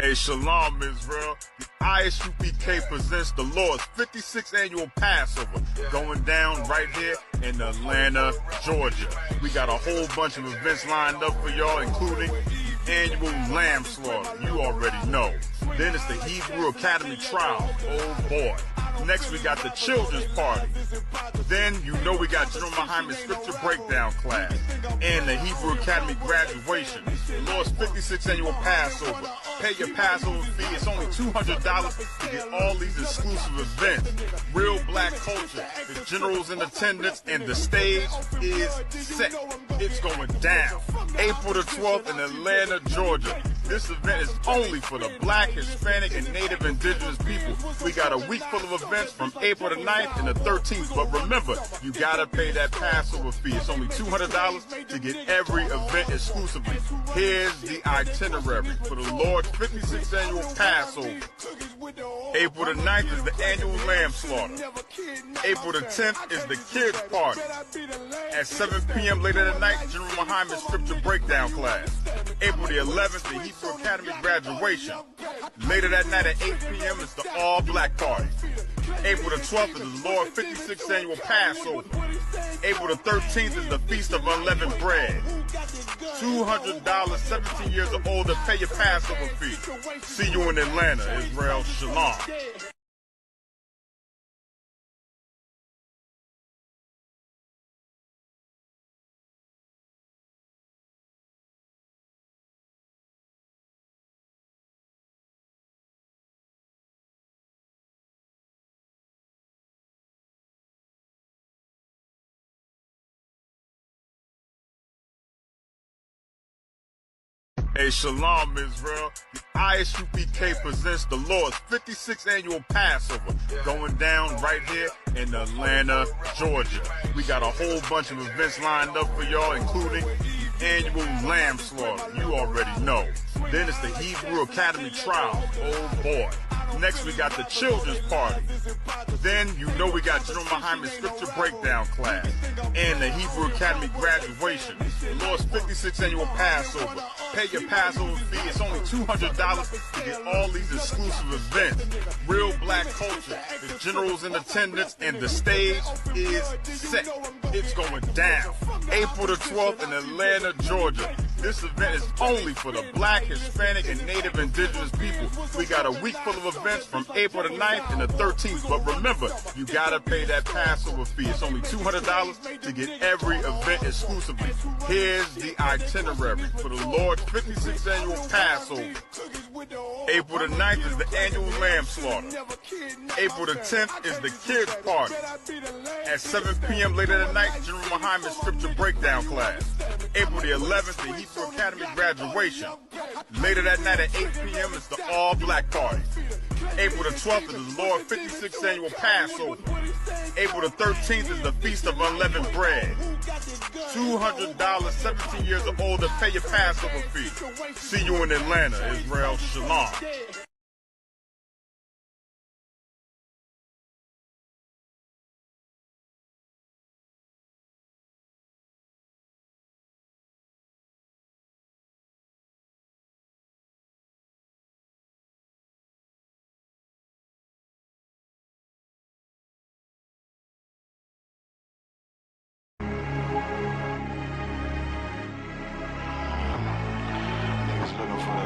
Hey, Shalom, Israel. The Isupk presents the Lord's 56th annual Passover going down right here in Atlanta, Georgia. We got a whole bunch of events lined up for y'all, including the annual lamb slaughter. You already know. Then it's the Hebrew Academy trial. Oh boy. Next we got the children's party. Then you know we got General Muhammad's scripture breakdown class and the Hebrew Academy graduation. The Lord's 56th annual Passover. Pay your Passover fee. It's only $200 to get all these exclusive events. Real black culture. The general's in attendance and the stage is set. It's going down. April the 12th in Atlanta, Georgia. This event is only for the black, Hispanic, and Native Indigenous people. We got a week full of events from April the 9th and the 13th. But remember, you gotta pay that Passover fee. It's only $200 to get every event exclusively. Here's the itinerary for the Lord's 56th annual Passover. April the 9th is the annual lamb slaughter. April the 10th is the kids party. At 7 p.m. later that night, General Muhammad's scripture breakdown class. April the 11th, the Hebrew Academy graduation. Later that night at 8 p.m. is the all-black party. April the 12th is the Lord's 56th annual Passover. April the 13th is the Feast of Unleavened Bread. $200, 17 years or older, pay your Passover fee. See you in Atlanta, Israel. Shalom. Hey, Shalom, Israel. The Isupk presents the Lord's 56th annual Passover going down right here in Atlanta, Georgia. We got a whole bunch of events lined up for y'all, including the annual lamb slaughter. You already know. Then it's the Hebrew Academy trial. Oh boy. Next we got the children's party. Then you know we got General Muhammad's scripture breakdown class and the Hebrew Academy graduation. The Lord's 56th annual Passover. Pay your Passover fee. It's only $200 to get all these exclusive events. Real black culture. The general's in attendance and the stage is set. It's going down. April the 12th in Atlanta, Georgia. This event is only for the black, Hispanic, and Native Indigenous people. We got a week full of events from April the 9th and the 13th. But remember, you gotta pay that Passover fee. It's only $200 to get every event exclusively. Here's the itinerary for the Lord's 56th annual Passover. April the 9th is the annual lamb slaughter. April the 10th is the kids party. At 7 p.m. later that night, General Muhammad's scripture breakdown class. April the 11th, the Hebrew Academy graduation. Later that night at 8 p.m. is the all-black party. April the 12th is the Lord's 56th annual Passover. April the 13th is the Feast of Unleavened Bread. $200, 17 years or older, pay your Passover fee. See you in Atlanta, Israel. Shalom.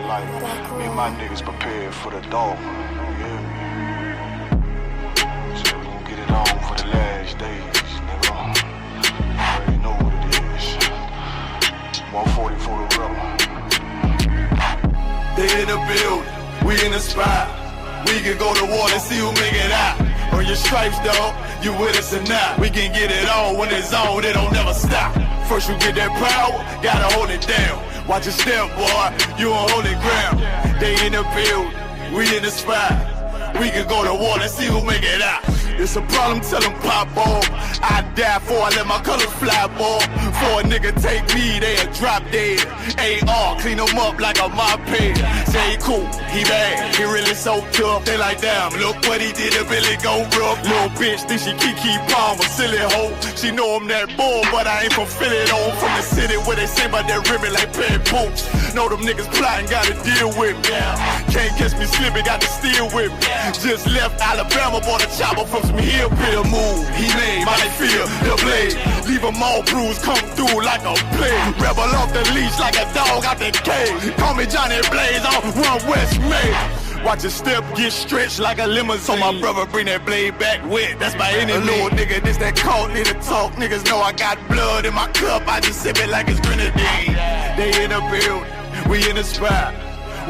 Life. Me and my niggas prepared for the dog. You hear me? So we gon' get it on for the last days, nigga. You already know what it is. 140 for the rebel. They in the building, we in the spot. We can go to war and see who make it out. Earn your stripes, dog. You with us or not? We can get it on when it's on. It don't never stop. First you get that power, gotta hold it down. Watch your step, boy, you on holy ground. They in the building, we in the spot. We can go to war and see who make it out. It's a problem, tell them pop off. I die for I let my colors fly, boy. For a nigga take me, they'll drop dead. AR, clean them up like a mop head. Say he cool, he bad, he really so tough. They like, damn, look what he did to Billy go rough. Little bitch, think she Kiki Palmer, silly hoe. She know I'm that bull, but I ain't from Philly though. From the city where they say about that ribbon like Perry Pooch. Know them niggas plotting, gotta deal with me. Can't catch me slipping, got the steel with me. Just left Alabama, bought a chopper from some hillbilly move. He made my feel the blade. Leave them all bruised, come through like a plague. Rebel off the leash like a dog out the cage. Call me Johnny Blaze on One West May. Watch your step get stretched like a limousine. So my brother bring that blade back wet. That's my enemy. Little nigga, this that cult need to talk. Niggas know I got blood in my cup. I just sip it like it's grenadine. They in the building, we in the spot.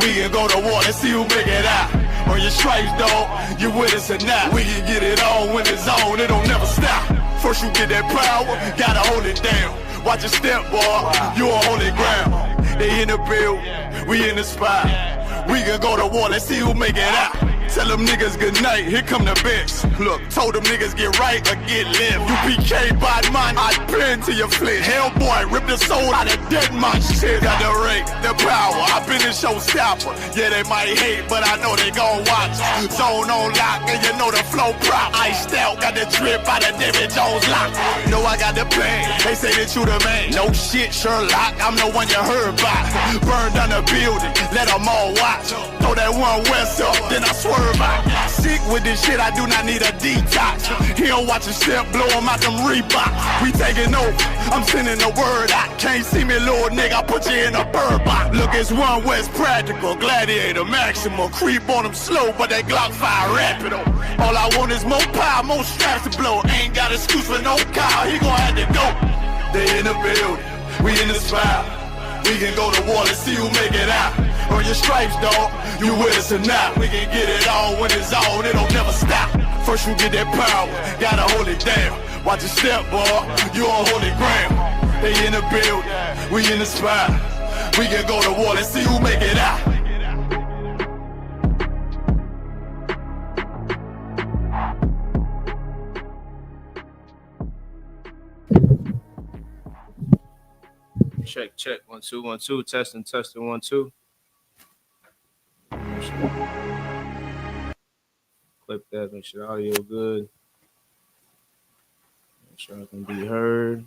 We can go to war and see who make it out. On your stripes, dog, you with us or not. We can get it on when it's on. It don't never stop. First you get that power, gotta hold it down. Watch your step, boy. You on holy ground. They in the building, we in the spot. We can go to war, let's see who make it out. Tell them niggas good night, here come the bitch. Look, told them niggas get right or get left. You PK by mine, I bend to your flesh. Hellboy, rip the soul out of dead man shit. Got the rate, the power, I been a showstopper. Yeah, they might hate, but I know they gon' watch. Zone on lock, and you know the flow prop. Iced out, got the drip out of David Jones lock. Know I got the pain, they say that you the man. No shit, Sherlock, I'm the one you heard about. Burn down the building, let them all watch. Throw that One West up, then I swerve out. Sick with this shit, I do not need a detox. He don't watch a step, blow him out them Reeboks. We taking over, I'm sending the word out. Can't see me, little nigga, I put you in a bird box. Look, it's One West practical, gladiator, maximum. Creep on them slow, but that Glock 5 rapid. All I want is more power, more straps to blow. Ain't got excuse for no car, he gon' have to go. They in the building, we in the spot. We can go to war, let's see who make it out. On your stripes, dog, you with us or not. We can get it on when it's on, it don't never stop. First you get that power, gotta hold it down. Watch your step, boy, you on holy ground. They in the building, we in the spot. We can go to war, let's see who make it out. Check, check. 1 2 1 2. Testing 1 2. Clip that. Make sure the audio good. Make sure I can be heard.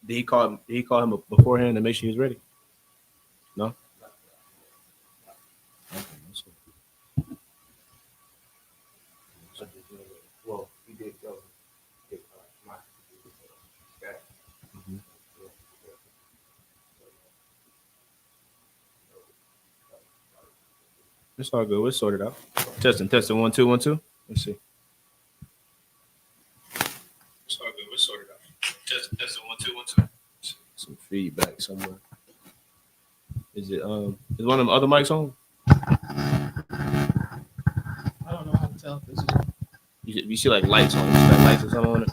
Did he call him beforehand to make sure he's ready? No. Well, he did go. It's all good. We'll sort it out. Testing 1 2 1 2. Let's see. It's all good. We'll sort it out. Testing 1 2 1 2. Some feedback somewhere. Is it is one of them other mics on? I don't know how to tell if this is. You see like lights on. You see like lights or something on it.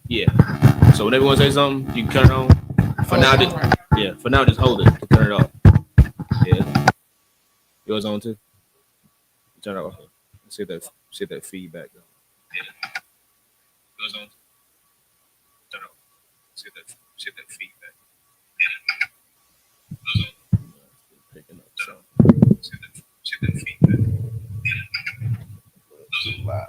Yeah. So when everyone says something, you can turn it on. For now, for now, just hold it to turn it off. Yeah. Yours on too. Turn it off. See that feedback though. Yeah. Yours on. Turn it off. See that feedback. Yeah. Yours on. Picking up something. See that feedback. Yeah. Yours on. Loud.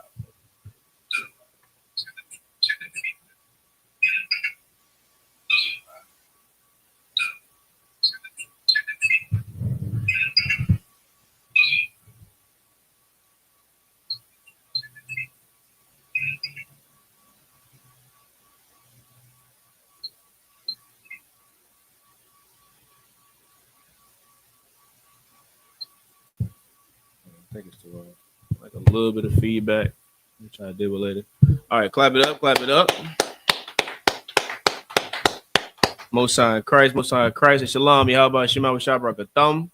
I think it's too like a little bit of feedback. I'll try to deal with later. All right, clap it up, clap it up. Most High in Christ, and Shalom. Yahweh Shema Shabrak a thumb.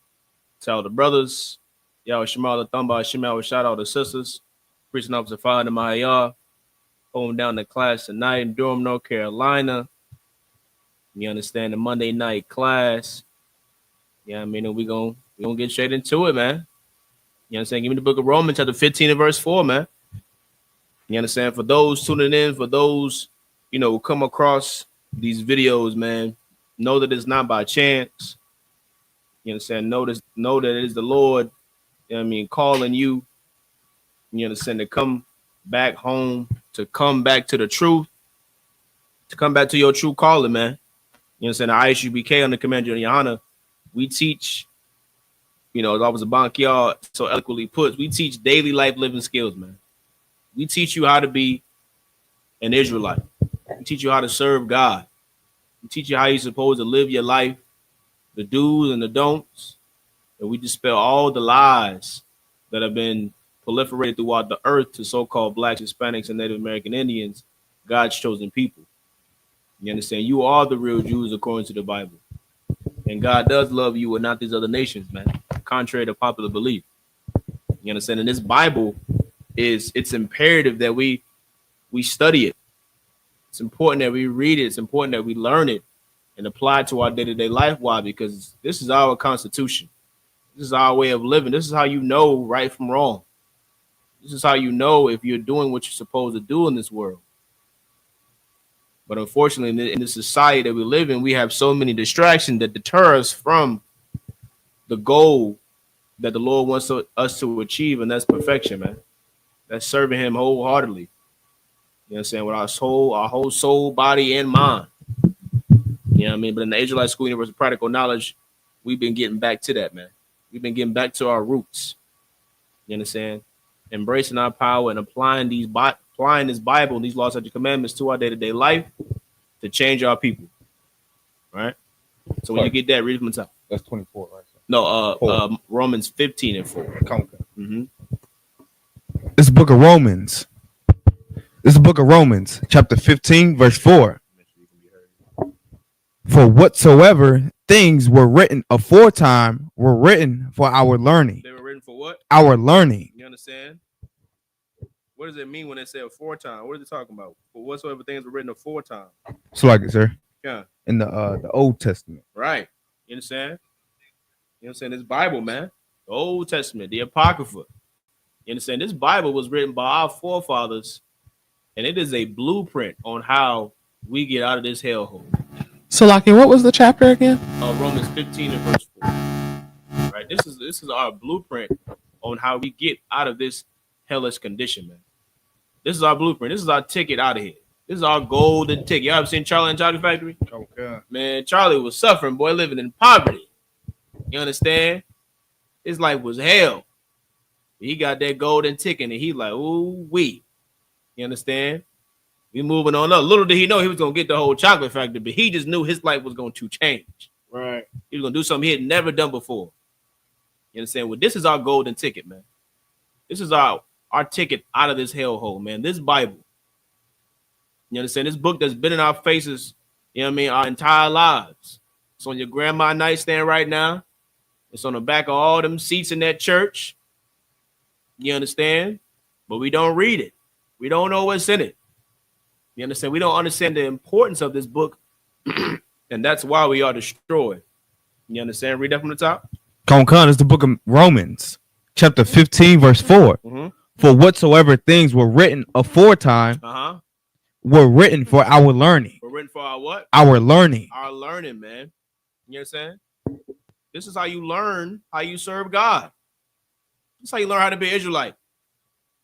To all the brothers. Yahweh Shema the thumb by Shema shout out the sisters. Preaching officer Father Maya. Holding down the class tonight in Durham, North Carolina. You understand the Monday night class. Yeah, I mean, we gonna get straight into it, man. You understand? Give me the book of Romans, chapter 15 and verse 4, man. You understand? For those tuning in, for those, who come across these videos, man, know that it's not by chance. You understand? Know that it is the Lord, calling you, you understand, to come back home, to come back to the truth. To come back to your true calling, man. You know what I'm saying? The ISUBK under Commander Yana, we teach, as Officer Bankyard so eloquently puts, we teach daily life living skills, man. We teach you how to be an Israelite. We teach you how to serve God. We teach you how you're supposed to live your life, the do's and the don'ts. And we dispel all the lies that have been proliferated throughout the earth to so-called blacks, Hispanics, and Native American Indians, God's chosen people. You understand? You are the real Jews according to the Bible. And God does love you and not these other nations, man, contrary to popular belief. You understand? And this Bible it's imperative that we study it. It's important that we read it. It's important that we learn it and apply it to our day-to-day life. Why? Because this is our constitution. This is our way of living. This is how you know right from wrong. This is how you know if you're doing what you're supposed to do in this world. But unfortunately, in the society that we live in, we have so many distractions that deter us from the goal that the Lord wants us to achieve, and that's perfection, man. That's serving him wholeheartedly. You know what I'm saying? With our whole soul, body, and mind. You know what I mean? But in the Israelite School Universe of Practical Knowledge, we've been getting back to that, man. We've been getting back to our roots. You understand? Embracing our power and applying this Bible and these laws, such commandments to our day-to-day life to change our people. Right? So when you get that, read it from the top. That's 24, right? No, Romans 15 and 4. Mm-hmm. This book of Romans. This is the book of Romans, chapter 15, verse 4. For whatsoever things were written aforetime were written for our learning. They were written for what? Our learning. You understand? What does it mean when they say aforetime? What are they talking about? For whatsoever things were written aforetime. So like it, sir. Yeah. In the Old Testament. Right. You understand? You know what I'm saying? This Bible, man. The Old Testament, the Apocrypha. You understand? This Bible was written by our forefathers, and it is a blueprint on how we get out of this hellhole. So, Lockie, what was the chapter again? Romans 15 and verse 4. Right. This is our blueprint on how we get out of this hellish condition, man. This is our blueprint. This is our ticket out of here. This is our golden ticket. Y'all ever seen Charlie and Chocolate Factory? Okay. Man, Charlie was suffering, boy, living in poverty. You understand? His life was hell. He got that golden ticket, and he like, ooh wee. You understand? We moving on up. Little did he know he was gonna get the whole chocolate factory, but he just knew his life was going to change. Right. He was gonna do something he had never done before. You understand? Well, this is our golden ticket, man. This is our ticket out of this hellhole, man. This Bible. You understand? This book that's been in our faces, you know what I mean, our entire lives. It's on your grandma nightstand right now. It's on the back of all them seats in that church. You understand? But we don't read it. We don't know what's in it. You understand? We don't understand the importance of this book, and that's why we are destroyed. You understand? Read that from the top. Con is the book of Romans, chapter 15, verse 4. Mm-hmm. For whatsoever things were written aforetime were written for our learning. Were written for our what? Our learning. Our learning, man. You understand? This is how you learn how you serve God. This is how you learn how to be an Israelite.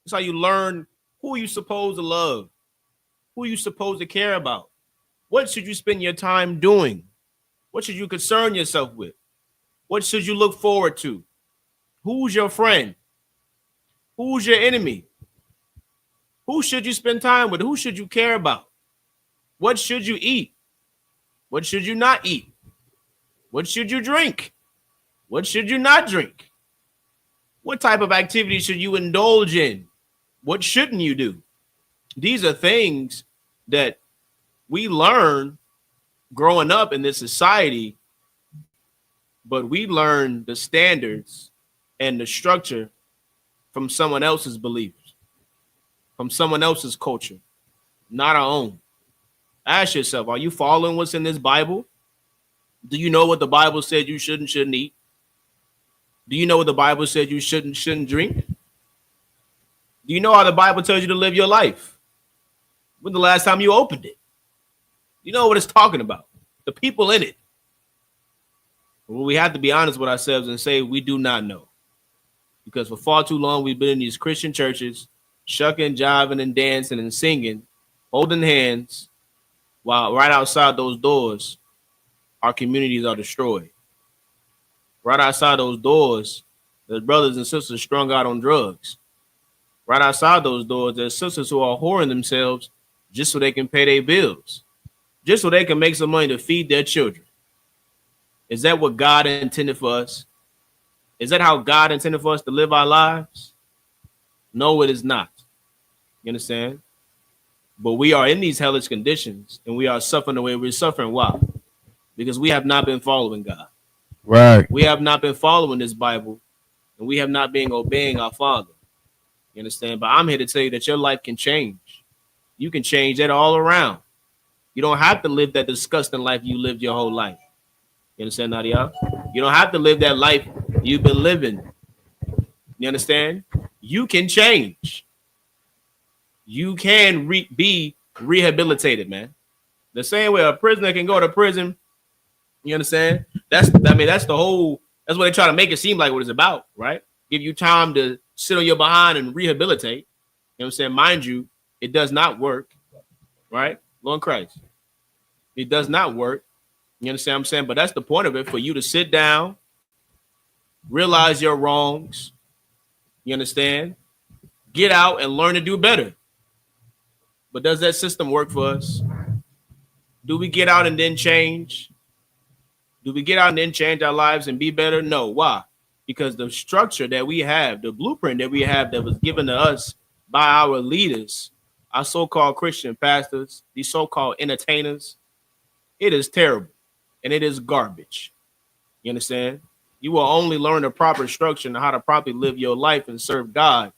This is how you learn who you supposed to love, who you supposed to care about. What should you spend your time doing? What should you concern yourself with? What should you look forward to? Who's your friend? Who's your enemy? Who should you spend time with? Who should you care about? What should you eat? What should you not eat? What should you drink? What should you not drink? What type of activity should you indulge in? What shouldn't you do? These are things that we learn growing up in this society, but we learn the standards and the structure from someone else's beliefs, from someone else's culture, not our own. Ask yourself, are you following what's in this Bible? Do you know what the Bible said you shouldn't eat? Do you know what the Bible said you shouldn't drink? Do you know how the Bible tells you to live your life? When the last time you opened it? You know what it's talking about. The people in it. Well, we have to be honest with ourselves and say we do not know. Because for far too long, we've been in these Christian churches, shucking, jiving, and dancing and singing, holding hands, while right outside those doors, our communities are destroyed. Right outside those doors, there's brothers and sisters strung out on drugs. Right outside those doors, there's sisters who are whoring themselves just so they can pay their bills, just so they can make some money to feed their children. Is that what God intended for us? Is that how God intended for us to live our lives? No, it is not. You understand? But we are in these hellish conditions and we are suffering the way we're suffering. Why? Because we have not been following God. Right. We have not been following this Bible and we have not been obeying our Father. You understand? But I'm here to tell you that your life can change. You can change that all around. You don't have to live that disgusting life you lived your whole life. You understand, Nadia? You don't have to live that life you've been living. You understand? You can change. You can be rehabilitated, man. The same way a prisoner can go to prison. You understand? That's the whole, that's what they try to make it seem like what it's about, right? Give you time to sit on your behind and rehabilitate. You know what I'm saying? Mind you, it does not work, right? Lord Christ. It does not work. You understand what I'm saying? But that's the point of it, for you to sit down, realize your wrongs. You understand? Get out and learn to do better. But does that system work for us? Do we get out and then change? Do we get out and then change our lives and be better? No. Why? Because the structure that we have, the blueprint that we have that was given to us by our leaders, our so-called Christian pastors, these so-called entertainers, it is terrible and it is garbage. You understand? You will only learn the proper structure and how to properly live your life and serve God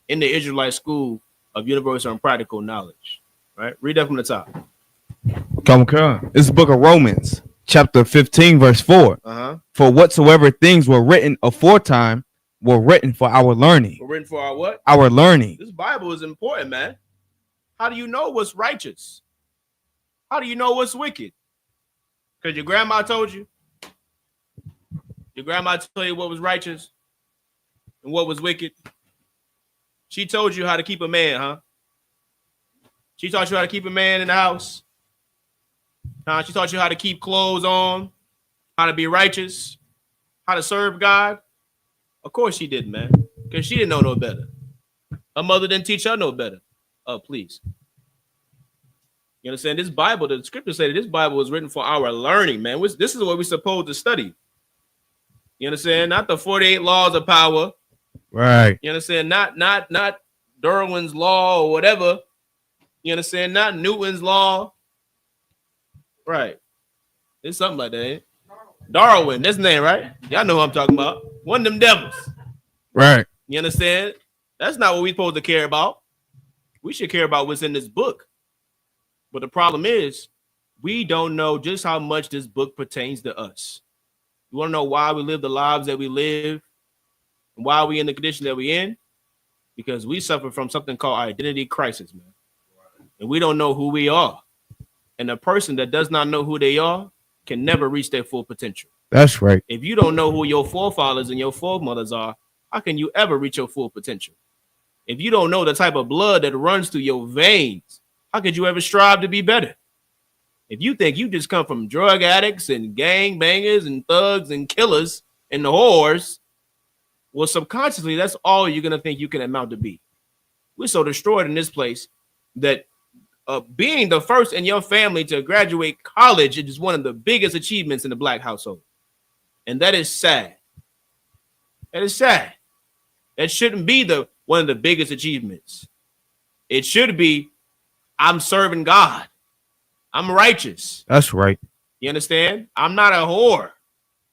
in the Israelite school of universal and practical knowledge. Right? Read that from the top. Come on. It's the book of Romans, chapter 15, verse 4. For whatsoever things were written aforetime were written for our learning. We're written for our what? Our learning. This Bible is important, man. How do you know what's righteous? How do you know what's wicked? Because your grandma told you. Your grandma told you what was righteous and what was wicked. She told you how to keep a man, huh? She taught you how to keep a man in the house. She taught you how to keep clothes on, how to be righteous, how to serve God. Of course she didn't, man, because she didn't know no better. Her mother didn't teach her no better. Oh, please. You understand? This Bible, the scripture said that this Bible was written for our learning, man. This is what we're supposed to study. You understand? Not the 48 laws of power. Right. You understand? Not Darwin's law or whatever. You understand? Not Newton's law. Right. It's something like that, ain't it? Darwin, that's his name, right? Y'all know who I'm talking about. One of them devils. Right. You understand? That's not what we're supposed to care about. We should care about what's in this book. But the problem is, we don't know just how much this book pertains to us. You want to know why we live the lives that we live and why we in the condition that we're in? Because we suffer from something called identity crisis, man. And we don't know who we are. And a person that does not know who they are can never reach their full potential. That's right. If you don't know who your forefathers and your foremothers are, how can you ever reach your full potential? If you don't know the type of blood that runs through your veins, how could you ever strive to be better? If you think you just come from drug addicts and gang bangers and thugs and killers and the whores, well, subconsciously, that's all you're going to think you can amount to be. We're so destroyed in this place that being the first in your family to graduate college is one of the biggest achievements in the black household. And that is sad. That is sad. That shouldn't be one of the biggest achievements. It should be, I'm serving God. I'm righteous. That's right. You understand? I'm not a whore.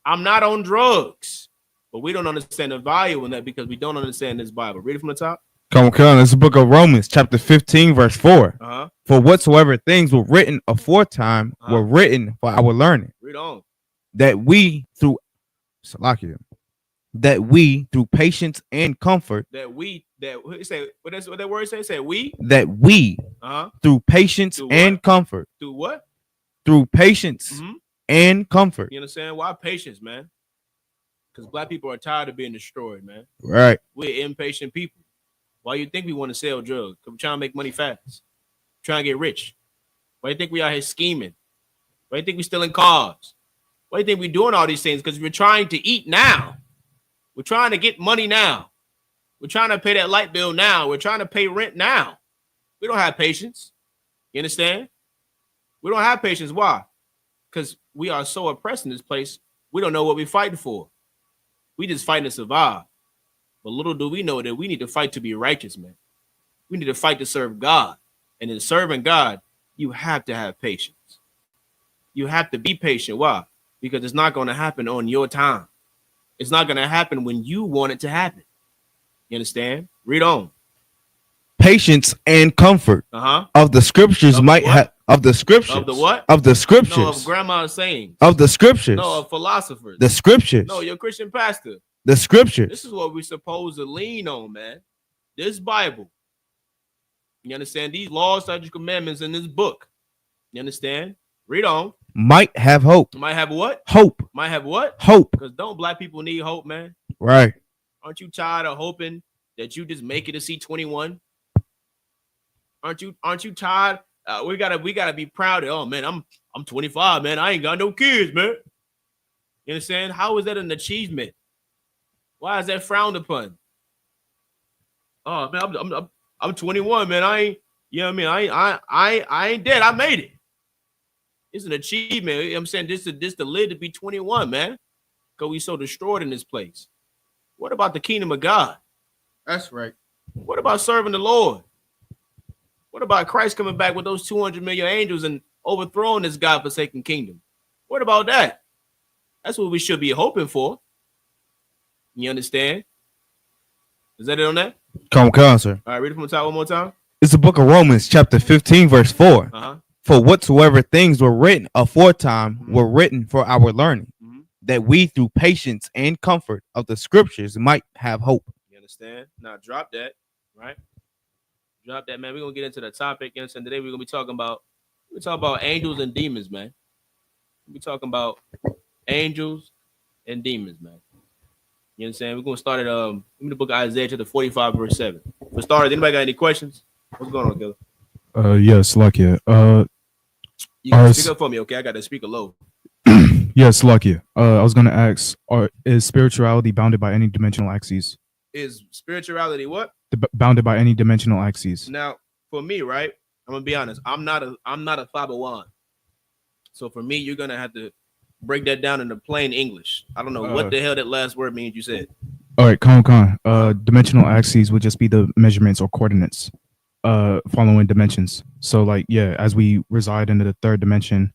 I'm not on drugs. But we don't understand the value in that because we don't understand this Bible. Read it from the top. Come on. It's the book of Romans, chapter 15, verse 4. For whatsoever things were written aforetime were written for our learning. Read on. That we through patience and comfort. That that word say? Say we? That we through patience and comfort. Through what? Through patience and comfort. You understand? Why patience, man? Because black people are tired of being destroyed, man. Right. We're impatient people. Why you think we want to sell drugs? Because we're trying to make money fast. Trying to get rich. Why do you think we out here scheming? Why do you think we stealing cars? Why do you think we doing all these things? Because we're trying to eat now. We're trying to get money now. We're trying to pay that light bill now. We're trying to pay rent now. We don't have patience. You understand? We don't have patience. Why? Because we are so oppressed in this place. We don't know what we're fighting for. We just fighting to survive. But little do we know that we need to fight to be righteous, man. We need to fight to serve God. And in serving God, you have to have patience. You have to be patient. Why? Because it's not going to happen on your time. It's not going to happen when you want it to happen. You understand? Read on. Patience and comfort of the scriptures might have of the scriptures. Of the what? Of the scriptures. No, of grandma's sayings. Of the scriptures. No, of philosophers. The scriptures. No, your Christian pastor. The scriptures. This is what we're supposed to lean on, man. This Bible. You understand? These laws, statutes, commandments in this book. You understand? Read on. Might have hope. Might have what? Hope. Might have what? Hope. Because don't black people need hope, man? Right. Aren't you tired of hoping that you just make it to see 21? Aren't you tired? We gotta be proud of. Oh man, I'm 25, man. I ain't got no kids, man. You understand? How is that an achievement? Why is that frowned upon? Oh man, I'm 21, man. I ain't, you know what I mean? I ain't dead. I made it. It's an achievement. You know what I'm saying this to live to be 21, man. Because we so destroyed in this place. What about the kingdom of God? That's right. What about serving the Lord? What about Christ coming back with those 200 million angels and overthrowing this God-forsaken kingdom? What about that? That's what we should be hoping for. You understand? Is that it on that? Come on, sir. All right, read it from the top one more time. It's the book of Romans, chapter 15, verse 4. For whatsoever things were written aforetime were written for our learning, that we through patience and comfort of the scriptures might have hope. You understand? Now drop that, right? Drop that, man. We're gonna get into the topic. You understand? Today we're gonna be talking about angels and demons, man. We're talking about angels and demons, man. You understand? We're gonna start at in the book of Isaiah chapter 45, verse 7. For starters, anybody got any questions? What's going on, Killer? Yes, Lucky. You can speak up for me, okay? I got to speak low. Yes, Lucky. I was gonna ask, is spirituality bounded by any dimensional axes? Is spirituality what? Bounded by any dimensional axes. Now, for me, right? I'm gonna be honest. I'm not a 501. So for me, you're gonna have to break that down into plain English. I don't know what the hell that last word means you said. All right, con. Dimensional axes would just be the measurements or coordinates following dimensions. So like, yeah, as we reside into the third dimension,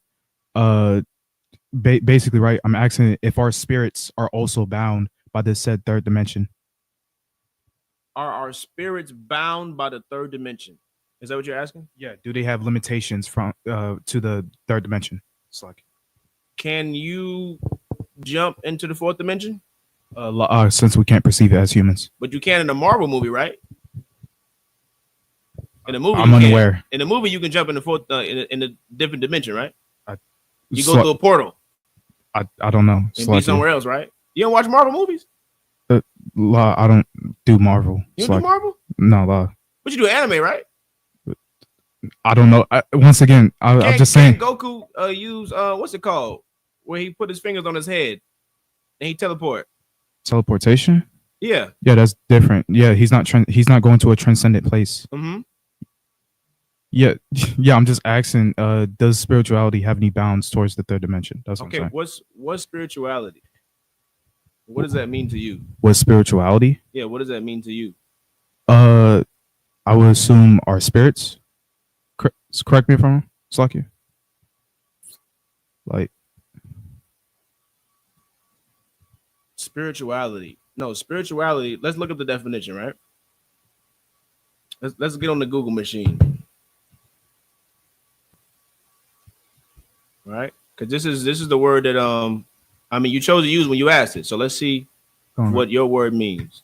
basically, right, I'm asking if our spirits are also bound by this said third dimension. Are our spirits bound by the third dimension? Is that what you're asking? Yeah. Do they have limitations from to the third dimension? It's like, can you jump into the fourth dimension? Since we can't perceive it as humans. But you can in a Marvel movie, right? In the movie, I'm unaware. In the movie, you can jump in the fourth in a different dimension, right? You go through a portal. I don't know. And be somewhere else, right? You don't watch Marvel movies? I don't do Marvel. You don't do Marvel? No, But you do anime, right? I don't know. Once again, I'm just saying. Goku use what's it called? Where he put his fingers on his head and he teleport. Teleportation? Yeah. Yeah, that's different. Yeah, he's not going to a transcendent place. Yeah, I'm just asking, does spirituality have any bounds towards the third dimension? That's what I'm saying. What's spirituality? What does that mean to you? What's spirituality? Yeah, what does that mean to you? I would assume our spirits. Correct me if I'm wrong. It's like you. Like spirituality. No, spirituality. Let's look up the definition, right? Let's get on the Google machine. Right? Because this is the word that I mean you chose to use when you asked it. So let's see what your word means.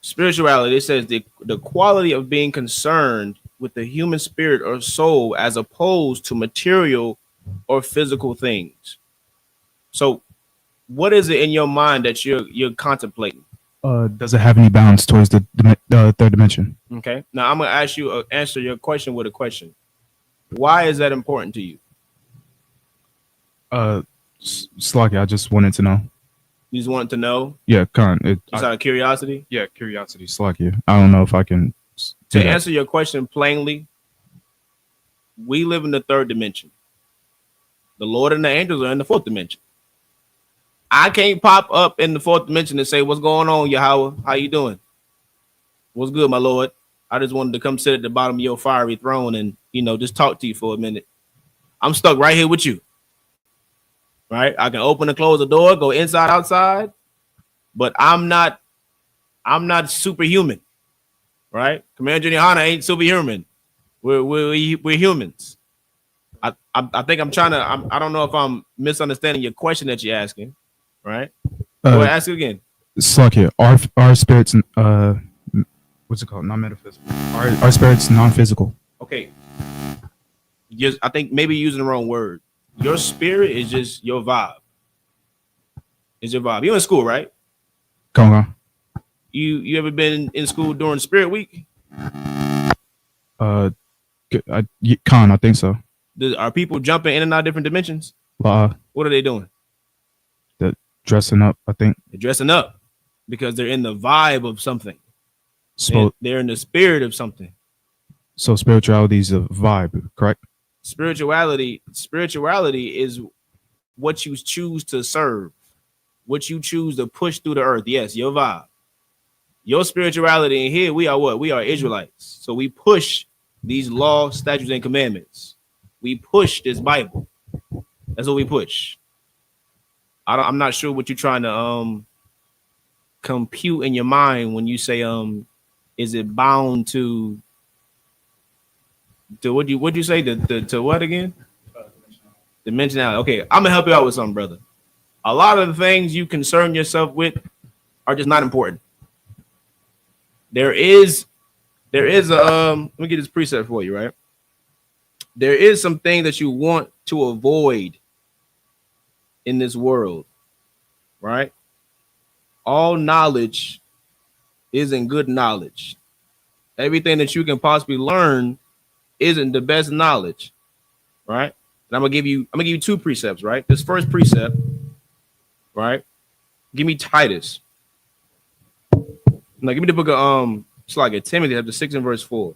Spirituality, it says the quality of being concerned with the human spirit or soul as opposed to material or physical things. So what is it in your mind that you're contemplating? Does it have any bounds towards the third dimension? Okay. Now I'm gonna ask you answer your question with a question. Why is that important to you? Slocky, I just wanted to know. You just wanted to know? Yeah, Just out of curiosity? Yeah, curiosity. Slocky. I don't know if I can. To answer your question plainly, we live in the third dimension. The Lord and the angels are in the fourth dimension. I can't pop up in the fourth dimension and say, "What's going on, Yahweh? How you doing? What's good, my Lord?" I just wanted to come sit at the bottom of your fiery throne and, just talk to you for a minute. I'm stuck right here with you. Right? I can open and close the door, go inside, outside, but I'm not superhuman. Right? Commander Junior Hana ain't superhuman. We're humans. I think I don't know if I'm misunderstanding your question that you're asking. Right? Go ahead, ask it again. Slocky, our spirits what's it called? Not metaphysical. Our spirits non-physical. Okay. I think maybe using the wrong word. Your spirit is just your vibe. It's your vibe. You're in school, right? Come on. You ever been in school during Spirit Week? I think so. Are people jumping in and out of different dimensions? What are they doing? They're dressing up, I think. They're dressing up because they're in the vibe of something. They're in the spirit of something. So spirituality is a vibe, correct? Spirituality is what you choose to serve, what you choose to push through the earth. Yes, your vibe. Your spirituality in here, we are what? We are Israelites. So we push these laws, statutes, and commandments. We push this Bible. That's what we push. I'm not sure what you're trying to compute in your mind when you say is it bound to what'd you say to what again? Dimensionality. Okay, I'm gonna help you out with something, brother. A lot of the things you concern yourself with are just not important. There is a let me get this precept for you, right? There is something that you want to avoid in this world, right? All knowledge isn't good knowledge. Everything that you can possibly learn isn't the best knowledge, right? And I'm gonna give you two precepts, right? This first precept, right? Give me Titus. Now give me the book of it's like a Timothy chapter 6 and verse 4.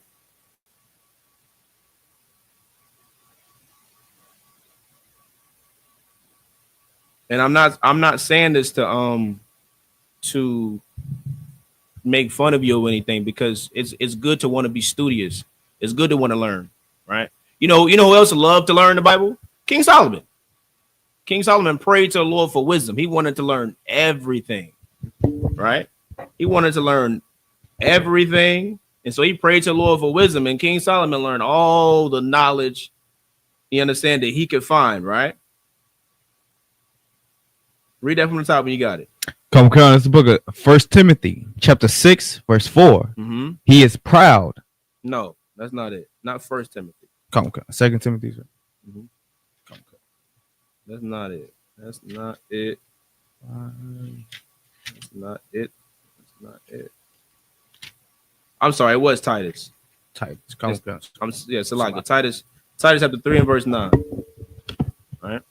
And I'm not saying this to make fun of you or anything, because it's good to want to be studious. It's good to want to learn, right? You know who else loved to learn the Bible? King Solomon. King Solomon prayed to the Lord for wisdom. He wanted to learn everything, right? He wanted to learn everything. And so he prayed to the Lord for wisdom, and King Solomon learned all the knowledge, you understand, that he could find, right? Read that from the top when you got it. Come on, it's the book of 1 Timothy, chapter 6, verse 4. Mm-hmm. He is proud. No, that's not it. Not 1 Timothy. Come on, 2 Timothy. Mm-hmm. That's not it. That's not it. That's not it. That's not it. I'm sorry, it was Titus. Titus. It's like Titus chapter 3 and verse 9. All right.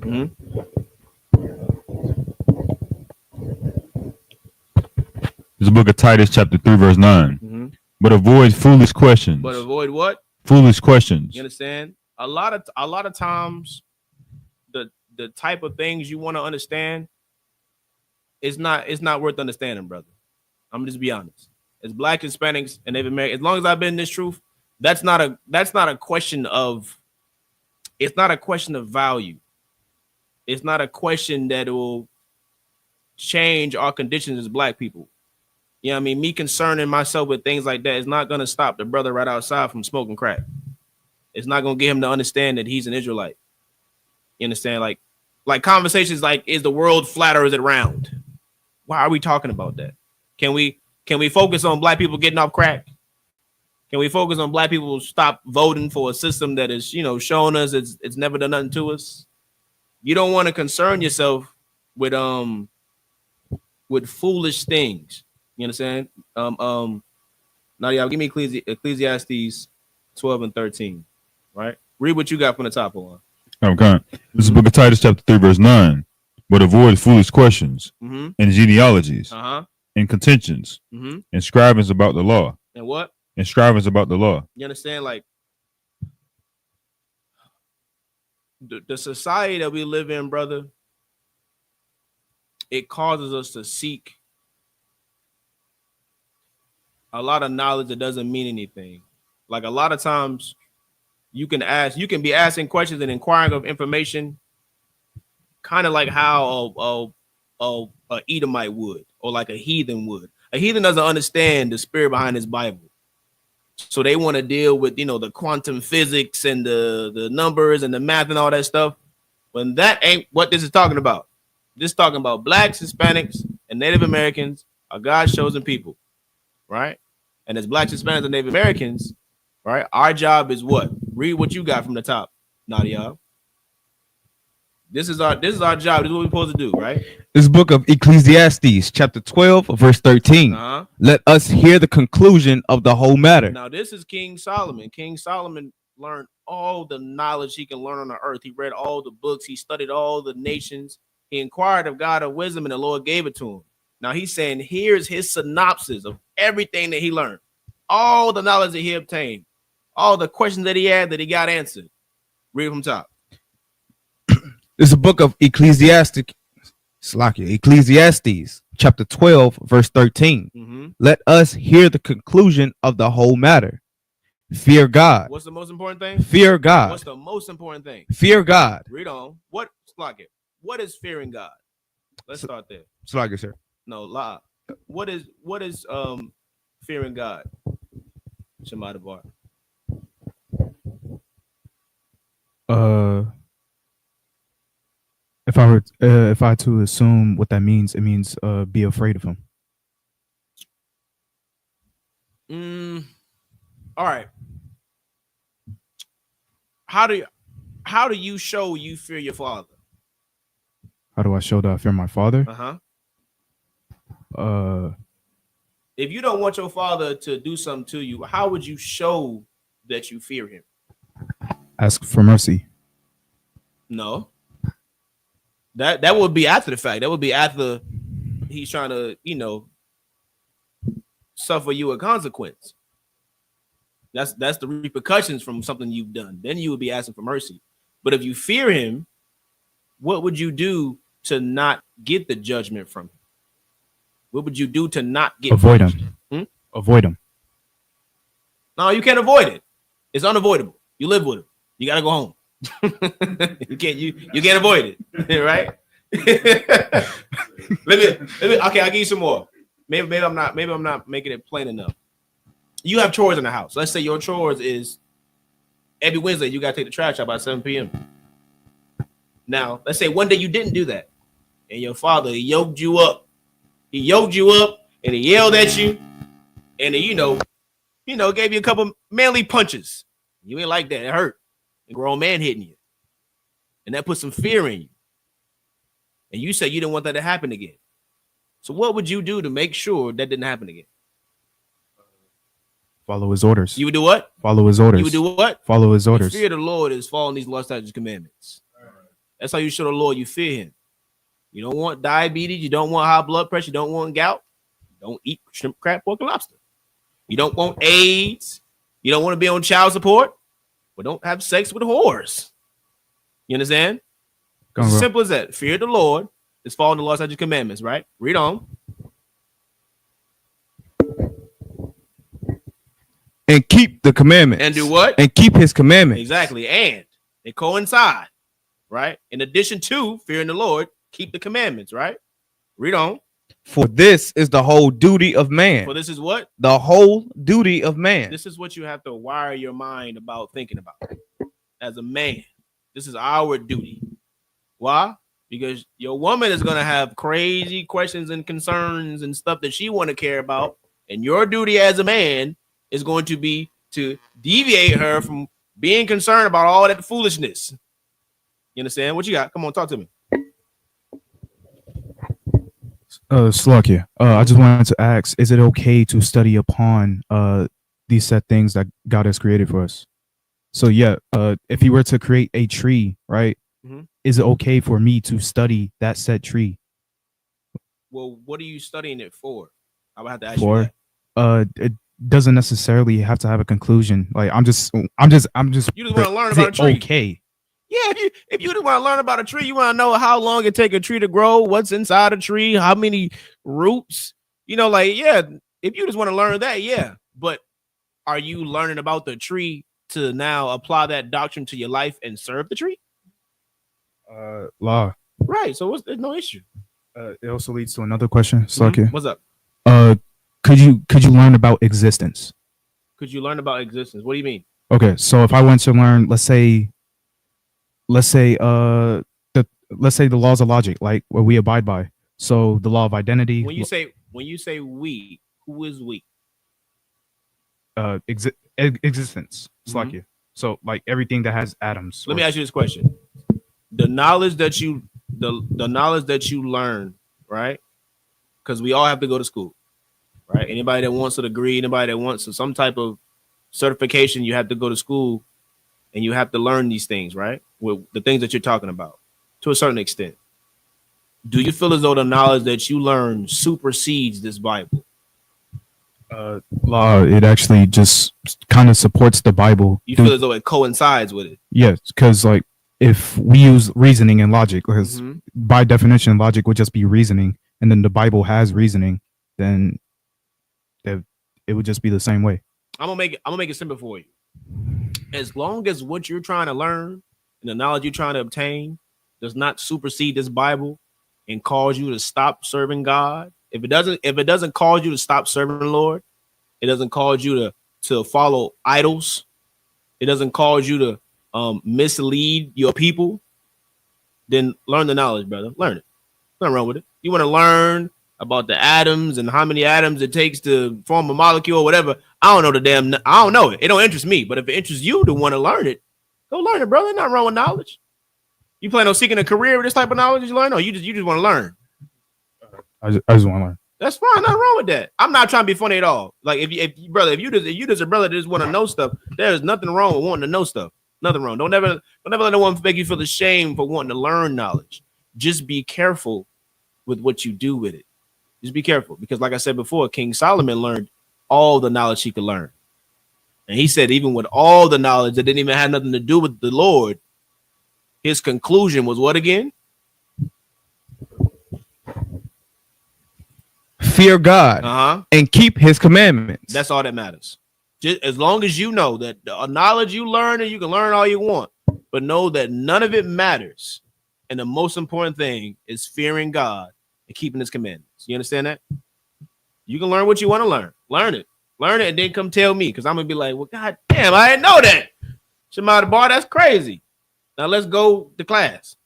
Mm-hmm. It's the book of Titus, chapter 3, verse 9. Mm-hmm. But avoid foolish questions. But avoid what? Foolish questions. You understand? A lot of times, the type of things you want to understand it's not worth understanding, brother. I'm just be honest. As Black Hispanics and Native American, as long as I've been in this truth, that's not a question of. It's not a question of value. It's not a question that will change our conditions as Black people. You know what I mean? Me concerning myself with things like that is not going to stop the brother right outside from smoking crack. It's not going to get him to understand that he's an Israelite. You understand? Like conversations like, is the world flat or is it round? Why are we talking about that? Can we focus on Black people getting off crack? Can we focus on Black people stop voting for a system that is, showing us it's never done nothing to us? You don't want to concern yourself with with foolish things. You understand? Now, y'all give me Ecclesiastes 12 and 13. Right? Read what you got from the top on. Okay. This is the book of Titus, chapter 3, verse 9. But avoid foolish questions and genealogies and contentions and strivings about the law. And what? And strivings about the law. You understand? Like, the society that we live in, brother, it causes us to seek a lot of knowledge that doesn't mean anything. Like, a lot of times you can be asking questions and inquiring of information, kind of like how a Edomite would, or like a heathen would. A heathen doesn't understand the spirit behind his Bible. So they want to deal with, the quantum physics and the numbers and the math and all that stuff. When that ain't what this is talking about. This is talking about blacks, Hispanics, and Native Americans are God's chosen people, right? And as blacks, Hispanics, and Native Americans, right, our job is what? Read what you got from the top, Nadia. This is our job. This is what we're supposed to do, right? This book of Ecclesiastes, chapter 12, verse 13. Let us hear the conclusion of the whole matter. Now, this is King Solomon. King Solomon learned all the knowledge he can learn on the earth. He read all the books. He studied all the nations. He inquired of God of wisdom, and the Lord gave it to him. Now, he's saying, here's his synopsis of everything that he learned. All the knowledge that he obtained. All the questions that he had that he got answered. Read from top. This is a book of Ecclesiastes, chapter 12, verse 13. Let us hear the conclusion of the whole matter. Fear God. What's the most important thing? Fear God. What's the most important thing? Fear God. Read on. What is fearing God? Let's start there. Slack it, sir. No, lie. What is fearing God? Shema Debar. If I were to assume what that means, it means be afraid of him. All right. How do you show you fear your father? How do I show that I fear my father? If you don't want your father to do something to you, how would you show that you fear him? Ask for mercy. No. That would be after the fact. That would be after he's trying to, suffer you a consequence. That's the repercussions from something you've done. Then you would be asking for mercy. But if you fear him, what would you do to not get the judgment from him? What would you do to not get avoid punished? him? Avoid him. No, you can't avoid it. It's unavoidable. You live with him. You gotta go home. you can't avoid it, right? let me. Okay, I'll give you some more. Maybe I'm not making it plain enough. You have chores in the house. Let's say your chores is every Wednesday you gotta take the trash out by 7 p.m. Now, let's say one day you didn't do that, and your father yoked you up. He yoked you up and he yelled at you, and he, gave you a couple manly punches. You ain't like that. It hurt. A grown man hitting you. And that put some fear in you. And you said you didn't want that to happen again. So what would you do to make sure that didn't happen again? Follow his orders. You would do what? Follow his orders. You would do what? Follow his orders. The fear of the Lord is following these law, statutes, and commandments. That's how you show the Lord you fear him. You don't want diabetes. You don't want high blood pressure. You don't want gout. Don't eat shrimp, crab, pork, and lobster. You don't want AIDS. You don't want to be on child support. But don't have sex with whores. You understand? It's simple as that. Fear the Lord is following the law, statutes, and commandments, right? Read on. And keep the commandments. And do what? And keep his commandments. Exactly. And they coincide, right? In addition to fearing the Lord, keep the commandments, right? Read on. For this is the whole duty of man. For this is what? The whole duty of man. This is what you have to wire your mind about thinking about. As a man, this is our duty. Why? Because your woman is going to have crazy questions and concerns and stuff that she want to care about. And your duty as a man is going to be to deviate her from being concerned about all that foolishness. You understand? What you got? Come on, talk to me. Slovakia. I just wanted to ask: is it okay to study upon these set things that God has created for us? So yeah, if He were to create a tree, right? Mhm. Is it okay for me to study that set tree? Well, what are you studying it for? I would have to ask you For that. it doesn't necessarily have to have a conclusion. Like I'm just. You just want to learn Is about a it tree. okay? Yeah, if you just want to learn about a tree, you want to know how long it take a tree to grow, what's inside a tree, how many roots, like, yeah, if you just want to learn that, yeah. But are you learning about the tree to now apply that doctrine to your life and serve the tree? Law. Right. So there's no issue. It also leads to another question. Slovakia. What's up? Could you learn about existence? Could you learn about existence? What do you mean? Okay, so if I want to learn, let's say the laws of logic, like what we abide by. So the law of identity. When you say we, who is we? Existence. Slovakia. So like everything that has atoms. Let me ask you this question: the knowledge that you learn, right? Because we all have to go to school, right? Anybody that wants a degree, anybody that wants some type of certification, you have to go to school and you have to learn these things, right? With the things that you're talking about to a certain extent. Do you feel as though the knowledge that you learn supersedes this Bible? Law, it actually just kind of supports the Bible. You feel as though it coincides with it? Yes, because like if we use reasoning and logic, because by definition, logic would just be reasoning, and then the Bible has reasoning, then it would just be the same way. I'm gonna make it simple for you. As long as what you're trying to learn and the knowledge you're trying to obtain does not supersede this Bible and cause you to stop serving God, if it doesn't cause you to stop serving the Lord, it doesn't cause you to follow idols, it doesn't cause you to mislead your people, then learn the knowledge, brother. Learn it. Nothing wrong with it. You want to learn about the atoms and how many atoms it takes to form a molecule or whatever. I don't know it. It don't interest me. But if it interests you to want to learn it, go learn it, brother. Nothing wrong with knowledge. You plan on seeking a career with this type of knowledge you learn? Or you just want to learn? I just want to learn. That's fine. Nothing wrong with that. I'm not trying to be funny at all. Like if you just a brother that just want to know stuff, there's nothing wrong with wanting to know stuff. Nothing wrong. Don't ever let no one make you feel ashamed for wanting to learn knowledge. Just be careful with what you do with it. Just be careful, because like I said before, King Solomon learned all the knowledge he could learn. And he said even with all the knowledge that didn't even have nothing to do with the Lord, his conclusion was what again? Fear God and keep his commandments. That's all that matters. Just as long as you know that the knowledge you learn, and you can learn all you want, but know that none of it matters. And the most important thing is fearing God and keeping his commandments. You understand that? You can learn what you want to learn. Learn it, and then come tell me, because I'm gonna be like, well, God damn, I didn't know that. Shema the bar, that's crazy. Now let's go to class.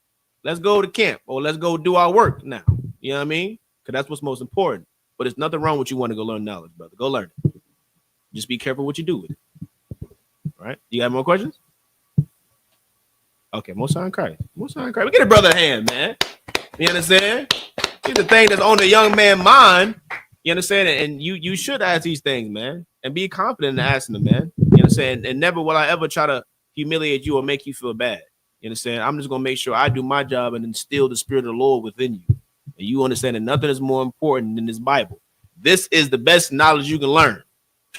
Let's go to camp, or let's go do our work now. You know what I mean? Because that's what's most important. But there's nothing wrong with you want to go learn knowledge, brother. Go learn it. Just be careful what you do with it. All right? You got more questions? Okay, Most High in Christ. Most High in Christ. We get a brother a hand, man. You understand? See the thing that's on the young man's mind. You understand? And you should ask these things, man. And be confident in asking them, man. You understand? And never will I ever try to humiliate you or make you feel bad. You understand? I'm just going to make sure I do my job and instill the spirit of the Lord within you. And you understand that nothing is more important than this Bible. This is the best knowledge you can learn.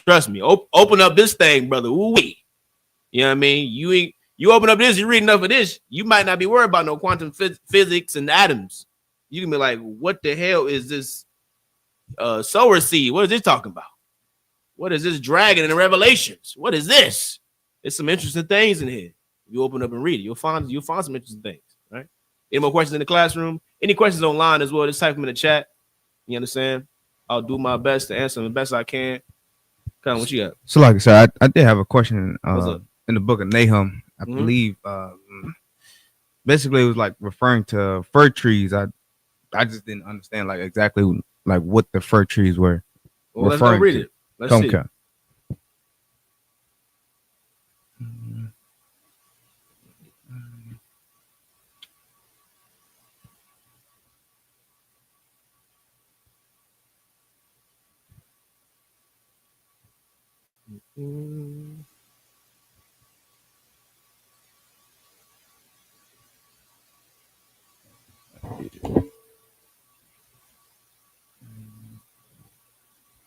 Trust me. Open up this thing, brother. Ooh-wee. You know what I mean? You open up this, you read enough of this, you might not be worried about no quantum physics and atoms. You can be like, what the hell is this sower seed? What is this talking about? What is this dragon in the Revelations? What is this? There's some interesting things in here. If you open up and read it, you'll find some interesting things, right? Any more questions in the classroom? Any questions online as well? Just type them in the chat. You understand? I'll do my best to answer them the best I can. Kind of what you got? So, like I said, I did have a question in the book of Nahum. I believe basically it was like referring to fir trees. I just didn't understand like exactly like what the fir trees were. Well, let's go read it. Let's see. Okay. All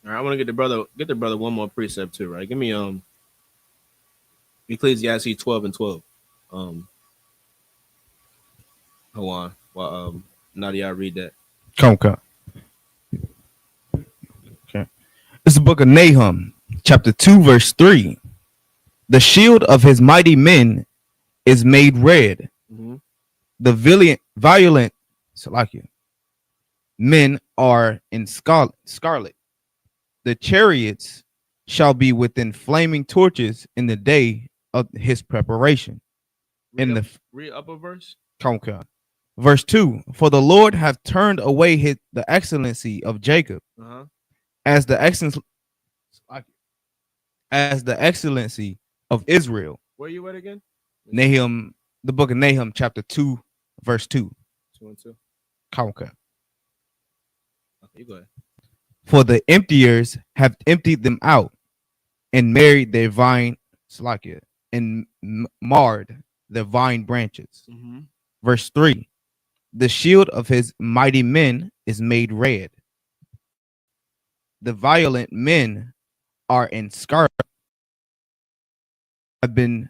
right, I want to get the brother one more precept too, right? Give me Ecclesiastes 12 and 12. Hold on. Well, Nadia, read that. Come. Okay. It's the book of Nahum, chapter 2, verse 3. The shield of his mighty men is made red. Mm-hmm. The violent men are in scarlet. The chariots shall be within flaming torches in the day of his preparation. Read up a verse. Verse 2. For the Lord hath turned away the excellency of Jacob, as the excellency of Israel. Where you at again? Nahum, the book of Nahum, chapter 2, verse 2. 2 and 2. Okay, you go ahead. For the emptiers have emptied them out, and married their vine, and marred the vine branches. Verse 3. The shield of his mighty men is made red. The violent men are in scarlet. Have been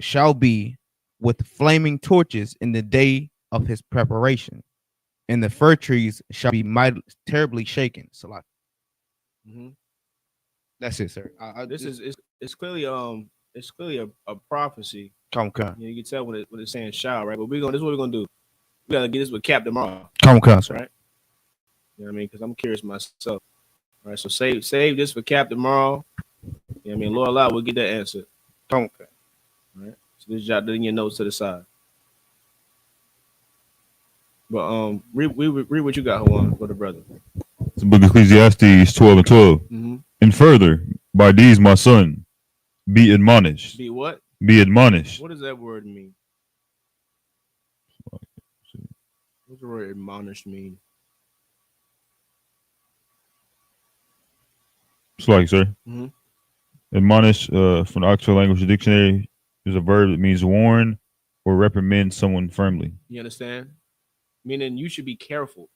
shall be with flaming torches in the day of his preparation, and the fir trees shall be terribly shaken. That's it, sir. It's clearly a prophecy. Come. You can tell when it's saying shall, right? But this is what we're gonna do. We gotta get this with Cap tomorrow. Come, right? You know what I mean? Because I'm curious myself. All right, so save this for Cap tomorrow. You know what I mean? Lord Allah, we'll get that answer. Come. All right. So this jot in your notes to the side. But read what you got, Juan, for the brother. It's the book of Ecclesiastes 12 and 12. And further, by these, my son, be admonished. Be what? Be admonished. What does that word mean? What's the word admonished mean? It's like, sir. Admonish from the Oxford Language Dictionary is a verb that means warn or reprimand someone firmly. You understand? Meaning you should be careful,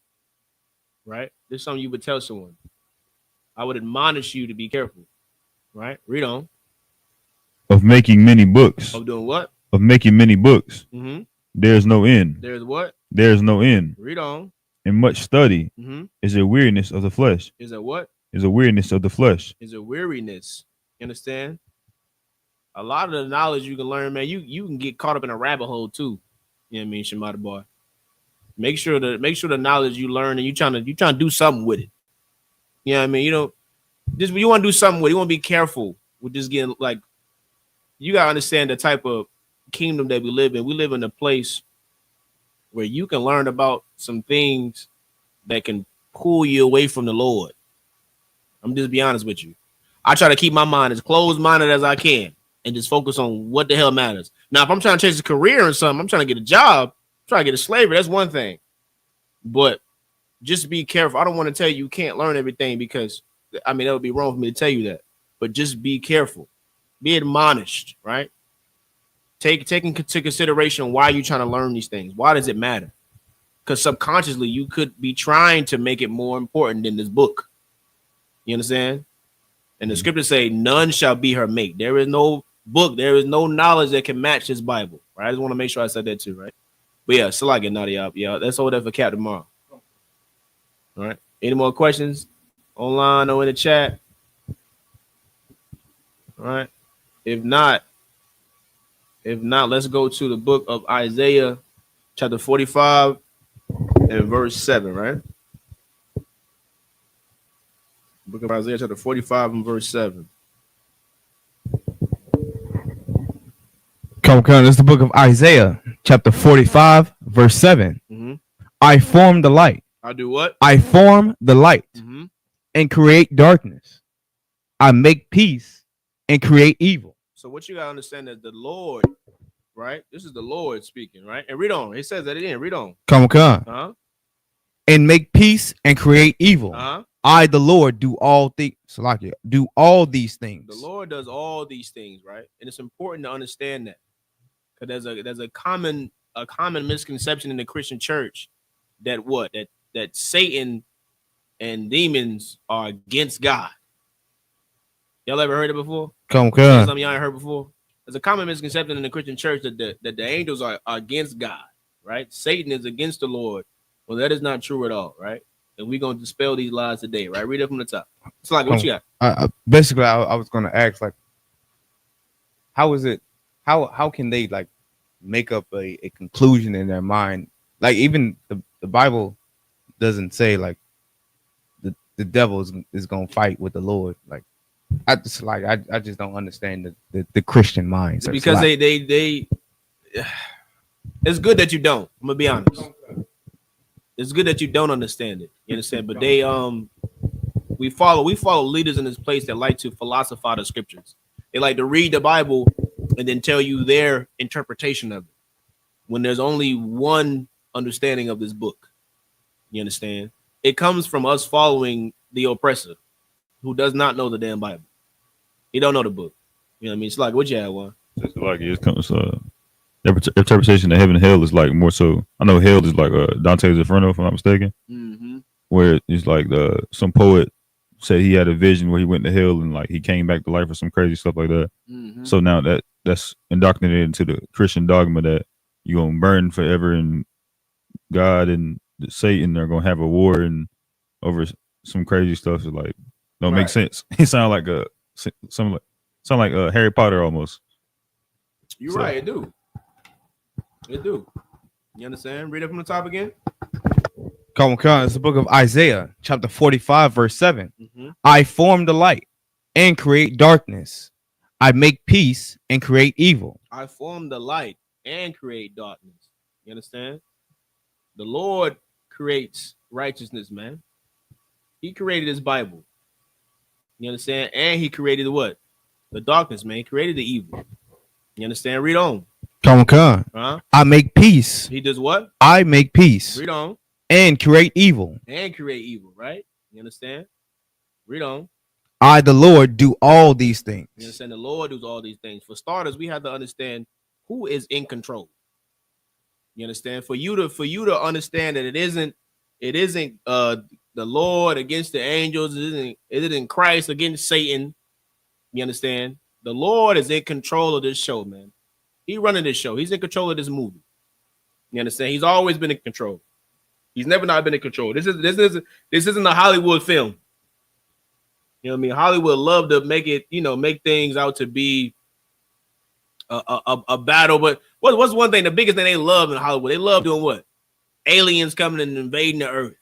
right? This is something you would tell someone. I would admonish you to be careful, right? Read on. Of making many books. Of doing what? Of making many books. There's no end. There's what? There's no end. Read on. And much study is a weariness of the flesh. Is a what? Is a weariness of the flesh. Is a weariness. You understand? A lot of the knowledge you can learn, man, you can get caught up in a rabbit hole too. You know what I mean, Shemata boy. Make sure the knowledge you learn and you trying to do something with it. You know what I mean? You want to do something with it. You want to be careful with just getting you gotta understand the type of kingdom that we live in. We live in a place where you can learn about some things that can pull you away from the Lord. I'm just be honest with you. I try to keep my mind as closed-minded as I can and just focus on what the hell matters. Now, if I'm trying to chase a career or something, I'm trying to get a job, trying to get a slavery, that's one thing. But just be careful. I don't want to tell you can't learn everything because, that would be wrong for me to tell you that. But just be careful. Be admonished, right? Taking into consideration why you're trying to learn these things. Why does it matter? Because subconsciously, you could be trying to make it more important than this book. You understand? And the scriptures say, none shall be her mate. There is no book. There is no knowledge that can match this Bible. Right? I just want to make sure I said that too, right? But yeah, still I get naughty up. Yeah, that's all that for Cap tomorrow. All right. Any more questions online or in the chat? All right. If not, let's go to the book of Isaiah, chapter 45 and verse 7, right? Book of Isaiah, chapter 45 and verse 7. Come. It's the book of Isaiah, chapter 45, verse 7. I form the light. I do what? I form the light and create darkness. I make peace and create evil. So what you gotta understand is the Lord, right? This is the Lord speaking, right? And read on. It says that again. Read on. Come. And make peace and create evil. I, the Lord, do all things. Salakia, do all these things. The Lord does all these things, right? And it's important to understand that, because there's a common misconception in the Christian church that that Satan and demons are against God. Y'all ever heard it before? Something y'all ain't heard before. There's a common misconception in the Christian church that the angels are against God, right? Satan is against the Lord. Well, that is not true at all, right? And we're going to dispel these lies today, right? Read it from the top. It's like, what you got? Basically, I was going to ask, like, how is it? How can they like make up a conclusion in their mind? Like, even the Bible doesn't say like the devil is going to fight with the Lord. Like, I just don't understand the Christian mind. So because they it's good that you don't. I'm gonna be honest. It's good that you don't understand it. You understand? But we follow leaders in this place that like to philosophize the scriptures. They like to read the Bible and then tell you their interpretation of it, when there's only one understanding of this book. You understand? It comes from us following the oppressor, who does not know the damn Bible. He don't know the book. You know what I mean? It's like, what you have, one? It's like it comes interpretation of heaven and hell is like more so. I know hell is like Dante's Inferno, if I'm not mistaken, where it's like some poet said he had a vision where he went to hell and like he came back to life or some crazy stuff like that. So now that's indoctrinated into the Christian dogma that you're gonna burn forever, and God and Satan are gonna have a war and over some crazy stuff. Is like don't make sense. It sound like Harry Potter almost. You're right. It do. You understand? Read it from the top again. Come on. It's the book of Isaiah, chapter 45, verse 7. I form the light and create darkness. I make peace and create evil. I form the light and create darkness. You understand? The Lord creates righteousness, man. He created his Bible. You understand? And he created what? The darkness, man. He created the evil. You understand? Read on. Come on. I make peace. He does what? I make peace. Read on. And create evil. And create evil, right? You understand? Read on. I, the Lord, do all these things. You understand? The Lord does all these things. For starters, we have to understand who is in control. You understand? For you to understand that it isn't the Lord against the angels, it isn't Christ against Satan. You understand? The Lord is in control of this show, man. He's running this show. He's in control of this movie. You understand? He's always been in control. He's never not been in control. This isn't a Hollywood film. You know what I mean? Hollywood love to make things out to be a battle. But what's one thing? The biggest thing they love in Hollywood, they love doing what? Aliens coming and invading the earth,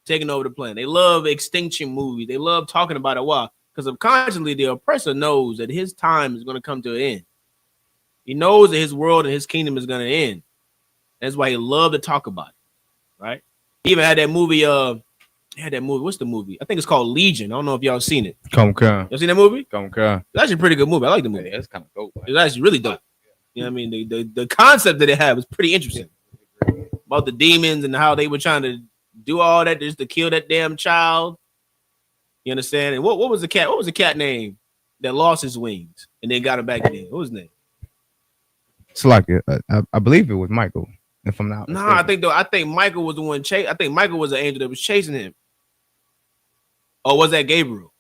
taking over the planet. They love extinction movies. They love talking about it. Why? Because subconsciously, the oppressor knows that his time is going to come to an end. He knows that his world and his kingdom is going to end. That's why he loved to talk about it, right? He even had that movie. What's the movie? I think it's called Legion. I don't know if y'all seen it. Come on. You seen that movie? Come on. It's actually a pretty good movie. I like the movie. Yeah, it's kind of dope. It's actually really dope. You know what I mean? The concept that it had was pretty interesting. About the demons and how they were trying to do all that just to kill that damn child. You understand? And what was the cat? What was the cat name that lost his wings and then got him back again? What was his name? It's like I believe it was Michael. If I'm not mistaken. I think Michael was the one I think Michael was the angel that was chasing him. Or was that Gabriel?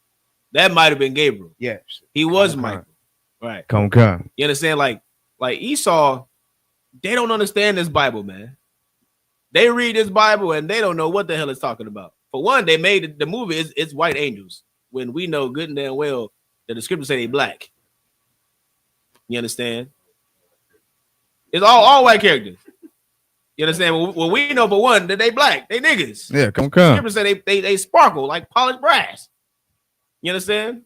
That might have been Gabriel. Yes. He was Michael. Right. Come on. You understand? Like Esau, they don't understand this Bible, man. They read this Bible and they don't know what the hell it's talking about. For one, they made the movie it's white angels when we know good and damn well that the scriptures say they black. You understand? It's all white characters. You understand? Well, we know for one that they black, they niggas. Yeah, come on. Scriptures say they sparkle like polished brass. You understand?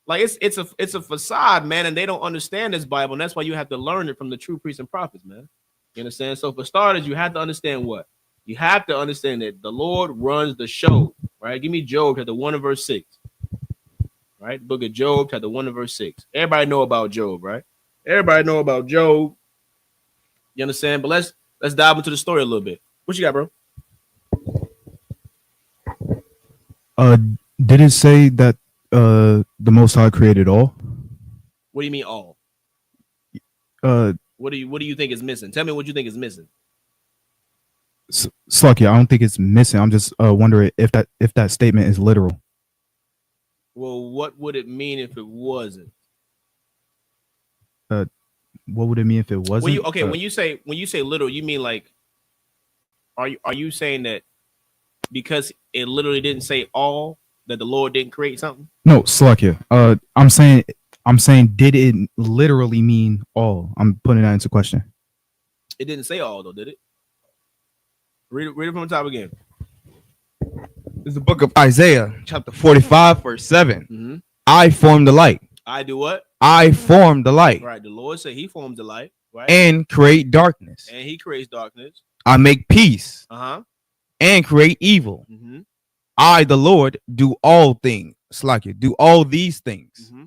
Like it's a facade, man, and they don't understand this Bible, and that's why you have to learn it from the true priests and prophets, man. You understand? So for starters, you have to understand what? You have to understand that the Lord runs the show, right? Give me Job chapter 1 and verse 6. Right? Book of Job chapter 1 and verse 6. Everybody know about Job, right? Everybody know about Job. You understand? But let's dive into the story a little bit. What you got, bro? Did it say that the Most High created all? What do you mean all? What do you think is missing? Tell me what you think is missing. Slucky, I don't think it's missing. I'm just wondering if that statement is literal. Well, what would it mean if it wasn't? What would it mean if it wasn't? When you say literal, you mean like, are you saying that because it literally didn't say all, that the Lord didn't create something? No, Slucky. I'm saying, did it literally mean all? I'm putting that into question. It didn't say all though, did it? Read it from the top again. This is the book of Isaiah, chapter 45, verse 7. Mm-hmm. I form the light. I do what? I form the light. Right. The Lord said he forms the light, right? And create darkness. And he creates darkness. I make peace. Uh-huh. And create evil. Mm-hmm. I, the Lord, do all things. It's like you do all these things. Mm-hmm.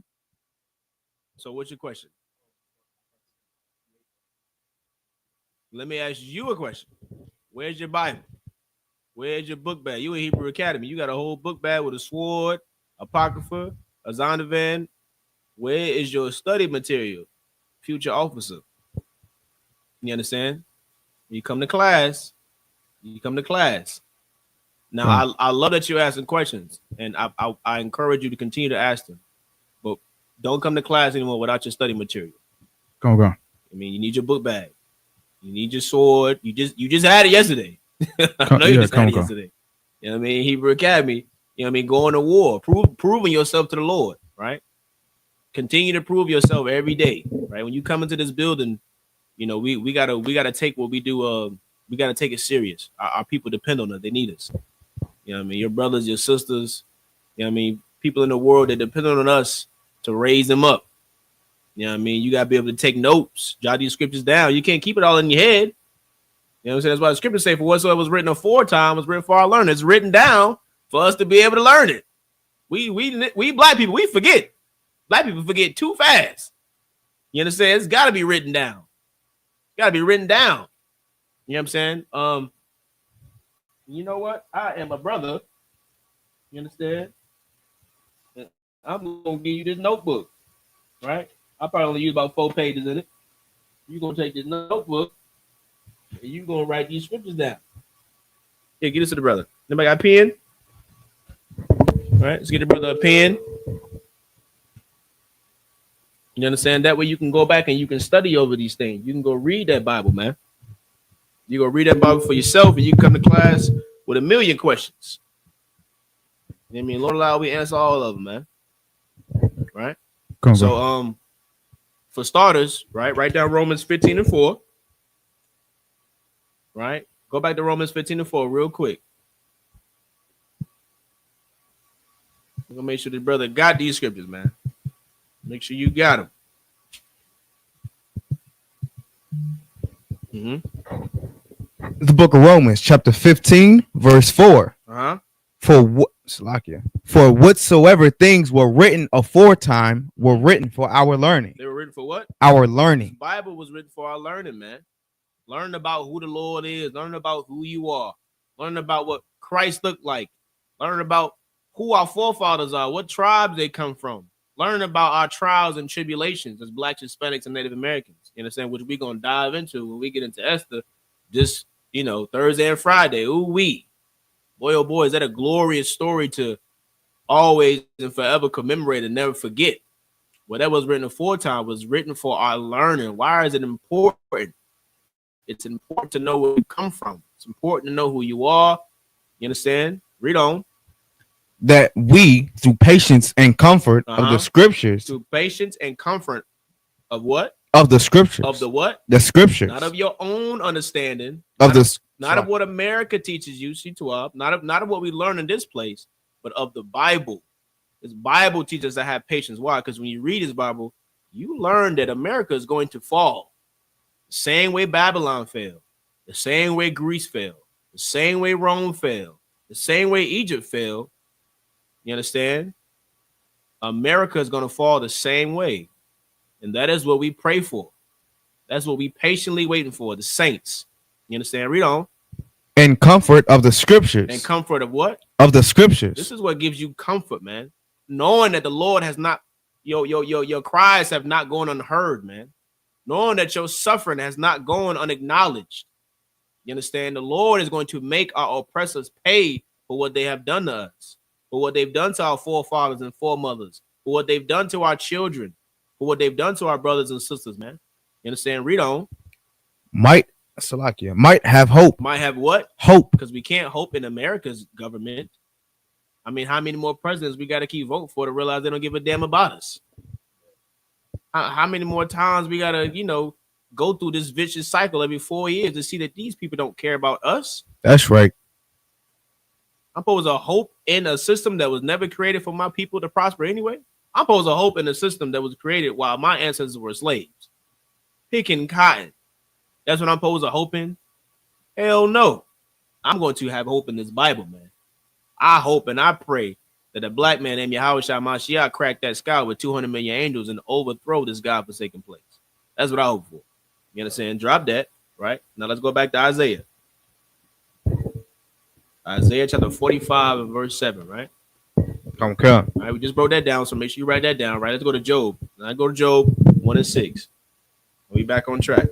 So what's your question? Let me ask you a question. Where's your Bible? Where's your book bag? You in Hebrew Academy. You got a whole book bag with a sword, apocrypha, a Zondervan. Where is your study material, future officer? You understand? You come to class. Now, I love that you're asking questions, and I encourage you to continue to ask them. But don't come to class anymore without your study material. Go on. I mean, you need your book bag. You need your sword. You just had it yesterday. I know you just had it yesterday. You know what I mean? Hebrew Academy. You know what I mean? Going to war, proving yourself to the Lord, right? Continue to prove yourself every day, right? When you come into this building, you know we gotta take what we do. We gotta take it serious. Our people depend on us. They need us. You know what I mean? Your brothers, your sisters. You know what I mean? People in the world that depend on us to raise them up. You know what I mean? You gotta be able to take notes, jot these scriptures down. You can't keep it all in your head. You know what I'm saying? That's why the scriptures say, for whatsoever was written aforetime was written for our learning. It's written down for us to be able to learn it. We black people, we forget. Black people forget too fast. You understand? It's got to be written down. Got to be written down. You know what I'm saying? You know what? I am a brother. You understand? I'm going to give you this notebook, right? I probably only use about 4 pages in it. You're going to take this notebook and you're going to write these scriptures down. Here, get this to the brother. Anybody got a pen? All right, let's get the brother a pen. You understand? That way you can go back and you can study over these things. You can go read that Bible, man. You go read that Bible for yourself and you come to class with a million questions. You know what I mean? Lord allow we answer all of them, man. Right? So, for starters, right, write down Romans 15:4. Right? Go back to Romans 15:4 real quick. I'm gonna make sure the brother got these scriptures, man. Make sure you got them. Mm-hmm. The book of Romans, chapter 15, verse 4. Uh-huh. For whatsoever things were written aforetime were written for our learning. They were written for what? Our learning. The Bible was written for our learning, man. Learn about who the Lord is. Learn about who you are. Learn about what Christ looked like. Learn about who our forefathers are, what tribes they come from. Learn about our trials and tribulations as Blacks, Hispanics, and Native Americans. You understand? Which we're going to dive into when we get into Esther this, Thursday and Friday. Ooh-wee. Boy, oh boy, is that a glorious story to always and forever commemorate and never forget. Whatever was written aforetime was written for our learning. Why is it important? It's important to know where you come from. It's important to know who you are. You understand? Read on. That we, through patience and comfort of the scriptures. Through patience and comfort of what? Of the scriptures. Of the what? The scriptures. Not of your own understanding. Not of what America teaches you, C2up. Not of what we learn in this place, but of the Bible. This Bible teaches us to have patience. Why? Because when you read this Bible, you learn that America is going to fall. The same way Babylon fell. The same way Greece fell. The same way Rome fell. The same way Egypt fell. You understand? America is going to fall the same way. And that is what we pray for. That's what we patiently waiting for, the saints. You understand? Read on. And comfort of the scriptures. And comfort of what? of the scriptures. This is what gives you comfort, man. Knowing that the Lord has not, your cries have not gone unheard, man. Knowing that your suffering has not gone unacknowledged. You understand? The Lord is going to make our oppressors pay for what they have done to us, for what they've done to our forefathers and foremothers, for what they've done to our children, for what they've done to our brothers and sisters, man. You understand? Read on. Might have hope. Might have what? Hope. Because we can't hope in America's government. I mean, how many more presidents we got to keep voting for to realize they don't give a damn about us? How many more times we got to, go through this vicious cycle every 4 years to see that these people don't care about us? That's right. I'm supposed to hope in a system that was never created for my people to prosper anyway. I'm supposed to hope in a system that was created while my ancestors were slaves, picking cotton. That's what I'm supposed to hope in? Hell no. I'm going to have hope in this Bible, man. I hope and I pray that a black man named Yahushua Mashiach crack that sky with 200 million angels and overthrow this godforsaken place. That's what I hope for. You understand? Drop that, right? Now let's go back to Isaiah. Isaiah chapter 45 and verse 7, right? Okay. All right, we just broke that down, so make sure you write that down, right? Let's go to Job. Now go to Job 1 and 6. We'll be back on track.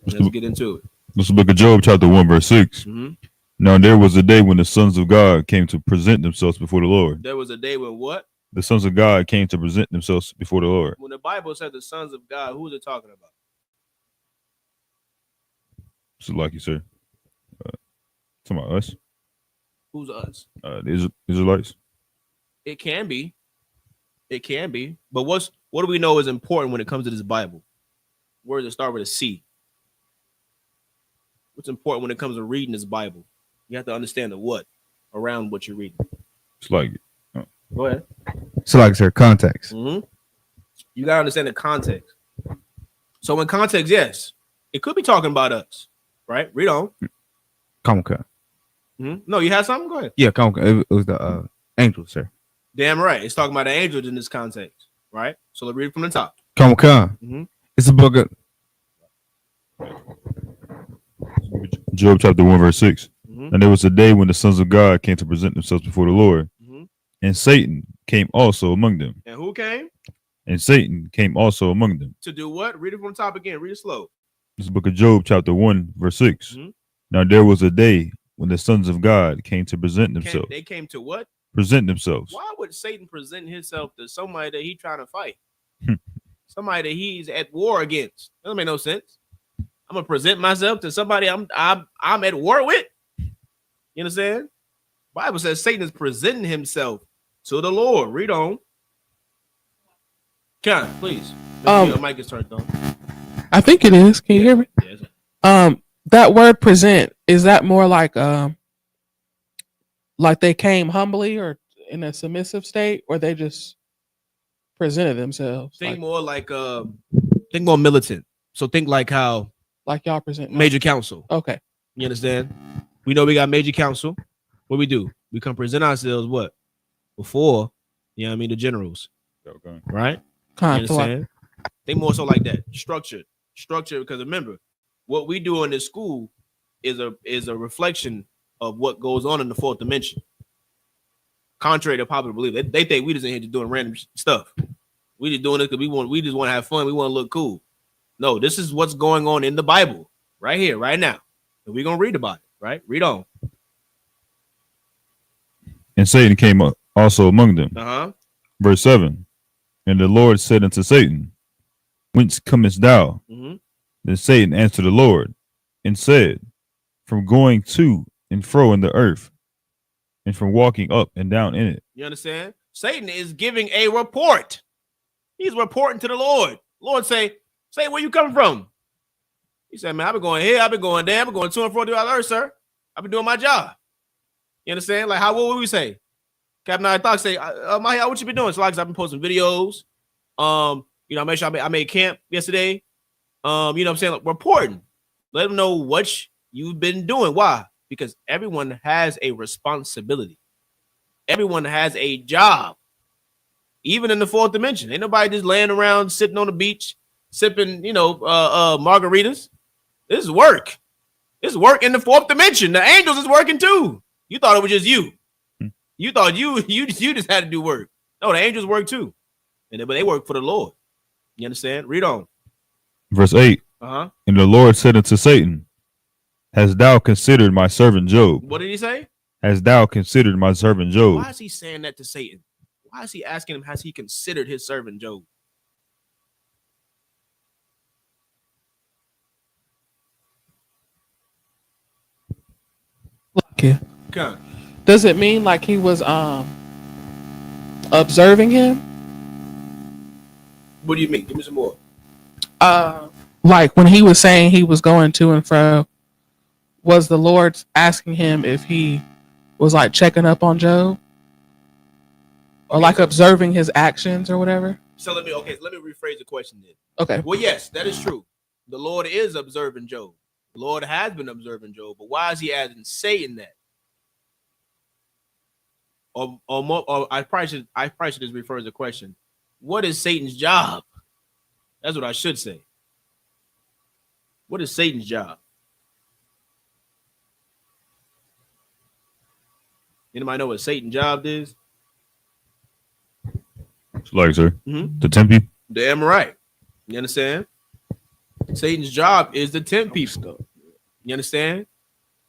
Let's get into it. This is the book of Job, chapter 1, verse 6. Mm-hmm. Now there was a day when the sons of God came to present themselves before the Lord. There was a day when what? The sons of God came to present themselves before the Lord. When the Bible said the sons of God, who is it talking about? So like you said, talking about us. Who's us? The Israelites. It can be. It can be. But what do we know is important when it comes to this Bible? Where does it start with a C? What's important when it comes to reading this Bible? You have to understand the what around what you're reading. It's like, Go ahead. So like, sir, context. Mm-hmm. You gotta understand the context. So in context, yes, it could be talking about us, right? Read on. Come on. Mm-hmm. No, you had something? Go ahead. Yeah, come on. It was the angel, sir. Damn right. It's talking about the angels in this context, right? So let's read it from the top. Come on. Mm-hmm. It's a book of Job chapter 1, verse 6. Mm-hmm. And there was a day when the sons of God came to present themselves before the Lord. Mm-hmm. And Satan came also among them. And who came? And Satan came also among them. To do what? Read it from the top again. Read it slow. This is the book of Job chapter 1, verse 6. Mm-hmm. Now there was a day when the sons of God came to present themselves. They came to what? Present themselves. Why would Satan present himself to somebody that he's trying to fight? Somebody that he's at war against. That doesn't make no sense. I'm gonna present myself to somebody I'm at war with. You understand? Bible says Satan is presenting himself to the Lord. Read on. Con, please. Your mic is turned on. I think it is. Can you hear me? Yes. That word present, is that more like they came humbly or in a submissive state, or they just presented themselves? Think more militant. So think like how like y'all present major council. Okay. You understand? We know we got major council. What we do? We come present ourselves what? Before, the generals. Okay. Right? You understand? Think more so like that. Structure, because remember, what we do in this school is a reflection of what goes on in the fourth dimension. Contrary to popular belief, they think we just in here just doing random stuff. We just doing it because we just want to have fun. We want to look cool. No, this is what's going on in the Bible right here, right now. And we're gonna read about it, right? Read on. And Satan came also among them. Uh-huh. Verse 7. And the Lord said unto Satan, Whence comest thou? Mm-hmm. Then Satan answered the Lord and said, From going to and fro in the earth, and from walking up and down in it. You understand? Satan is giving a report. He's reporting to the Lord. Lord say, where you coming from? He said, man, I've been going here, I've been going there, I've been going to and fro throughout the earth, sir. I've been doing my job. You understand? Like, what would we say? Captain I thought say, Mahia, what you been doing? So, like, I've been posting videos. I made sure I made camp yesterday. You know what I'm saying? Like, reporting. Let them know what you've been doing. Why? Because everyone has a responsibility. Everyone has a job. Even in the fourth dimension. Ain't nobody just laying around sitting on the beach, sipping, margaritas. This is work. This is work in the fourth dimension. The angels is working too. You thought it was just you. Hmm. You thought you just had to do work. No, the angels work too, but they work for the Lord. You understand? Read on. Verse 8. Uh-huh. And the Lord said unto Satan, hast thou considered my servant Job? What did he say? Hast thou considered my servant Job? Why is he saying that to Satan? Why is he asking him, has he considered his servant Job? Yeah. Okay. Does it mean like he was observing him? What do you mean? Give me some more. Like when he was saying he was going to and fro, was the Lord asking him if he was like checking up on Job? Or like observing his actions or whatever? So let me rephrase the question then. Okay. Well, yes, that is true. The Lord is observing Job. The Lord has been observing Job, but why is he asking Satan that? Or I probably should just rephrase the question. What is Satan's job? That's what I should say. What is Satan's job? Anybody know what Satan's job is? It's like, sir, Mm-hmm. to tempt you. Damn right. You understand? Satan's job is to tempt people. You understand?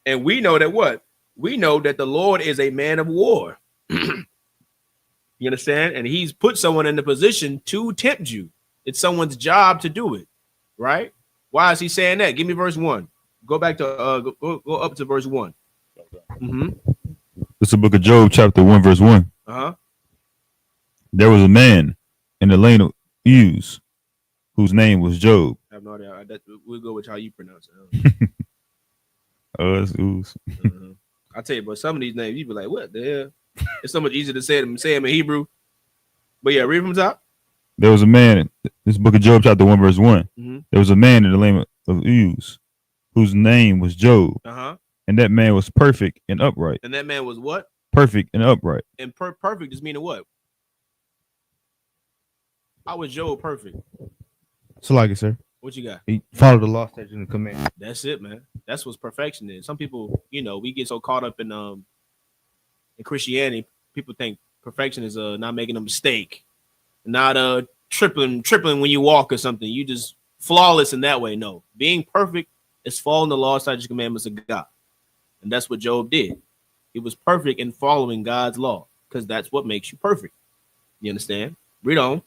And we know that what? We know that the Lord is a man of war. You understand? And he's put someone in the position to tempt you. It's someone's job to do it, right? Why is he saying that? Give me verse 1. Go back to go up to verse 1. Mm-hmm. It's the book of Job, chapter 1, verse 1. Uh-huh. There was a man in the land of Uz whose name was Job. I have no idea. We'll go with how you pronounce it. It's Uz. Uh-huh. I tell you, but some of these names, you be like, what the hell? It's so much easier to say them in Hebrew. But yeah, read from the top. There was a man, this book of Job, chapter 1, verse 1. Mm-hmm. There was a man in the land of Uz whose name was Job. Uh-huh. And that man was perfect and upright. And that man was what? Perfect and upright. And perfect just meaning what? How was Job perfect? So like it, sir. What you got? He followed the law, statutes, and command. That's it, man. That's what perfection is. Some people, we get so caught up in Christianity. People think perfection is not making a mistake, not tripling when you walk or something. You just flawless in that way. No, being perfect is following the law, statutes, and commandments of God, and that's what Job did. He was perfect in following God's law because that's what makes you perfect. You understand? Read on.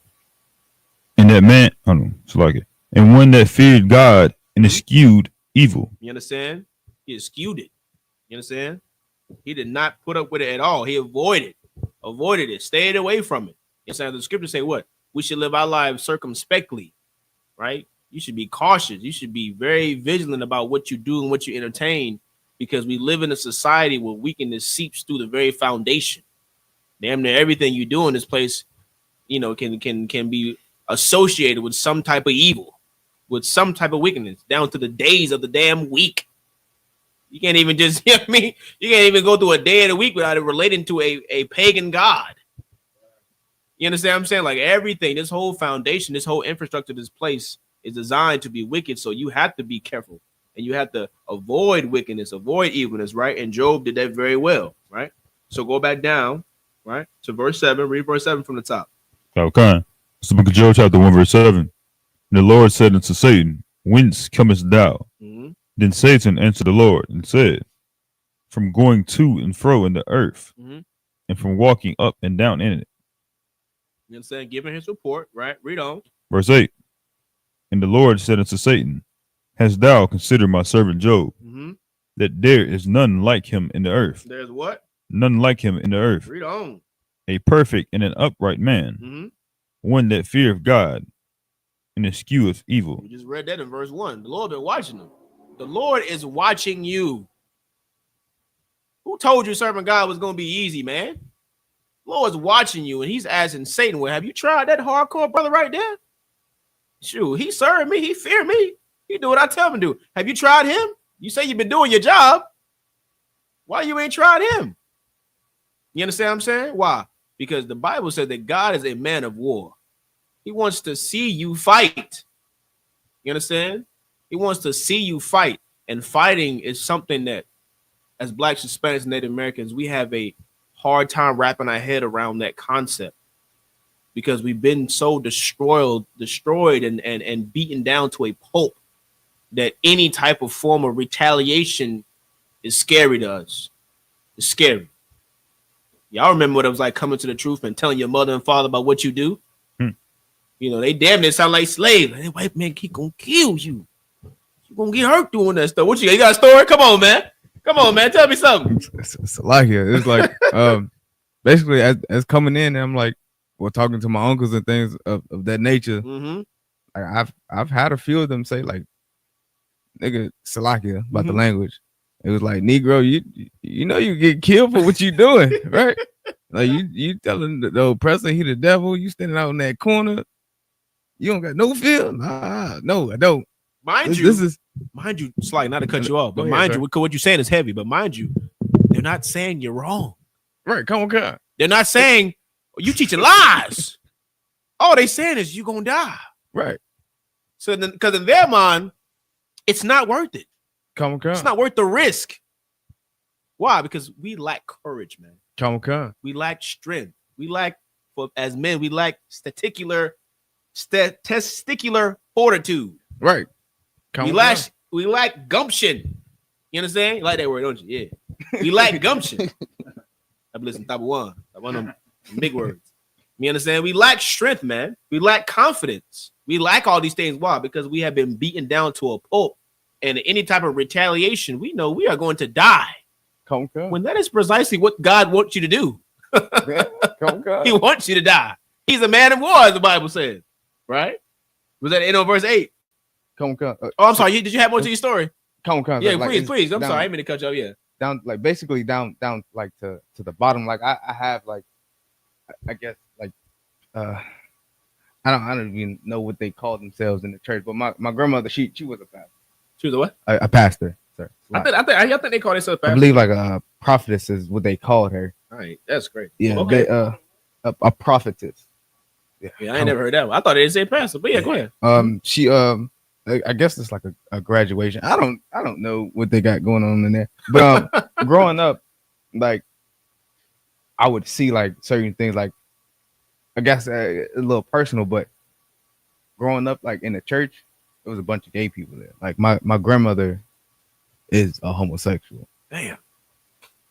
And that man, I don't know, it's like it. And one that feared God and eschewed evil. You understand? He eschewed it. You understand? He did not put up with it at all. He avoided it, stayed away from it. You understand? The scriptures say what? We should live our lives circumspectly, right? You should be cautious. You should be very vigilant about what you do and what you entertain, because we live in a society where wickedness seeps through the very foundation. Damn near everything you do in this place, can be associated with some type of evil, with some type of wickedness, down to the days of the damn week. You can't even just, you can't even go through a day of the week without it relating to a pagan god. You understand what I'm saying? Like everything, this whole foundation, this whole infrastructure, this place is designed to be wicked. So you have to be careful and you have to avoid wickedness, avoid evilness, right? And Job did that very well, right? So go back down, right, to verse 7. Read verse 7 from the top. Okay. It's the book of Job, chapter 1, verse 7. And the Lord said unto Satan, whence comest thou? Mm-hmm. Then Satan answered the Lord and said, from going to and fro in the earth, mm-hmm. and from walking up and down in it. You understand? Giving his report, right? Read on. Verse 8. And the Lord said unto Satan, hast thou considered my servant Job, mm-hmm. that there is none like him in the earth? There's what? None like him in the earth. Read on. A perfect and an upright man, mm-hmm. one that feareth God and escheweth evil. We just read that in verse 1. The Lord been watching him. The Lord is watching you. Who told you serving God was going to be easy, man? The Lord's watching you, and he's asking Satan, well, have you tried that hardcore brother right there? Shoot, he served me. He feared me. He do what I tell him to do. Have you tried him? You say you've been doing your job. Why you ain't tried him? You understand what I'm saying? Why? Because the Bible says that God is a man of war. He wants to see you fight. You understand? He wants to see you fight. And fighting is something that as Blacks, Hispanics, and Native Americans, we have a hard time wrapping our head around that concept because we've been so destroyed and beaten down to a pulp that any type of form of retaliation is scary to us. It's scary. Y'all remember what it was like coming to the truth and telling your mother and father about what you do? You know, they damn near sound like slaves. Hey, white man, he gonna kill you. You gonna get hurt doing that stuff. What you got a story? Come on, man. Come on, man. Tell me something. It's a lot here. It's like basically as coming in, I'm like, we're talking to my uncles and things of that nature. Mm-hmm. Like I've had a few of them say like, nigga, Salakia about the language. It was like, Negro, you know you get killed for what you doing, right? Like you telling the oppressor he the devil. You standing out in that corner. You don't got no fear? Nah, no, I don't. Mind you, Sly, not to cut you off, but mind you, what you're saying is heavy. But mind you, they're not saying you're wrong. Right, come on. They're not saying you teaching lies. All they saying is you gonna die. Right. So then, because in their mind, it's not worth it. Come on. It's not worth the risk. Why? Because we lack courage, man. Come on. We lack strength. We lack, as men, we lack testicular fortitude. Right. We lack gumption. You understand? You like that word, don't you? Yeah. We lack gumption. I've listened to one of them big words. You understand? We lack strength, man. We lack confidence. We lack all these things. Why? Because we have been beaten down to a pulp. And any type of retaliation, we know we are going to die. Come on. When that is precisely what God wants you to do. He wants you to die. He's a man of war, as the Bible says. Right? Was that in verse 8? Come on. Oh, I'm sorry. Did you have more to your story? Come on. Yeah, like, please. I'm down, sorry. I didn't mean to cut you off. Yeah. Down, like basically down like to the bottom. Like I have like, I guess like, I don't even know what they call themselves in the church. But my grandmother, she was a pastor. She was a what? A pastor. Sir. I think they call themselves pastor. I believe like a prophetess is what they called her. All right, that's great. Yeah. Okay. A prophetess. Yeah, I ain't never heard that one. I thought they didn't say pastor, but yeah, go ahead. She I guess it's like a graduation. I don't know what they got going on in there. But growing up, like I would see like certain things, like I guess a little personal, but growing up like in the church, there was a bunch of gay people there. Like my grandmother is a homosexual. Damn.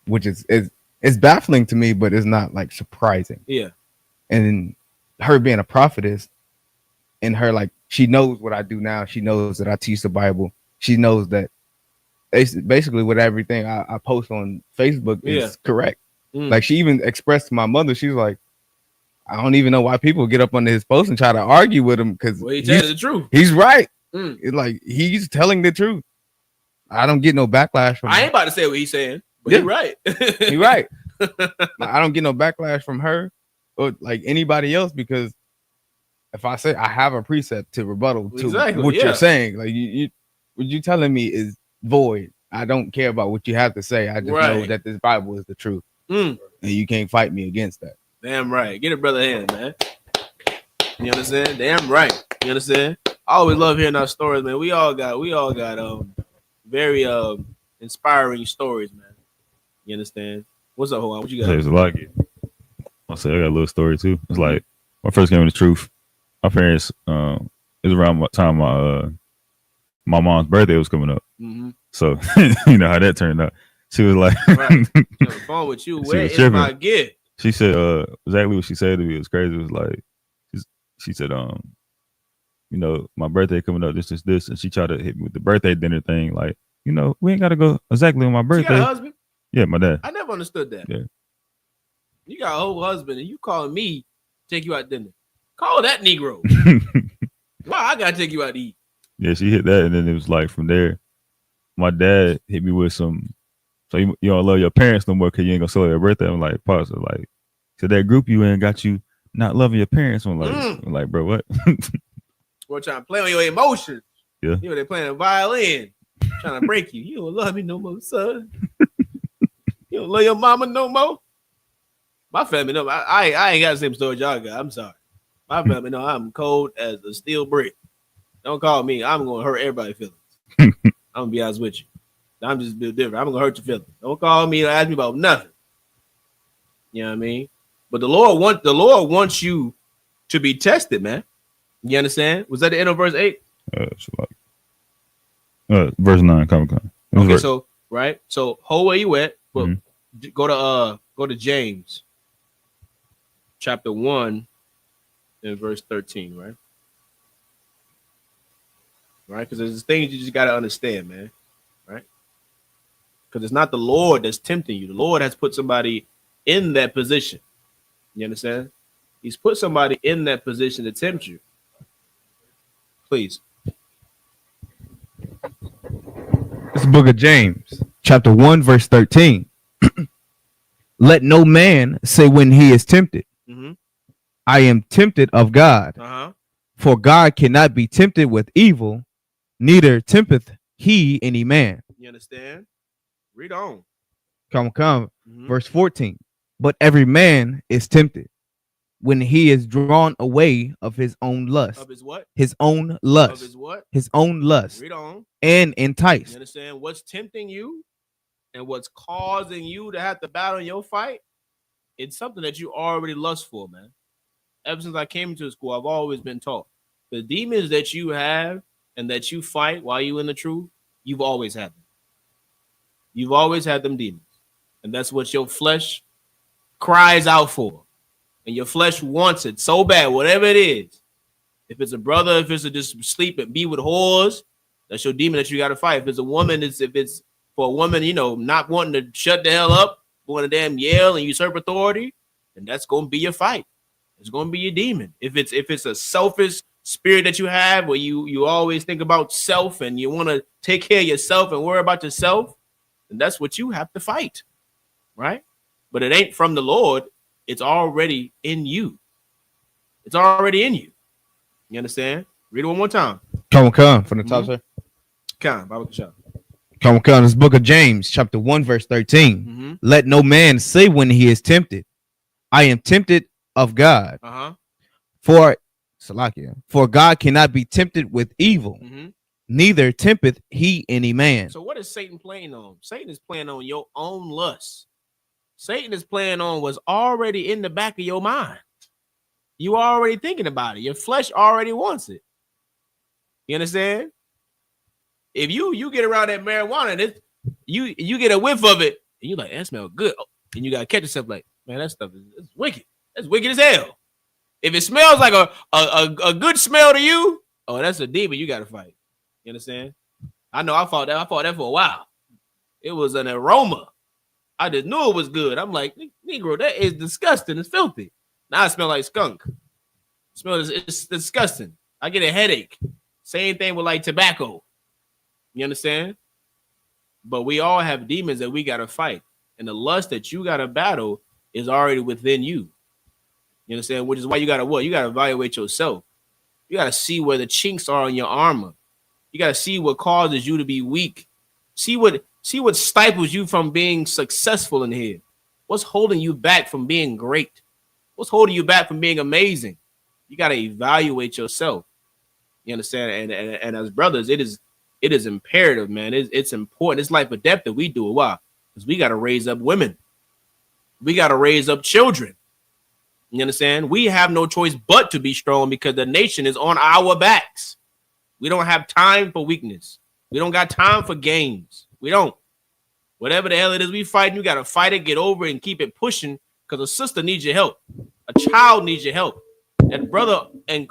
Which is baffling to me, but it's not like surprising. Yeah. And her being a prophetess, and her like she knows what I do now. She knows that I teach the Bible. She knows that basically with everything I post on Facebook is correct. Like she even expressed to my mother, she's like, I don't even know why people get up under his post and try to argue with him because he's telling the truth. He's right. It's like he's telling the truth. I don't get no backlash from I ain't about to say what he's saying, but he's right. He's right. I don't get no backlash from her or like anybody else because if I say I have a precept to rebuttal to what you're saying, like what you telling me is void. I don't care about what you have to say. I just know that this Bible is the truth, and you can't fight me against that. Damn right. Get a brother hand, man. You understand? Damn right. You understand? I always love hearing our stories, man. We all got very inspiring stories, man. You understand? What's up, Juan? What you got? There's a lot. I'll say I got a little story too. It's like when I first came to the truth, my parents, it was around the time my mom's birthday was coming up. So you know how that turned out. She was like, right. On the phone with you. Where is my gift? She said exactly what she said to me. It was crazy. It was like she said, you know, my birthday coming up, this, and she tried to hit me with the birthday dinner thing. Like, you know, we ain't gotta go exactly on my birthday. She got a husband? Yeah, my dad. I never understood that. Yeah. You got a whole husband and you calling me to take you out to dinner. Call that Negro. Why I gotta take you out to eat? Yeah, she hit that, and then it was like from there, my dad hit me with some. So you don't love your parents no more because you ain't gonna celebrate your birthday. I'm like, pause. Like, so that group you in got you not loving your parents. I'm like, bro, what? We're trying to play on your emotions. Yeah. You know, they're playing a violin, trying to break you. You don't love me no more, son. You don't love your mama no more. My family know. I ain't got the same story y'all got. I'm sorry. My family know I'm cold as a steel brick. Don't call me. I'm gonna hurt everybody's feelings. I'm gonna be honest with you. I'm just a bit different. I'm gonna hurt your feelings. Don't call me and ask me about nothing. You know what I mean? But the Lord wants you to be tested, man. You understand? Was that the end of verse 8? Verse 9, Comic-Con. Okay, so right. So hold where you at, but go to James chapter 1 and verse 13, right? Right? Because there's things you just gotta understand, man. Right? Because it's not the Lord that's tempting you. The Lord has put somebody in that position. You understand? He's put somebody in that position to tempt you. Please. It's the book of James, chapter 1, verse 13. Let no man say when he is tempted, I am tempted of God. For God cannot be tempted with evil, neither tempteth he any man. You understand? Read on. Come. Verse 14. But every man is tempted when he is drawn away of his own lust. Of his what? His own lust. Of his what? His own lust. Read on. And enticed. You understand? What's tempting you and what's causing you to have to battle in your fight? It's something that you already lust for, man. Ever since I came into school, I've always been taught. The demons that you have and that you fight while you in the truth, you've always had them. You've always had them demons. And that's what your flesh cries out for. And your flesh wants it so bad, whatever it is. If it's a brother, if it's a just sleep and be with whores, that's your demon that you got to fight. If it's a woman, if it's for a woman, not wanting to shut the hell up, going to damn yell and usurp authority, then that's going to be your fight. It's going to be your demon. If it's a selfish spirit that you have where you always think about self and you want to take care of yourself and worry about yourself, then that's what you have to fight, right? But it ain't from the Lord. It's already in you. It's already in you. You understand? Read it one more time. Come from the top, sir. Come. This book of James, chapter 1, verse 13. Let no man say when he is tempted, I am tempted of God. For God cannot be tempted with evil, neither tempteth he any man. So what is Satan playing on? Satan is playing on your own lust. Satan is playing on what's already in the back of your mind. You already thinking about it. Your flesh already wants it. You understand? If you get around that marijuana, you get a whiff of it, and you like, that smells good. And you gotta catch yourself like, man, that stuff is wicked. That's wicked as hell. If it smells like a good smell to you, oh, that's a demon you gotta fight. You understand? I know I fought that for a while. It was an aroma. I just knew it was good. I'm like, Negro, that is disgusting. It's filthy. Now I smell like skunk. It's disgusting. I get a headache. Same thing with like tobacco. You understand? But we all have demons that we got to fight. And the lust that you got to battle is already within you. You understand? Which is why you got to what? You got to evaluate yourself. You got to see where the chinks are in your armor. You got to see what causes you to be weak. See what stifles you from being successful in here. What's holding you back from being great? What's holding you back from being amazing? You got to evaluate yourself. You understand? And as brothers, it is imperative, man. It's important. It's life or death that we do it. Why? Because we got to raise up women. We got to raise up children. You understand? We have no choice but to be strong because the nation is on our backs. We don't have time for weakness. We don't got time for games. We don't. Whatever the hell it is we fighting, you got to fight it, get over it, and keep it pushing because a sister needs your help. A child needs your help. That brother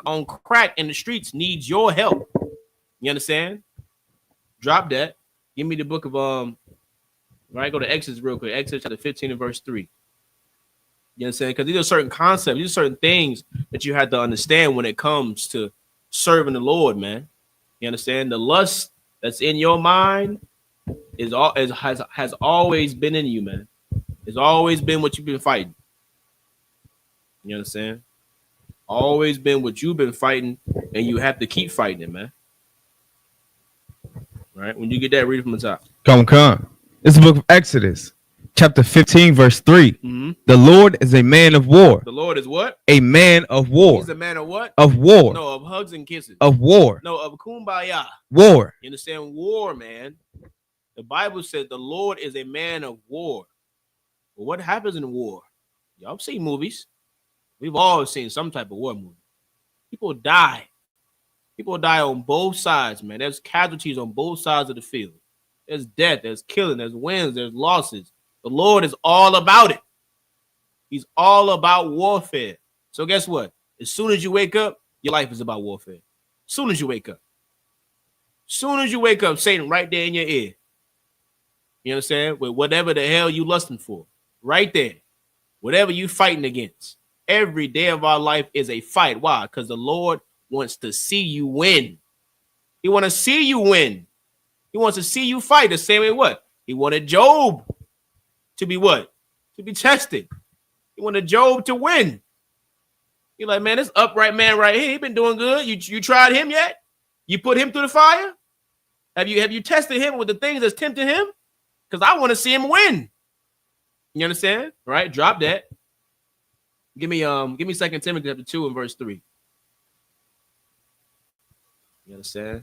on crack in the streets needs your help. You understand? Drop that. Give me the book of right, go to Exodus real quick. Exodus chapter 15 and verse 3. You understand? Because these are certain concepts, these are certain things that you have to understand when it comes to serving the Lord, man. You understand? The lust that's in your mind has always been in you, man. It's always been what you've been fighting. You understand? Always been what you've been fighting, and you have to keep fighting it, man. All right? When you get that, read it from the top. Come. It's the book of Exodus, chapter 15, verse 3. The Lord is a man of war. The Lord is what? A man of war. He's a man of what? Of war. No, of hugs and kisses. Of war. No, of kumbaya. War. You understand? War, man. The Bible said the Lord is a man of war. Well, what happens in war? Y'all seen movies. We've all seen some type of war movie. People die. People die on both sides, man. There's casualties on both sides of the field. There's death, there's killing, there's wins, there's losses. The Lord is all about it. He's all about warfare. So guess what? As soon as you wake up, your life is about warfare. As soon as you wake up. Soon as you wake up, Satan right there in your ear. You understand? With whatever the hell you lusting for. Right there. Whatever you fighting against. Every day of our life is a fight. Why? Because the Lord wants to see you win. He wants to see you win. He wants to see you fight the same way what? He wanted Job to be what? To be tested. He wanted Job to win. You're like, man, this upright man right here, he been doing good. You tried him yet? You put him through the fire? Have you tested him with the things that's tempting him? Because I want to see him win. You understand? All right, drop that. Give me 2 Timothy chapter 2 and verse 3. You understand?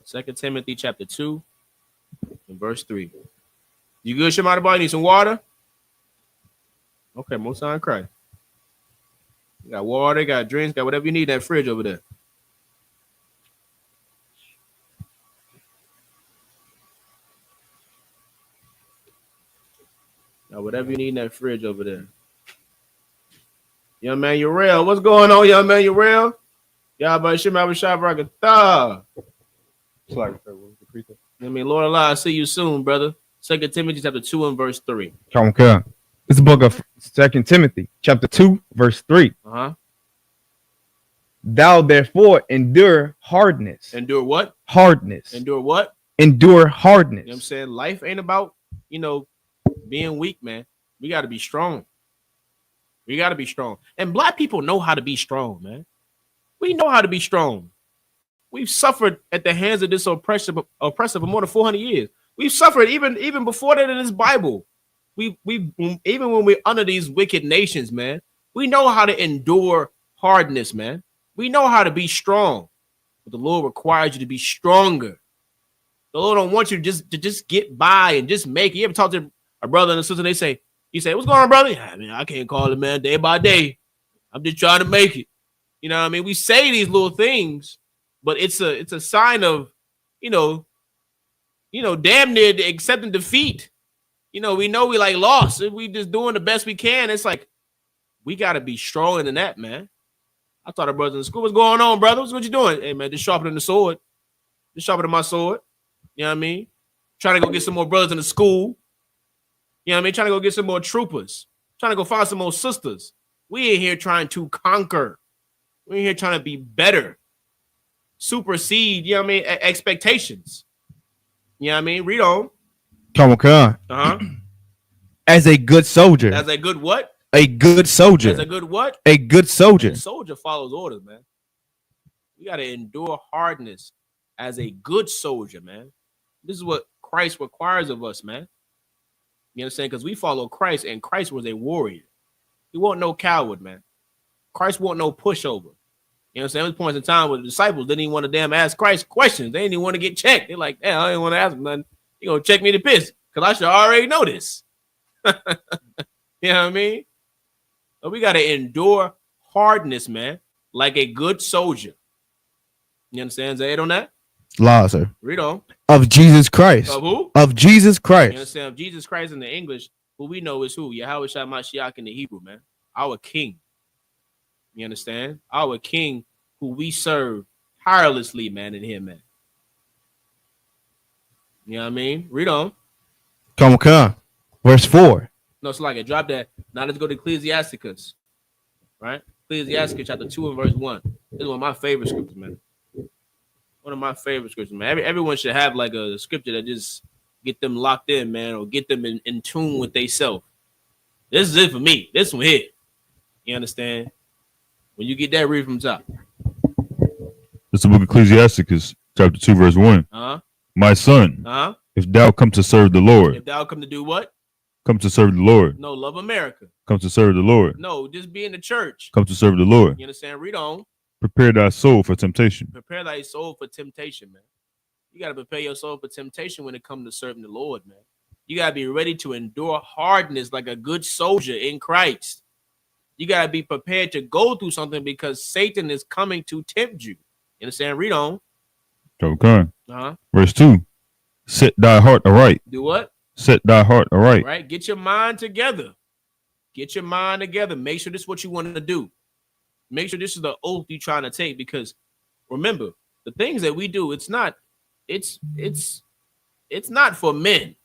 2 Timothy chapter 2 and verse 3. You good, Shemada boy? Need some water? Okay, most on Christ. You got water, got drinks, got whatever you need in that fridge over there. Got whatever you need in that fridge over there. Young man, you real. What's going on, young man? You real? Y'all about to have a shop rocket. I mean, Lord Allah, I'll see you soon, brother. 2 Timothy chapter 2 and verse 3. Come on. It's the book of 2 Timothy, chapter 2, verse 3. Thou therefore endure hardness. Endure what? Hardness. Endure what? Endure hardness. You know what I'm saying? Life ain't about, being weak, man. We got to be strong. We got to be strong. And black people know how to be strong, man. We know how to be strong. We've suffered at the hands of this oppressor for more than 400 years. We've suffered even before that in this Bible. We even when we're under these wicked nations, man, we know how to endure hardness, man. We know how to be strong. But the Lord requires you to be stronger. The Lord don't want you to just get by and just make it. You ever talk to a brother and a sister, you say, what's going on, brother? I mean, I can't call it, man, day by day. I'm just trying to make it. You know what I mean? We say these little things, but it's a sign of, damn near accepting defeat. We know we like lost. We just doing the best we can. It's like, we got to be stronger than that, man. I thought our brothers in school, what's going on, brothers? What you doing? Hey, man, just sharpening the sword. Just sharpening my sword. You know what I mean? Trying to go get some more brothers in the school. You know what I mean? Trying to go get some more troopers. Trying to go find some more sisters. We ain't here trying to conquer. We ain't here trying to be better. Supersede, you know what I mean, expectations. You know what I mean? Read on. Come on. As a good soldier. As a good what? A good soldier. As a good what? A good soldier. A soldier follows orders, man. We got to endure hardness as a good soldier, man. This is what Christ requires of us, man. You understand? Because we follow Christ, and Christ was a warrior. He wasn't no coward, man. Christ wasn't no pushover. You know what I'm saying? There was points in time where the disciples didn't even want to damn ask Christ questions. They didn't even want to get checked. They're like, damn, I didn't want to ask him nothing. You're going to check me to piss because I should already know this. You know what I mean? But we got to endure hardness, man, like a good soldier. You understand, Zayd, on that? Law, sir. Read on. Of Jesus Christ. Of who? Of Jesus Christ. You understand? Of Jesus Christ in the English, who we know is who? Yahweh Shai Mashiach in the Hebrew, man. Our King. You understand? Our King who we serve tirelessly, man, in him, man. You know what I mean? Read on. Come on. Verse 4. No, it's like it. Drop that. Now let's go to Ecclesiasticus. Right? Ecclesiasticus chapter 2 and verse 1. This is one of my favorite scriptures, man. One of my favorite scriptures, man. Everyone should have like a scripture that just get them locked in, man, or get them in tune with themselves. This is it for me. This one here. You understand? When you get that, read from top. It's the book of Ecclesiasticus, chapter 2, verse 1. My son, if thou come to serve the Lord. If thou come to do what? Come to serve the Lord. No, love America. Come to serve the Lord. No, just be in the church. Come to serve the Lord. You understand? Read on. Prepare thy soul for temptation. Prepare thy soul for temptation, man. You got to prepare yourself for temptation when it comes to serving the Lord, man. You got to be ready to endure hardness like a good soldier in Christ. You got to be prepared to go through something because Satan is coming to tempt you. You understand? Read on. Okay. Uh-huh. Verse 2. Set thy heart aright. Do what? Set thy heart aright. Right? Get your mind together. Get your mind together. Make sure this is what you want to do. Make sure this is the oath you're trying to take, because remember, the things that we do, it's not for men.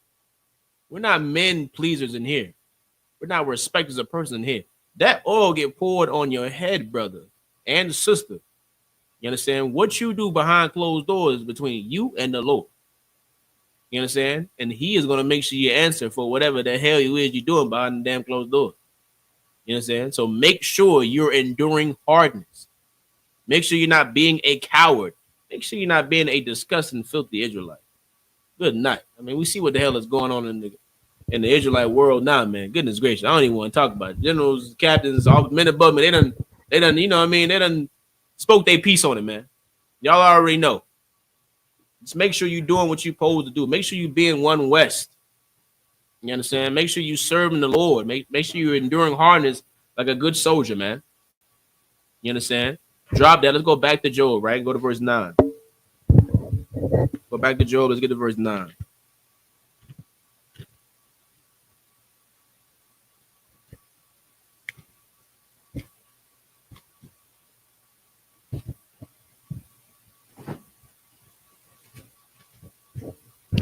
We're not men pleasers in here. We're not respecters of person in here. That oil get poured on your head, brother and sister. You understand? What you do behind closed doors between you and the Lord. You understand? And he is going to make sure you answer for whatever the hell you is you're doing behind the damn closed door. You understand? So make sure you're enduring hardness. Make sure you're not being a coward. Make sure you're not being a disgusting, filthy Israelite. Good night. I mean, we see what the hell is going on in the Israelite world now, man. Goodness gracious. I don't even want to talk about it. Generals, captains, all men above me, they done, you know what I mean? They done spoke their piece on it, man. Y'all already know. Just make sure you're doing what you're supposed to do. Make sure you being one West. You understand? Make sure you serving the Lord. Make sure you're enduring hardness like a good soldier, man. You understand? Drop that. Let's go back to Job, right? Go to verse 9. Go back to Job. Let's get to verse 9.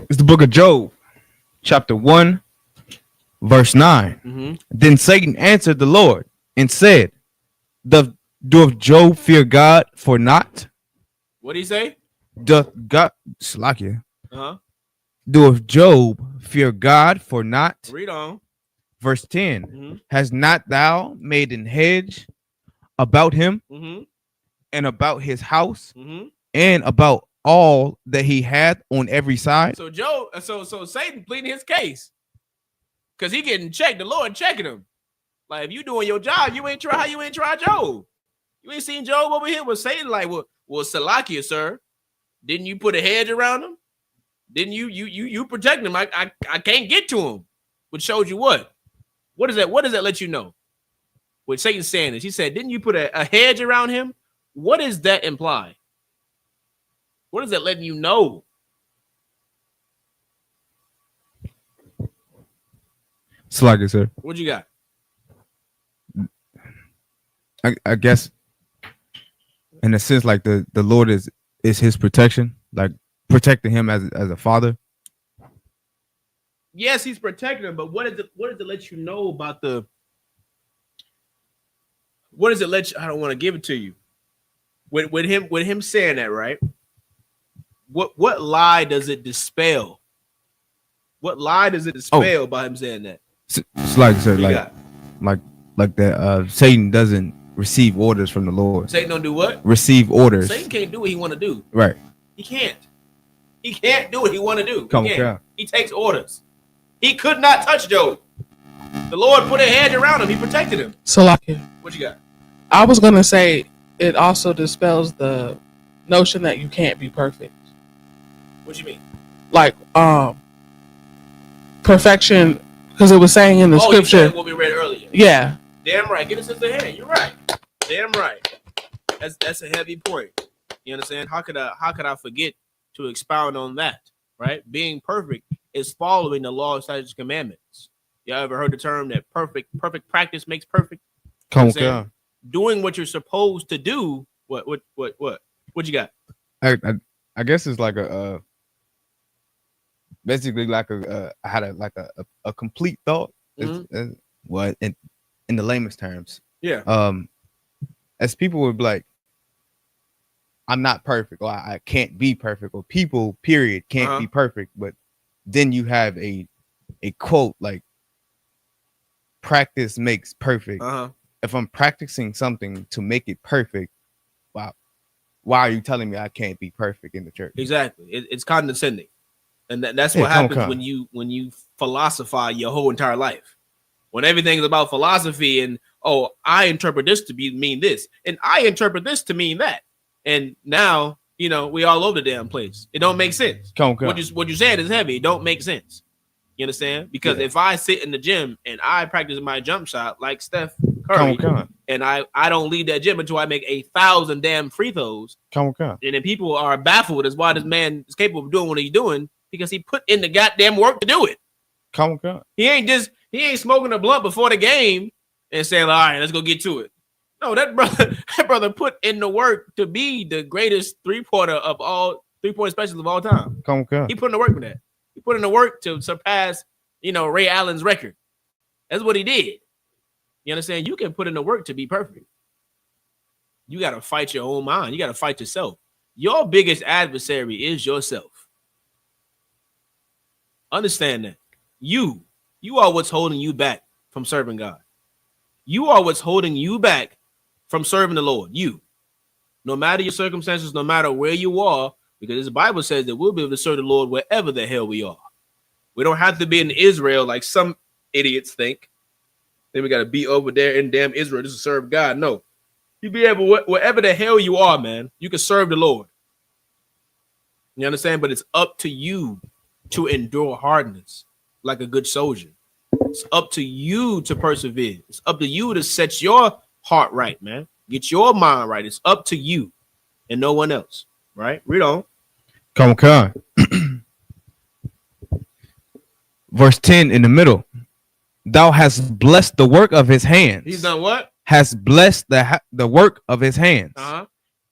It's the book of Job, chapter 1, verse 9. Mm-hmm. Then Satan answered the Lord and said, Doth Job fear God for naught? What did he say? Doth God, Slakia, Uh-huh. doth Job fear God for naught? Read on. Verse 10. Mm-hmm. Has not thou made an hedge about him Mm-hmm. and about his house Mm-hmm. and about all that he hath on every side? So Job, so Satan pleading his case, because he getting checked. The Lord checking him. Like, if you doing your job, you ain't try Job. You ain't seen Job over here with Satan. Like, well, Salakia, sir, didn't you put a hedge around him? Didn't you protect him? I can't get to him. Which shows you what? What does that let you know? What Satan's saying is, he said, didn't you put a hedge around him? What does that imply? What is that letting you know? Slakia, sir. What you got? I guess in a sense, like the Lord is his protection, like protecting him as a father. Yes, he's protecting him, but what does it let you know about the? What does it let you? I don't want to give it to you. With him saying that, right? What lie does it dispel? What lie does it dispel by him saying that? It's like, sir, like that. Satan doesn't receive orders from the Lord. Satan don't do what? Receive orders. Satan can't do what he want to do. Right. He can't. He can't do what he want to do. Come he, on. He takes orders. He could not touch Job. The Lord put a hedge around him. He protected him. Salakia. What you got? I was gonna say it also dispels the notion that you can't be perfect. What you mean? Like perfection, because it was saying in the scripture. You said what we read earlier. Yeah. Damn right. Get us in the hand. You're right. Damn right. That's a heavy point. You understand? How could I forget to expound on that? Right? Being perfect is following the law, statutes, commandments. Y'all ever heard the term that perfect practice makes perfect? Come on. Doing what you're supposed to do. What you got? I guess it's like basically like I had a complete thought. Mm-hmm. What in the lamest terms? Yeah. As people would be like, I'm not perfect, or I can't be perfect, or people, period, can't be perfect. But then you have a quote like, practice makes perfect. If I'm practicing something to make it perfect, why are you telling me I can't be perfect in the church? Exactly. It's condescending. And that's what happens when you philosophize your whole entire life. When everything is about philosophy and, I interpret this to mean this, and I interpret this to mean that. And now, we all over the damn place. It don't make sense. Come on. What you said is heavy. It don't make sense. You understand? Because if I sit in the gym and I practice my jump shot like Steph Curry, and I don't leave that gym until I make 1,000 damn free throws, and then people are baffled as why this man is capable of doing what he's doing because he put in the goddamn work to do it. He ain't smoking a blunt before the game and saying, all right, let's go get to it. No, that brother put in the work to be the greatest three-point specialist of all time. He put in the work for that. He put in the work to surpass, Ray Allen's record. That's what he did. You understand? You can put in the work to be perfect. You got to fight your own mind. You got to fight yourself. Your biggest adversary is yourself. Understand that. You are what's holding you back from serving God. You are what's holding you back from serving the Lord. You. No matter your circumstances, no matter where you are, because the Bible says that we'll be able to serve the Lord wherever the hell we are. We don't have to be in Israel like some idiots think. Then we got to be over there in damn Israel just to serve God. No. You be able, wherever the hell you are, man, you can serve the Lord. You understand? But it's up to you to endure hardness like a good soldier. It's up to you to persevere. It's up to you to set your heart right, man. Get your mind right. It's up to you and no one else. Right? Read on. Come on. Verse 10 in the middle. Thou hast blessed the work of his hands. He's done what? Has blessed the work of his hands.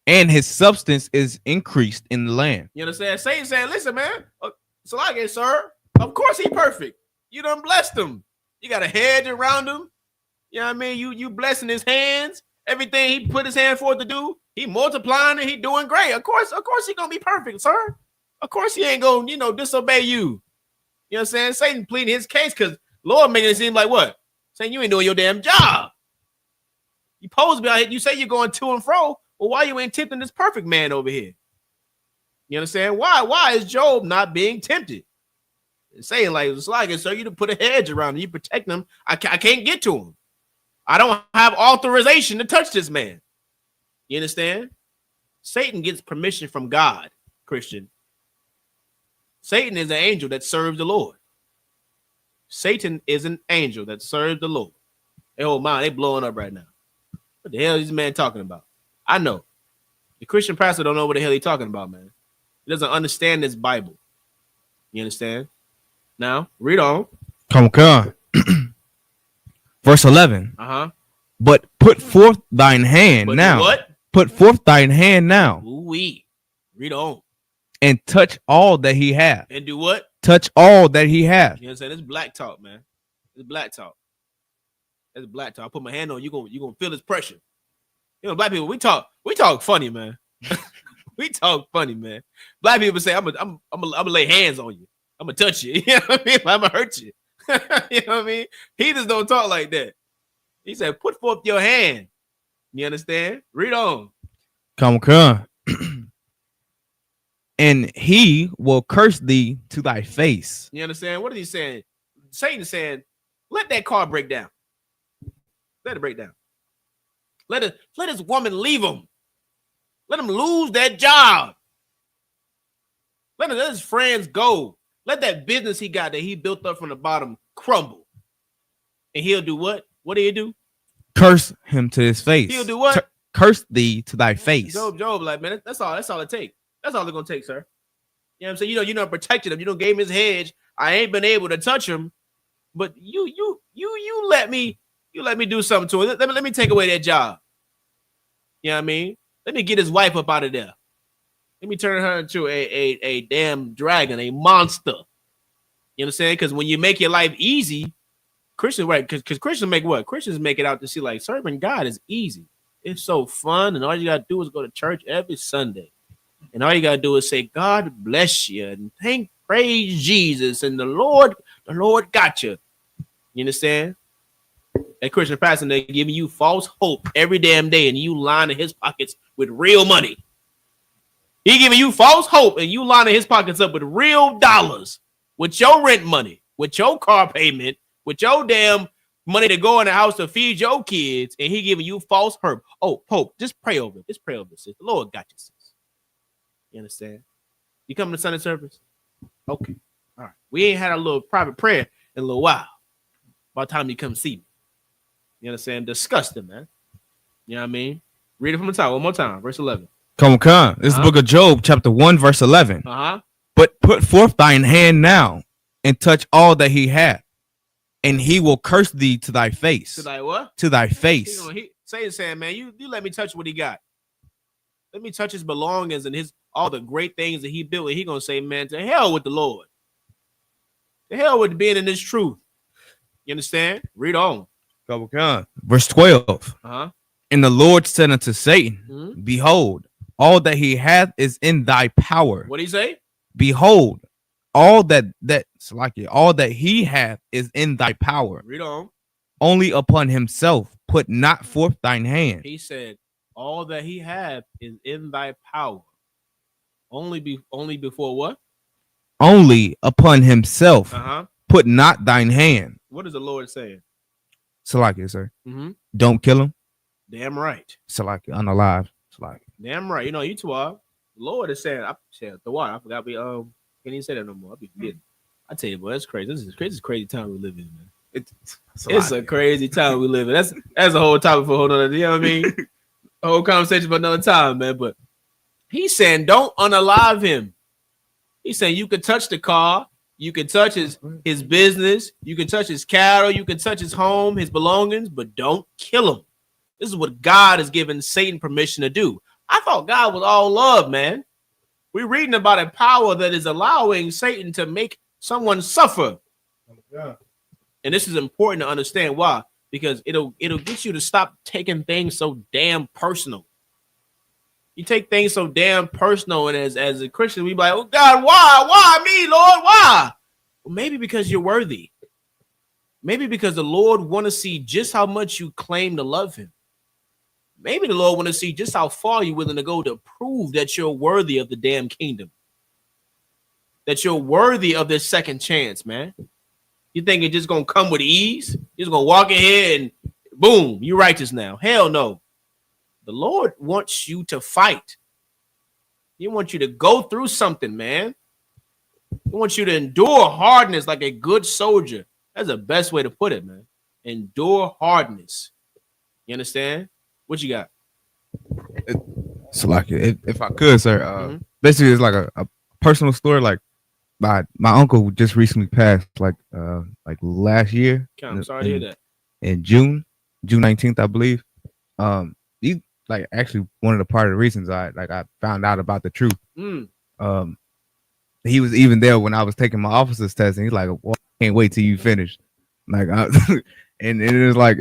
And his substance is increased in the land. You understand? Satan saying, listen, man. So like it, sir. Of course he perfect. You done blessed him. You got a hedge around him. You know what I mean? You blessing his hands. Everything he put his hand forth to do, he multiplying and he doing great. Of course he gonna be perfect, sir. Of course he ain't gonna, disobey you. You know what I'm saying? Satan pleading his case because Lord making it seem like what? Saying you ain't doing your damn job. You supposed to be out here. You say you're going to and fro. Well, why you ain't tempting this perfect man over here? You understand? Why is Job not being tempted? And saying like, it's like it, sir, you to put a hedge around him. You protect him. I can't get to him. I don't have authorization to touch this man. You understand? Satan gets permission from God, Christian. Satan is an angel that serves the Lord. Satan is an angel that serves the Lord. They hold mine, they blowing up right now. What the hell is this man talking about? I know. The Christian pastor don't know what the hell he's talking about, man. He doesn't understand this Bible. You understand? Now, read on. Come on. Verse 11. But put forth thine hand now. What? Put forth thine hand now. Ooh-wee. Read on. And touch all that he hath. And do what? Touch all that he hath. You know what I'm saying? It's black talk, man. It's black talk. It's black talk. I put my hand on you, gonna feel this pressure. Black people, we talk funny, man. We talk funny, man. Black people say, I'm gonna lay hands on you. I'm gonna touch you. You know what I mean? I'm gonna hurt you. You know what I mean? He just don't talk like that. He said, put forth your hand. You understand? Read on. Come. And he will curse thee to thy face. You understand? What is he saying? Satan saying, let that car break down. Let it break down. Let his woman leave him. Let him lose that job. Let his friends go. Let that business he got that he built up from the bottom crumble. And he'll do what? What do he do? Curse him to his face. He'll do what? Curse thee to thy face. Job, like, man, that's all it takes. That's all it's gonna take, sir. You know what I'm saying? You don't protected him. You don't gave him his hedge. I ain't been able to touch him, but you let me do something to him. Let me take away that job. You know what I mean? Let me get his wife up out of there. Let me turn her into a damn dragon, a monster. You understand? Because when you make your life easy, Christians, right? Because Christians make what? Christians make it out to see like serving God is easy. It's so fun, and all you gotta do is go to church every Sunday, and all you gotta do is say, "God bless you," and praise Jesus, and the Lord got you. You understand? That Christian pastor, they're giving you false hope every damn day, and you lining his pockets with real money. He giving you false hope, and you lining his pockets up with real dollars, with your rent money, with your car payment, with your damn money to go in the house to feed your kids, and he giving you false hope. Oh, Pope, just pray over it. Just pray over it, sis. The Lord got you, sis. You understand? You come to Sunday service? Okay. All right. We ain't had a little private prayer in a little while. By the time you come see me. You understand? Disgusting, man. You know what I mean? Read it from the top one more time. Verse 11. Come on. This is the book of Job, chapter 1, verse 11. But put forth thine hand now and touch all that he hath, and he will curse thee to thy face. To thy what? To thy face. Satan saying, man, you let me touch what he got. Let me touch his belongings and his all the great things that he built. And he gonna say, man, to hell with the Lord. To hell with being in this truth. You understand? Read on. Verse 12. And the Lord said unto Satan, behold, all that he hath is in thy power. What did he say? Behold, all that all that he hath is in thy power. Read on. Only upon himself put not forth thine hand. He said, all that he hath is in thy power. Only before what? Only upon himself put not thine hand. What is the Lord saying? Salakia, sir. Don't kill him. Damn right. Salakia, unalive. Salakia. Damn right. You know, you two are. The Lord is saying, I said the water. I forgot we can't even say that no more. I'll be forgetting. I tell you, boy, that's crazy. This is crazy time we live in, man. It's a crazy time we live in. That's a whole topic for a whole nother, you know what I mean? A whole conversation for another time, man. But he's saying, don't unalive him. He's saying you can touch the car, you can touch his business, you can touch his cattle, you can touch his home, his belongings, but don't kill him. This is what God has given Satan permission to do. I thought God was all love, man. We're reading about a power that is allowing Satan to make someone suffer. And this is important to understand why, because it'll get you to stop taking things so damn personal. You take things so damn personal, and as a Christian, we be like, oh God, why me, Lord? Why? Well, maybe because you're worthy. Maybe because the Lord want to see just how much you claim to love him. Maybe the Lord want to see just how far you're willing to go to prove that you're worthy of the damn kingdom. That you're worthy of this second chance, man. You think it's just going to come with ease? You're just going to walk in here and boom, you're righteous now. Hell no. The Lord wants you to fight. He wants you to go through something, man. He wants you to endure hardness like a good soldier. That's the best way to put it, man. Endure hardness. You understand? What you got? Salakia, if I could, sir. Basically, it's like a personal story. Like my uncle just recently passed, like last year. I'm sorry to hear that. In June 19th, I believe. He like actually one of the part of the reasons I found out about the truth. He was even there when I was taking my officer's test, and he's like, well, I can't wait till you finish. Like, and it is like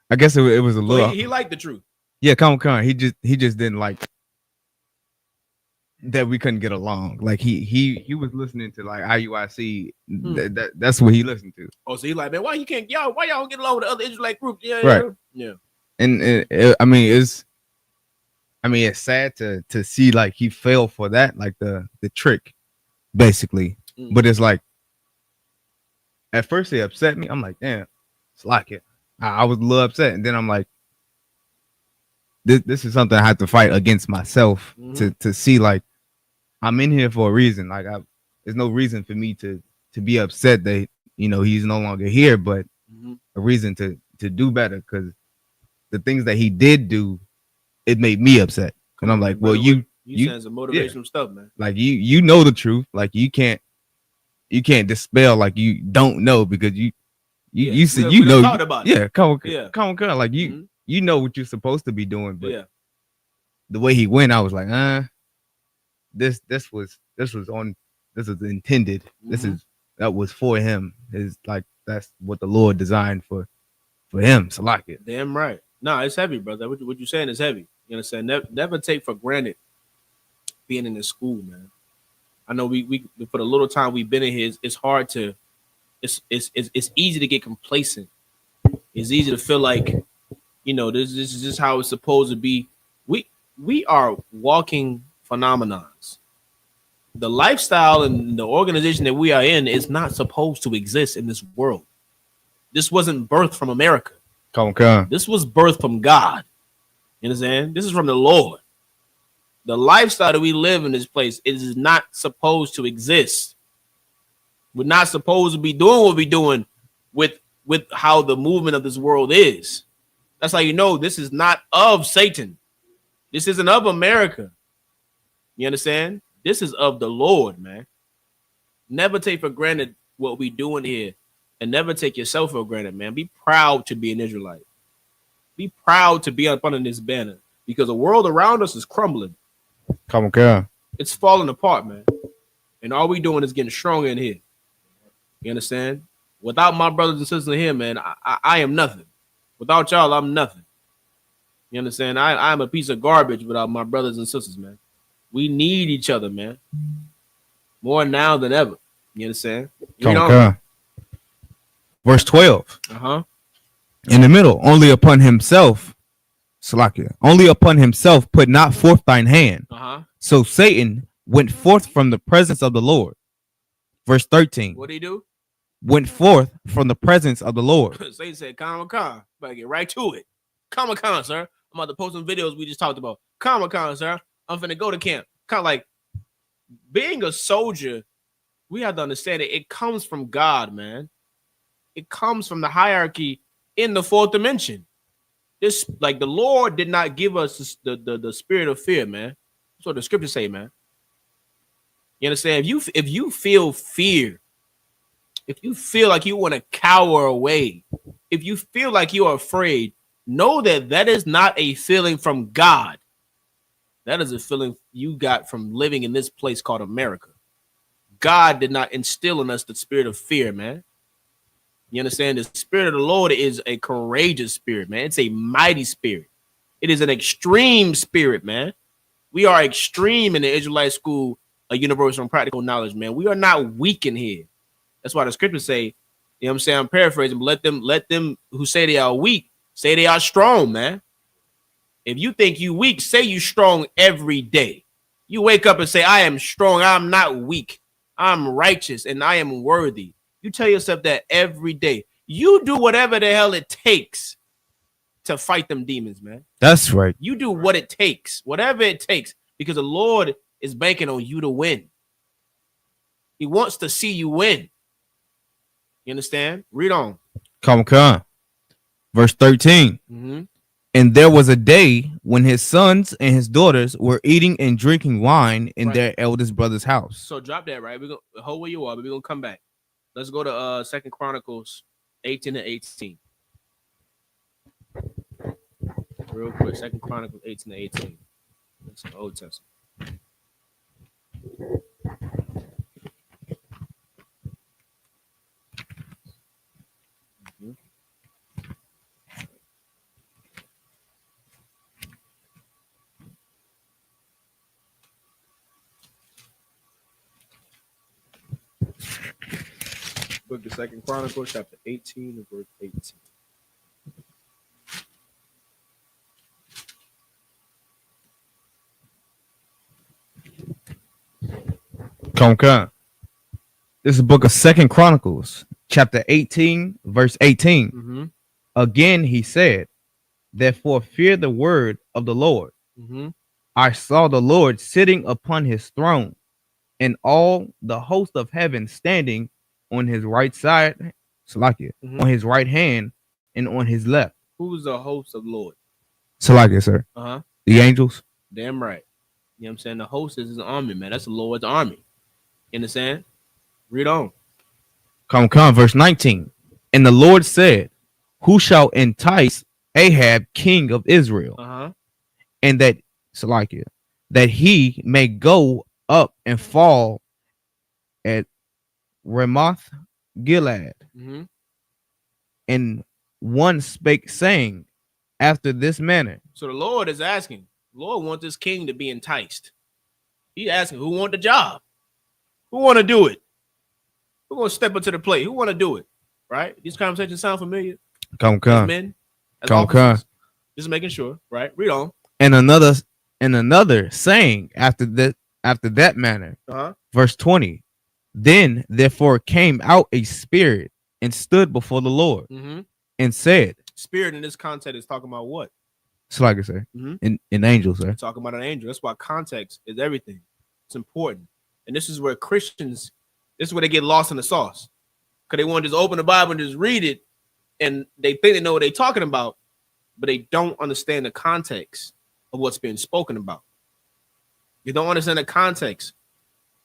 I guess it was a little. He liked the truth. Yeah, come on. He just didn't like that we couldn't get along. Like he was listening to like IUIC. That's what he listened to. Oh, so he like, man, why y'all get along with the other Israelite groups? Yeah, right. Yeah. And it's sad to see like he fell for that, like the trick, basically. But it's like at first it upset me. I'm like, damn, it's like it. I was a little upset, and then I'm like, this is something I have to fight against myself to see like I'm in here for a reason. Like there's no reason for me to be upset that he's no longer here, but a reason to do better, because the things that he did do, it made me upset. And I'm like, well, you saying some motivational stuff, man. Like you know the truth. Like you can't dispel like you don't know, because you said you know. About it. Yeah, come on. Like you know what you're supposed to be doing, but the way he went, I was like, this was intended. That was for him. Is like that's what the Lord designed for him. So like it. Damn right. No, it's heavy, brother. What you're saying is heavy. You understand? Never take for granted being in this school, man. I know we for the little time we've been in here, it's hard to. It's easy to get complacent. It's easy to feel like, this is just how it's supposed to be. We are walking phenomenons. The lifestyle and the organization that we are in is not supposed to exist in this world. This wasn't birthed from America. Come on. This was birthed from God. You understand? This is from the Lord. The lifestyle that we live in this place is not supposed to exist. We're not supposed to be doing what we're doing with how the movement of this world is. That's how you know this is not of Satan. This isn't of America. You understand? This is of the Lord, man. Never take for granted what we doing here, and never take yourself for granted, man. Be proud to be an Israelite. Be proud to be up under this banner, because the world around us is crumbling. Come on. It's falling apart, man. And all we doing is getting stronger in here. You understand? Without my brothers and sisters in here, man, I am nothing. Without y'all, I'm nothing. You understand? I'm a piece of garbage without my brothers and sisters, man. We need each other, man. More now than ever. You understand? Come on. Verse 12. In the middle, only upon himself, Salakia, only upon himself put not forth thine hand. So Satan went forth from the presence of the Lord. Verse 13. What did he do? Went forth from the presence of the Lord. Satan said, Comic-Con. Better get right to it. Comic-Con, sir. I'm about to post some videos we just talked about. Comic-Con, sir. I'm finna go to camp. Kind of like being a soldier, we have to understand it. It comes from God, man. It comes from the hierarchy in the fourth dimension. This, like, the Lord did not give us the spirit of fear, man. That's what the scriptures say, man. You understand? If you feel fear, if you feel like you want to cower away, if you feel like you are afraid, know that that is not a feeling from God. That is a feeling you got from living in this place called America. God did not instill in us the spirit of fear, man. You understand? The spirit of the Lord is a courageous spirit, man. It's a mighty spirit. It is an extreme spirit, man. We are extreme in the Israelite school, a universal and practical knowledge, man. We are not weak in here. That's why the scriptures say, you know what I'm saying? I'm paraphrasing, but let them who say they are weak say they are strong, man. If you think you weak, say you strong every day. You wake up and say, I am strong. I'm not weak. I'm righteous and I am worthy. You tell yourself that every day. You do whatever the hell it takes to fight them demons, man. That's right. You do what it takes, whatever it takes, because the Lord is banking on you to win. He wants to see you win. You understand? Read on. Come on. Verse 13. And there was a day when his sons and his daughters were eating and drinking wine in their eldest brother's house. So drop that, right? We're gonna hold where you are, but we're gonna come back. Let's go to 2 Chronicles 18 and 18. Real quick, 2 Chronicles 18 and 18. That's the Old Testament. Book of 2 Chronicles, chapter 18 and verse 18. Come. This is the book of 2 Chronicles, chapter 18, verse 18. Again, he said, therefore fear the word of the Lord. I saw the Lord sitting upon his throne, and all the host of heaven standing on his right side, Salakia, on his right hand, and on his left. Who's the host of the Lord? Salakia, sir. The angels. Damn right. You know what I'm saying? The host is his army, man. That's the Lord's army. You understand? Read on. Come, verse 19. And the Lord said, who shall entice Ahab, king of Israel? And that, Salakia, that he may go up and fall at Ramoth Gilead. And one spake, saying, after this manner. So the Lord is asking, Lord wants this king to be enticed. He's asking, who want the job? Who want to do it? Who going to step up to the plate? Who want to do it? Right? These conversations sound familiar. Come. As men, as officers. Just making sure, right? Read on. And another saying after that manner. Verse 20. Then therefore came out a spirit and stood before the Lord and said. Spirit in this context is talking about what? It's like I say, in angels, sir. Talking about an angel. That's why context is everything. It's important. And this is where Christians, this is where they get lost in the sauce. Because they want to just open the Bible and just read it, and they think they know what they're talking about, but they don't understand the context of what's being spoken about. You don't understand the context.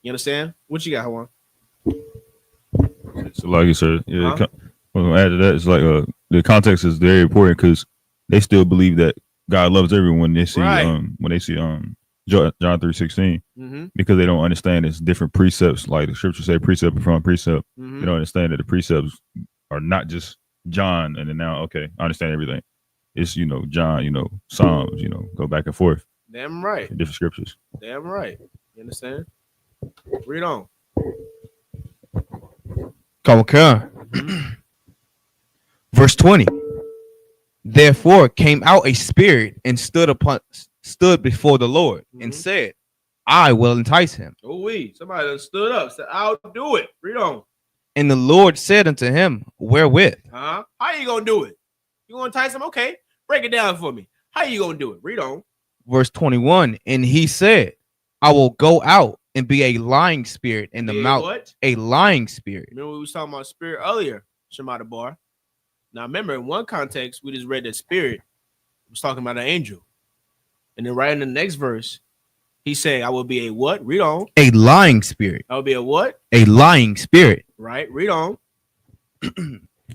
You understand? What you got, Juan? So like you said, yeah. I'm gonna add to that. It's like the context is very important because they still believe that God loves everyone when they see John 3:16, because they don't understand it's different precepts. Like the scripture say, precept from precept. They don't understand that the precepts are not just John and then now I understand everything. It's John, Psalms, go back and forth. Damn right. Different scriptures. Damn right. You understand? Read on. Come on. Verse 20. Therefore came out a spirit and stood before the Lord and said, I will entice him. Somebody that stood up, said, I'll do it. Read on. And the Lord said unto him, wherewith? How you gonna do it? You gonna entice him? Okay, break it down for me. How you gonna do it? Read on. Verse 21. And he said, I will go out and be a lying spirit in the mouth. What? A lying spirit. Remember we was talking about spirit earlier, Shemata Bar. Now remember, in one context, we just read that spirit was talking about an angel. And then right in the next verse, he said, I will be a what? Read on. A lying spirit. I will be a what? A lying spirit. Right. Read on.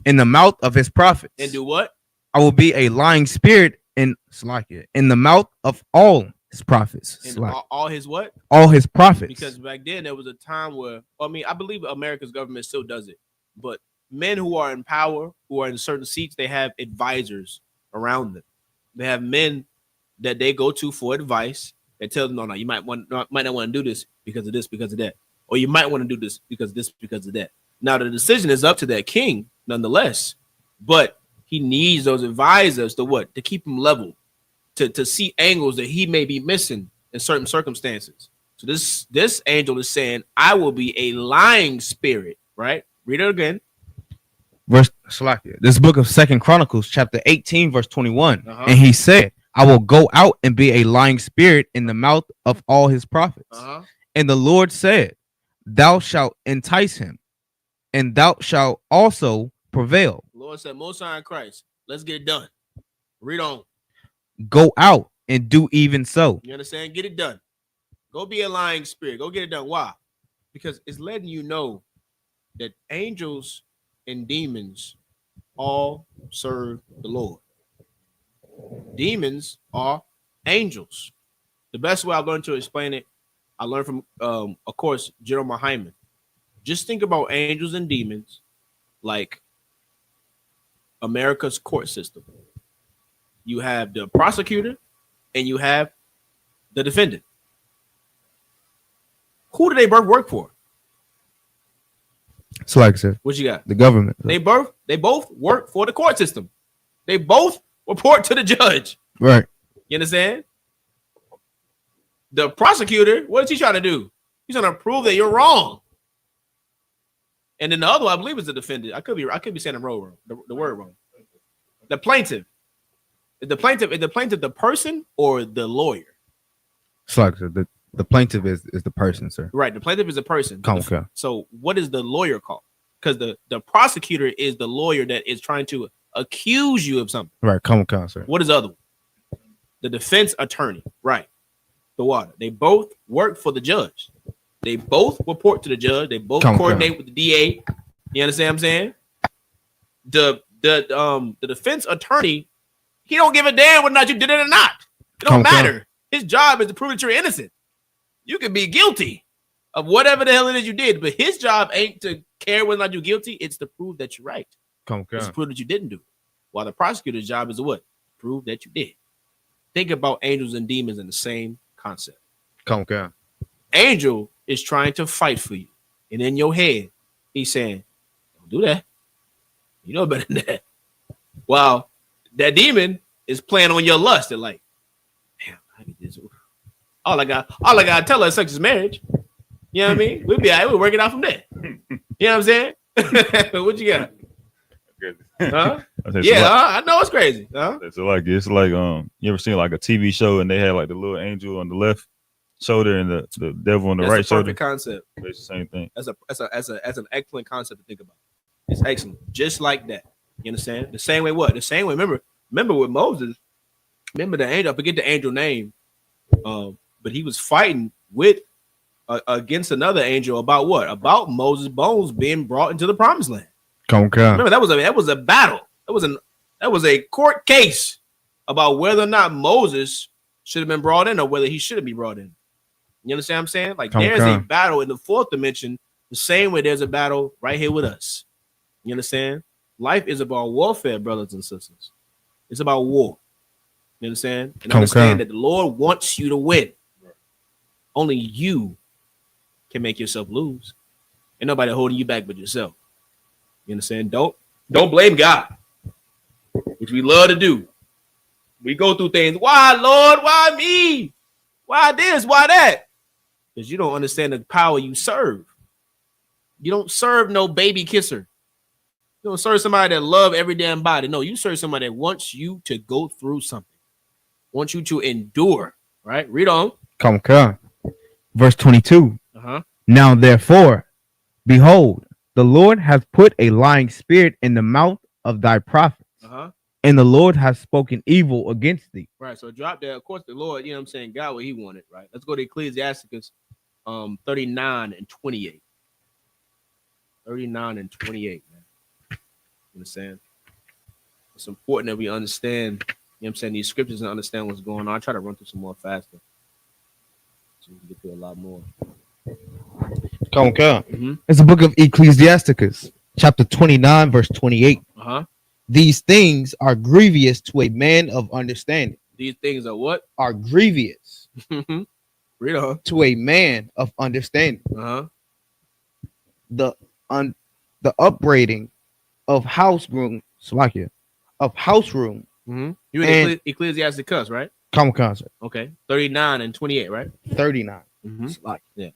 In the mouth of his prophets. And do what? I will be a lying spirit in the mouth of all his prophets. All his what? All his prophets. Because back then there was a time where, I believe America's government still does it, but men who are in power, who are in certain seats, they have advisors around them. They have men that they go to for advice that tell them, no, you might not want to do this because of this, because of that. Or you might want to do this because of this, because of that. Now, the decision is up to that king, nonetheless, but he needs those advisors to what? To keep him level, to see angles that he may be missing in certain circumstances. So this angel is saying, I will be a lying spirit, right? Read it again. This book of 2 Chronicles, chapter 18, verse 21. And he said, I will go out and be a lying spirit in the mouth of all his prophets. And the Lord said, thou shalt entice him, and thou shalt also prevail. The Lord said, Most High Christ, let's get it done. Read on. Go out and do even so. You understand? Get it done. Go be a lying spirit. Go get it done. Why? Because it's letting you know that angels and demons all serve the Lord. Demons are angels. The best way I've learned to explain it, I learned from, of course, Jeremiah Hyman. Just think about angels and demons like America's court system. You have the prosecutor and you have the defendant. Who do they both work for? So like I said, what you got? The government. They both work for the court system. They both report to the judge. Right. You understand? The prosecutor, what is he trying to do? He's trying to prove that you're wrong. And then the other one, I believe, is the defendant. I could be saying the word wrong. The plaintiff. Is the plaintiff the person or the lawyer? So like I said, the plaintiff is the person, sir. Right. The plaintiff is the person. Okay. So what is the lawyer called? Because the prosecutor is the lawyer that is trying to accuse you of something. Right. Come on, sir. What is the other one? The defense attorney. Right. The water. They both work for the judge. They both report to the judge. They both coordinate with the DA. You understand what I'm saying? The defense attorney, he don't give a damn whether or not you did it or not. It don't matter. His job is to prove that you're innocent. You can be guilty of whatever the hell it is you did, but his job ain't to care whether or not you're guilty. It's to prove that you're right. It's to prove that you didn't do it. While the prosecutor's job is to what? Prove that you did. Think about angels and demons in the same concept. Angel is trying to fight for you. And in your head, he's saying, don't do that. You know better than that. While that demon is playing on your lust. They're like, damn, I get this. All I got to tell her is sex is marriage. You know what I mean? We'll be all right. We'll work it out from there. You know what I'm saying? What you got? Huh? I know it's crazy. So like it's like you ever seen like a TV show and they had like the little angel on the left shoulder and the devil on the right shoulder? Perfect concept. It's the same thing. That's an excellent concept to think about. It's excellent, just like that. You understand? The same way. What? The same way. Remember with Moses. Remember the angel. I forget the angel name. But he was fighting with against another angel about what? About Moses' bones being brought into the promised land. Remember that was a battle. That was a court case about whether or not Moses should have been brought in or whether he shouldn't be brought in. You understand what I'm saying? Like there's a battle in the fourth dimension, the same way there's a battle right here with us. You understand? Life is about warfare, brothers and sisters. It's about war. You understand? And understand that the Lord wants you to win. Only you can make yourself lose. Ain't nobody holding you back but yourself. You understand? Don't blame God, which we love to do. We go through things. Why, Lord? Why me? Why this? Why that? Because you don't understand the power you serve. You don't serve no baby kisser. You don't serve somebody that love every damn body. No, you serve somebody that wants you to go through something. Wants you to endure. Right? Read on. Come on. Verse 22. Now, therefore, behold, the Lord hath put a lying spirit in the mouth of thy prophets, and the Lord hath spoken evil against thee. Right. So drop there. Of course, the Lord, you know what I'm saying, got what he wanted, right? Let's go to Ecclesiasticus 39 and 28. 39 and 28, man. You understand? It's important that we understand, you know what I'm saying, these scriptures and understand what's going on. I try to run through some more faster so we can get through a lot more. It's the book of Ecclesiasticus, chapter 29, verse 28. These things are grievous to a man of understanding. These things are what? Are grievous. Read on. To a man of understanding. The upbraiding of house room. You in Ecclesiasticus, right? Common concept. Okay. 39 and 28, right? 39. Yeah.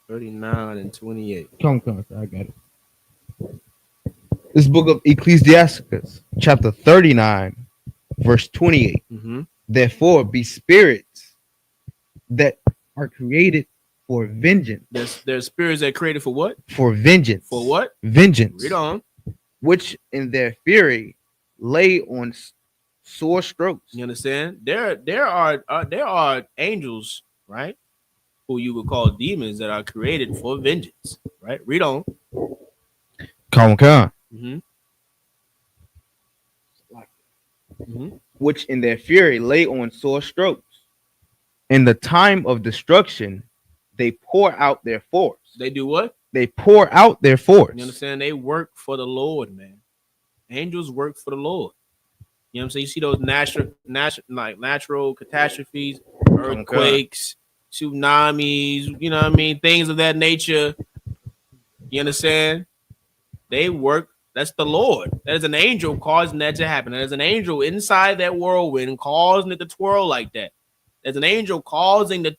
$39 and $28. Common concept. I got it. This book of Ecclesiasticus, chapter 39, verse 28. Therefore, be spirits that are created for vengeance. There's spirits that are created for what? For vengeance. For what? Vengeance. Read on. Which in their fury lay on sore strokes. You understand? There are angels, right? Who you would call demons that are created for vengeance, right? Read on. Which in their fury lay on sore strokes. In the time of destruction, they pour out their force. They do what? They pour out their force. You understand? They work for the Lord, man. Angels work for the Lord. You know what I'm saying? You see those natural catastrophes, earthquakes, tsunamis, you know what I mean? Things of that nature. You understand? They work. That's the Lord. That is an angel causing that to happen. There's an angel inside that whirlwind causing it to twirl like that. There's an angel causing the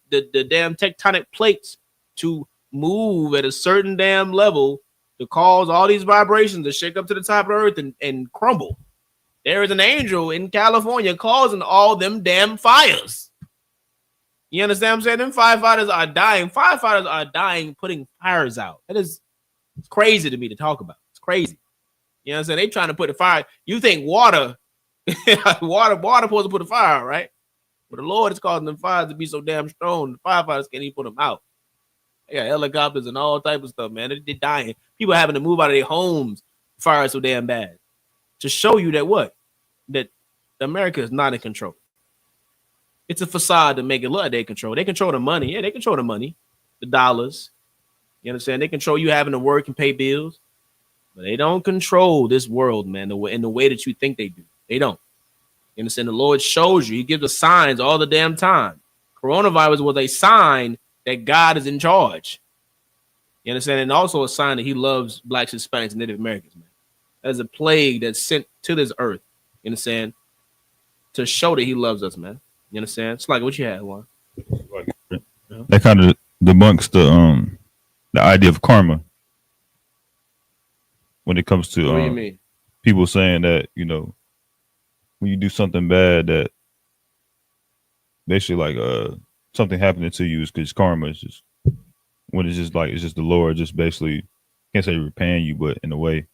damn tectonic plates to move at a certain damn level to cause all these vibrations to shake up to the top of the earth and crumble. There is an angel in California causing all them damn fires. You understand what I'm saying? Them firefighters are dying. Firefighters are dying putting fires out. It's crazy to me to talk about. It's crazy. You know what I'm saying? They trying to put the fire. You think water supposed to put a fire out, right? But the Lord is causing them fires to be so damn strong, the firefighters can't even put them out. They got helicopters and all type of stuff, man. They're dying. People having to move out of their homes. Fire is so damn bad. To show you that what? That America is not in control. It's a facade to make it look like they control. They control the money. Yeah, they control the money, the dollars. You understand? They control you having to work and pay bills. But they don't control this world, man, in the way that you think they do. They don't. You understand? The Lord shows you. He gives us signs all the damn time. Coronavirus was a sign that God is in charge. You understand? And also a sign that he loves blacks, Hispanics, and Native Americans, man. As a plague that's sent to this earth. You understand? To show that he loves us, man. You understand? It's like what you had, Juan. That kind of debunks the idea of karma when it comes to What do you mean? people saying that, you know, when you do something bad, that basically like something happening to you is because karma is just when it's just like it's just the Lord just basically can't say repaying you, but in a way.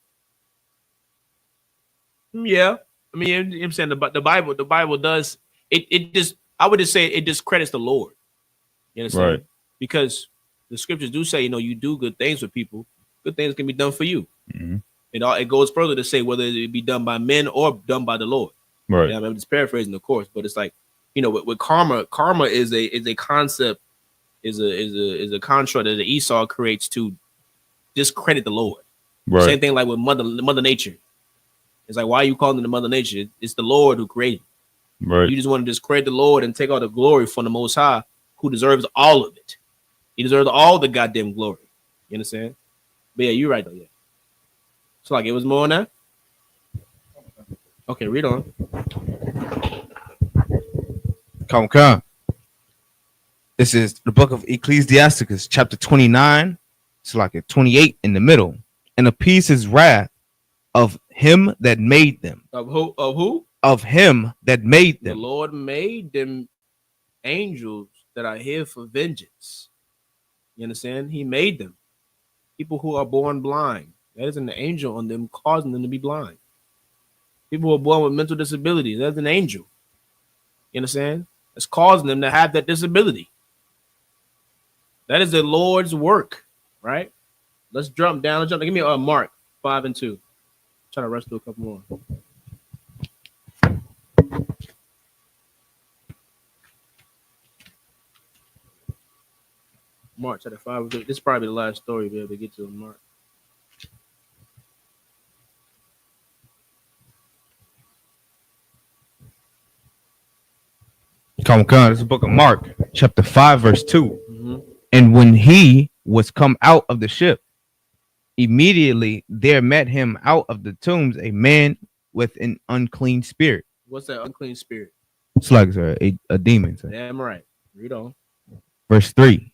Yeah, I mean, you know what I'm saying the Bible does it just, I would just say it discredits the Lord. You understand? Right. Because the scriptures do say, you know, you do good things for people, good things can be done for you. Mm-hmm. It goes further to say whether it be done by men or done by the Lord. Right. Yeah, I'm just paraphrasing, of course, but it's like, you know, with karma is a concept, is a construct that the Esau creates to discredit the Lord. Right. Same thing like with mother nature. It's like, why are you calling it the mother nature? It's the Lord who created. Right. You just want to discredit the Lord and take all the glory from the Most High, who deserves all of it. He deserves all the goddamn glory. You understand? But yeah, you're right though. Yeah. It's like it was more on that. Okay, read on. Come. This is the book of Ecclesiasticus, chapter 29. It's like a 28 in the middle. And appease his wrath of him that made them. Of who? Of who? Of him that made them. The Lord made them angels that are here for vengeance. You understand? He made them. People who are born blind. That is an angel on them, causing them to be blind. People who are born with mental disabilities. That's an angel. You understand? It's causing them to have that disability. That is the Lord's work, right? Let's jump down. Give me a Mark 5 and 2. Try to rush through a couple more. Mark chapter 5. This is probably the last story we'll be able to get to in Mark. Come. It's the book of Mark, chapter 5, verse 2. Mm-hmm. And when he was come out of the ship, immediately there met him out of the tombs a man with an unclean spirit. What's that unclean spirit? It's like a demon. Sir. Damn right. Read on. Verse 3.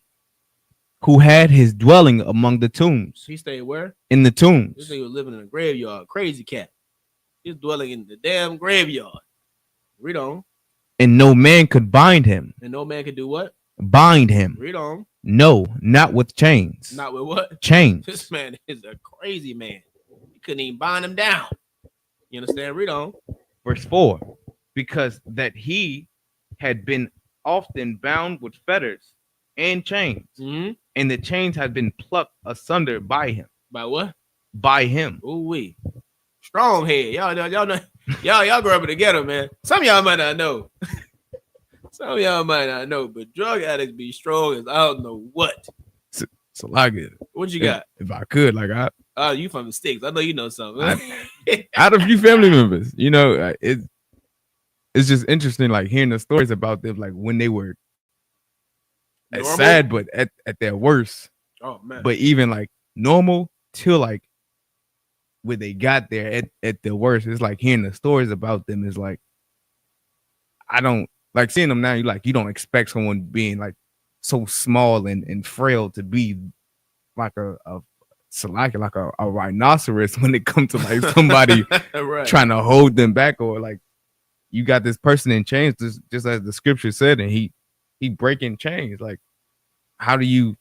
Who had his dwelling among the tombs. He stayed where? In the tombs. This nigga was living in a graveyard. Crazy cat. He's dwelling in the damn graveyard. Read on. And no man could bind him. And no man could do what? Bind him. Read on. No, not with chains. Not with what? Chains. This man is a crazy man. You couldn't even bind him down. You understand? Read on. Verse 4. Because that he had been often bound with fetters and chains, mm-hmm. and the chains had been plucked asunder by him. By what? By him. Ooh wee. Strong head. Y'all know. Y'all grew up together, man. Some of y'all might not know. Some of y'all might not know, but drug addicts be strong as I don't know what. So like it. What you got? If I could, like oh, you from the sticks. I know you know something. I had a few family members. You know, it's just interesting, like hearing the stories about them, like when they were sad, but at their worst. Oh man. But even like normal till like when they got there at their worst, it's like hearing the stories about them is like, I don't like seeing them now. You don't expect someone being like so small and frail to be like a rhinoceros when it comes to like somebody right. trying to hold them back, or like you got this person in chains, just as the scripture said, and he breaking chains. Like, how do you?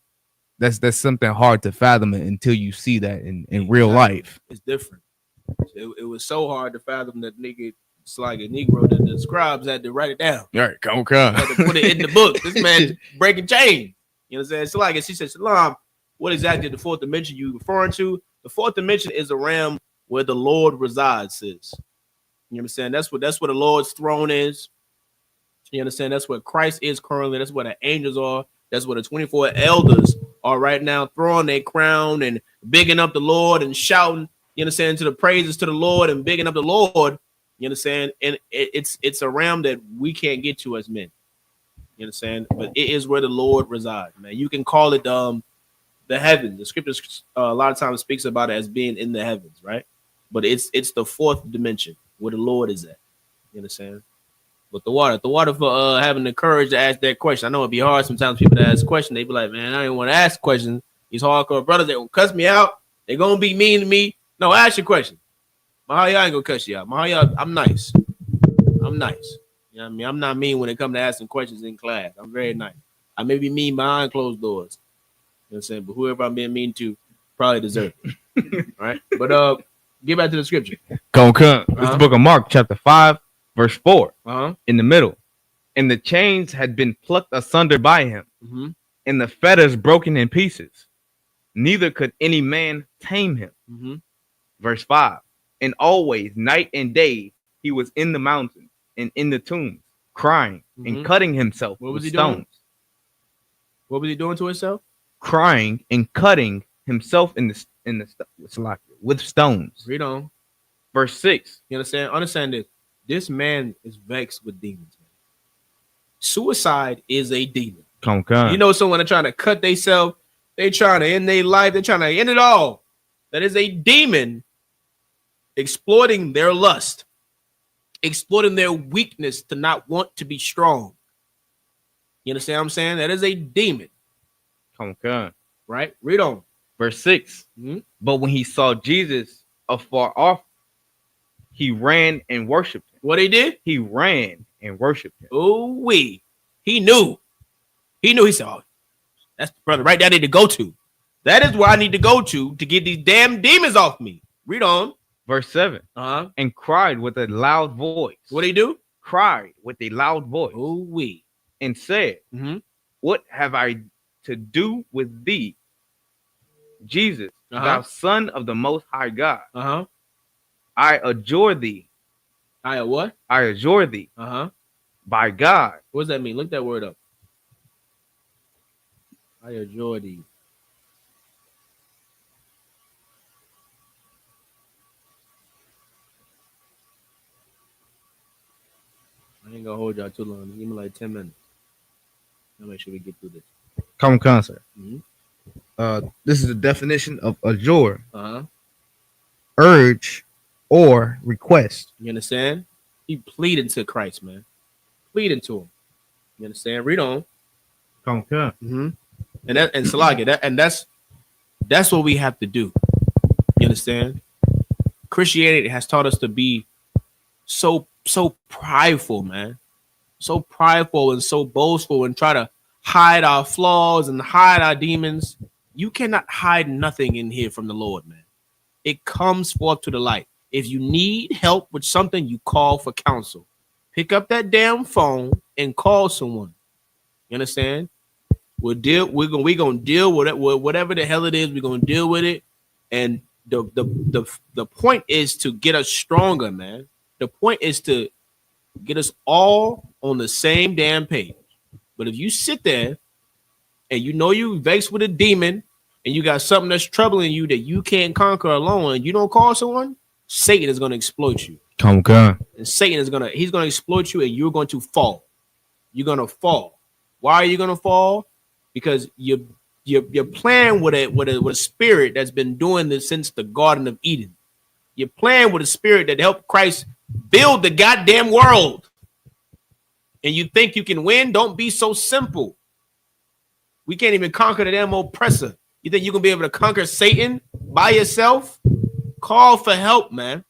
That's something hard to fathom until you see that in real life. It's different. It was so hard to fathom that nigga. It's like a Negro that the scribes had to write it down. All right, come. Had to put it in the book. This man breaking chain. You know what I'm saying? So like, she said, Shalom, what exactly the fourth dimension you referring to? The fourth dimension is a realm where the Lord resides, sis. You know what I'm saying? That's where the Lord's throne is. You understand? That's where Christ is currently. That's where the angels are. That's where the 24 elders are right now, throwing their crown and bigging up the Lord and shouting, you understand, to the praises to the Lord and bigging up the Lord. You understand? And it's a realm that we can't get to as men. You understand? But it is where the Lord resides, man. You can call it the heavens. The scriptures a lot of times speaks about it as being in the heavens, right? But it's the fourth dimension where the Lord is at. You understand? But the water for having the courage to ask that question. I know it'd be hard sometimes people to ask questions. They be like, man, I didn't want to ask questions. These hardcore brothers, they gonna cuss me out. They gonna be mean to me. No, ask your question. Mahaya ain't gonna cuss you out. Mahaya, I'm nice. I'm nice. You know what I mean? I'm not mean when it comes to asking questions in class. I'm very nice. I may be mean behind closed doors. You know what I'm saying? But whoever I'm being mean to probably deserve it. All right. But get back to the scripture. Come. It's the book of Mark, chapter 5, verse 4. In the middle. And the chains had been plucked asunder by him, and the fetters broken in pieces. Neither could any man tame him. Verse 5. And always, night and day, he was in the mountains and in the tombs, crying and cutting himself with stones. Doing? What was he doing to himself? Crying and cutting himself with stones. Read on. Verse 6. You understand? Understand this. This man is vexed with demons. Man. Suicide is a demon. Come. You know someone that's trying to cut themselves, they trying to end their life, they're trying to end it all. That is a demon exploiting their lust, exploiting their weakness to not want to be strong. You understand what I'm saying? That is a demon. Come. Right? Read on. Verse 6. But when he saw Jesus afar off, he ran and worshipped him. What he did? He ran and worshipped him. Oh, he knew. He said, oh, that's the brother right there I need to go to. That is where I need to go to get these damn demons off me. Read on. Verse 7. And cried with a loud voice. What did he do? Cried with a loud voice. Oh, and said, what have I to do with thee, Jesus, thou Son of the Most High God? I adjure thee. I what? I adjure thee. By God. What does that mean? Look that word up. I adjure thee. I ain't gonna hold y'all too long. Give me like 10 minutes. I'll make sure we get through this. Come, sir. This is the definition of adjure. Urge or request. You understand? He pleading to Christ, man. Pleading to him. You understand? Read on. Come. And that's what we have to do. You understand? Christianity has taught us to be so prideful, man. So prideful and so boastful and try to hide our flaws and hide our demons. You cannot hide nothing in here from the Lord, man. It comes forth to the light. If you need help with something, you call for counsel. Pick up that damn phone and call someone. You understand? We're gonna deal with it, whatever the hell it is. We're gonna deal with it, and the point is to get us stronger, man. The point is to get us all on the same damn page. But if you sit there and you know you vexed with a demon and you got something that's troubling you that you can't conquer alone, and you don't call someone, Satan is gonna exploit you. Come. And Satan is gonna exploit you, and you're going to fall. You're gonna fall. Why are you gonna fall? Because you're playing with a spirit that's been doing this since the Garden of Eden. You're playing with a spirit that helped Christ build the goddamn world. And you think you can win? Don't be so simple. We can't even conquer the damn oppressor. You think you can be able to conquer Satan by yourself? Call for help, man.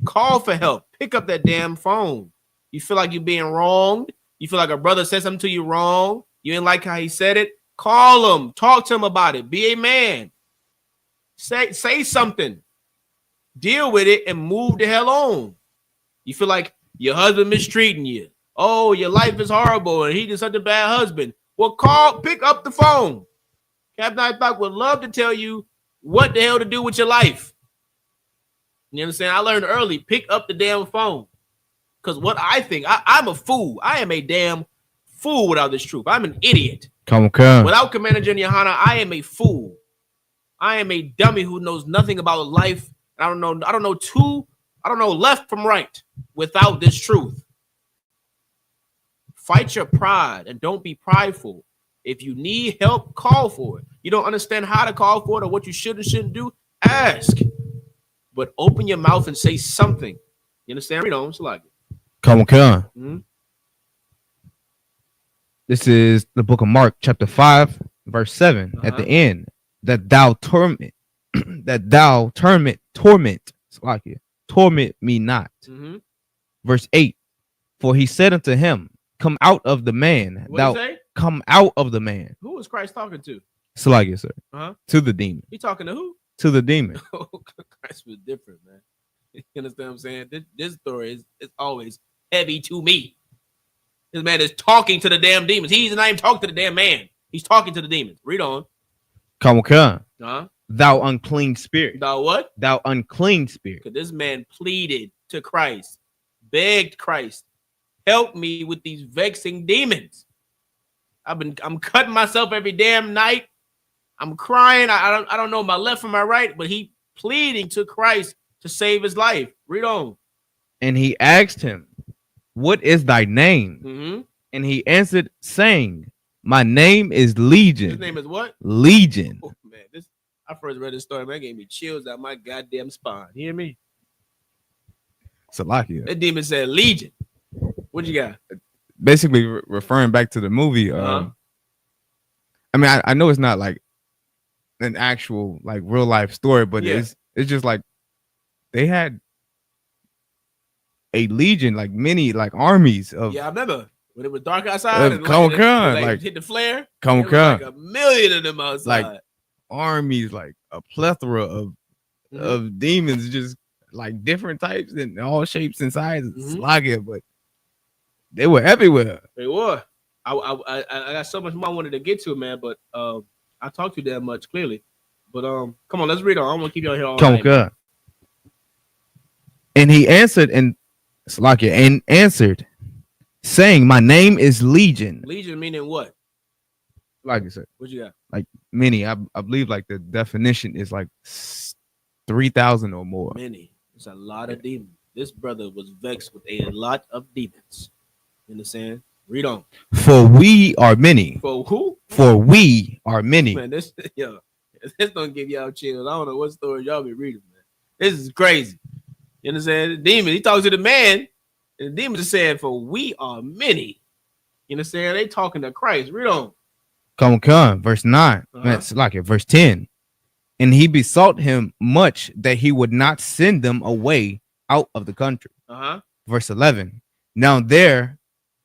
Call for help. Pick up that damn phone. You feel like you're being wronged. You feel like a brother said something to you wrong. You didn't like how he said it. Call him. Talk to him about it. Be a man. Say something. Deal with it and move the hell on. You feel like your husband mistreating you. Oh, your life is horrible and he just such a bad husband. Well, pick up the phone. Captain Isupk would love to tell you what the hell to do with your life. You understand? I learned early, pick up the damn phone. Because what I think, I'm a fool. I am a damn fool without this truth. I'm an idiot. Come. Without Commander General Yohana, I am a fool. I am a dummy who knows nothing about life. I don't know left from right without this truth. Fight your pride and don't be prideful. If you need help, call for it. You don't understand how to call for it or what you should and shouldn't do, ask. But open your mouth and say something. You understand? Read on. It's like it. Come. This is the book of Mark, chapter 5, verse 7 at the end. that thou torment, torment me not. Mm-hmm. Verse 8. For he said unto him, come out of the man. What did he say? Come out of the man. Who was Christ talking to? Salakia, sir. Uh-huh. To the demon. He talking to who? To the demon. Christ was different, man. You understand what I'm saying? This story is always heavy to me. This man is talking to the damn demons. He's not even talking to the damn man. He's talking to the demons. Read on. Come. Uh-huh. Thou unclean spirit. Thou what? Thou unclean spirit. Because this man pleaded to Christ, begged Christ, help me with these vexing demons. I'm cutting myself every damn night. I'm crying. I don't know my left from my right, but he pleading to Christ to save his life. Read on. And he asked him, what is thy name? Mm-hmm. And he answered, saying, my name is Legion. His name is what? Legion. Oh, man, I first read this story, man, it gave me chills out my goddamn spine. You hear me? Salakia. That demon said Legion. What you got? Basically referring back to the movie. Uh-huh. I mean, I know it's not like an actual like real life story, but it's just like they had a legion, like many like armies of. Yeah, I remember when it was dark outside. And like hit the flare. Come. Like 1,000,000 of them outside. Like armies, like a plethora of demons, just like different types and all shapes and sizes. Slagia, but they were everywhere. They were. I got so much more I wanted to get to, man, but I talked to you that much clearly. But come on, let's read on. I don't want to keep you out here all night. Come. And he answered saying, my name is Legion. Legion meaning what? Like I said, what you got? Like many. I believe like the definition is like 3,000 or more. Many. It's a lot of demons. This brother was vexed with a lot of demons. You understand? Read on. For we are many. For who? For we are many. Man, this don't give y'all chills. I don't know what story y'all be reading, man. This is crazy. You understand? The demon, he talks to the man, and the demons are saying, for we are many. You understand? They talking to Christ. Read on. Come. Verse 9. That's like it. Verse 10. And he besought him much that he would not send them away out of the country. Verse 11. Now there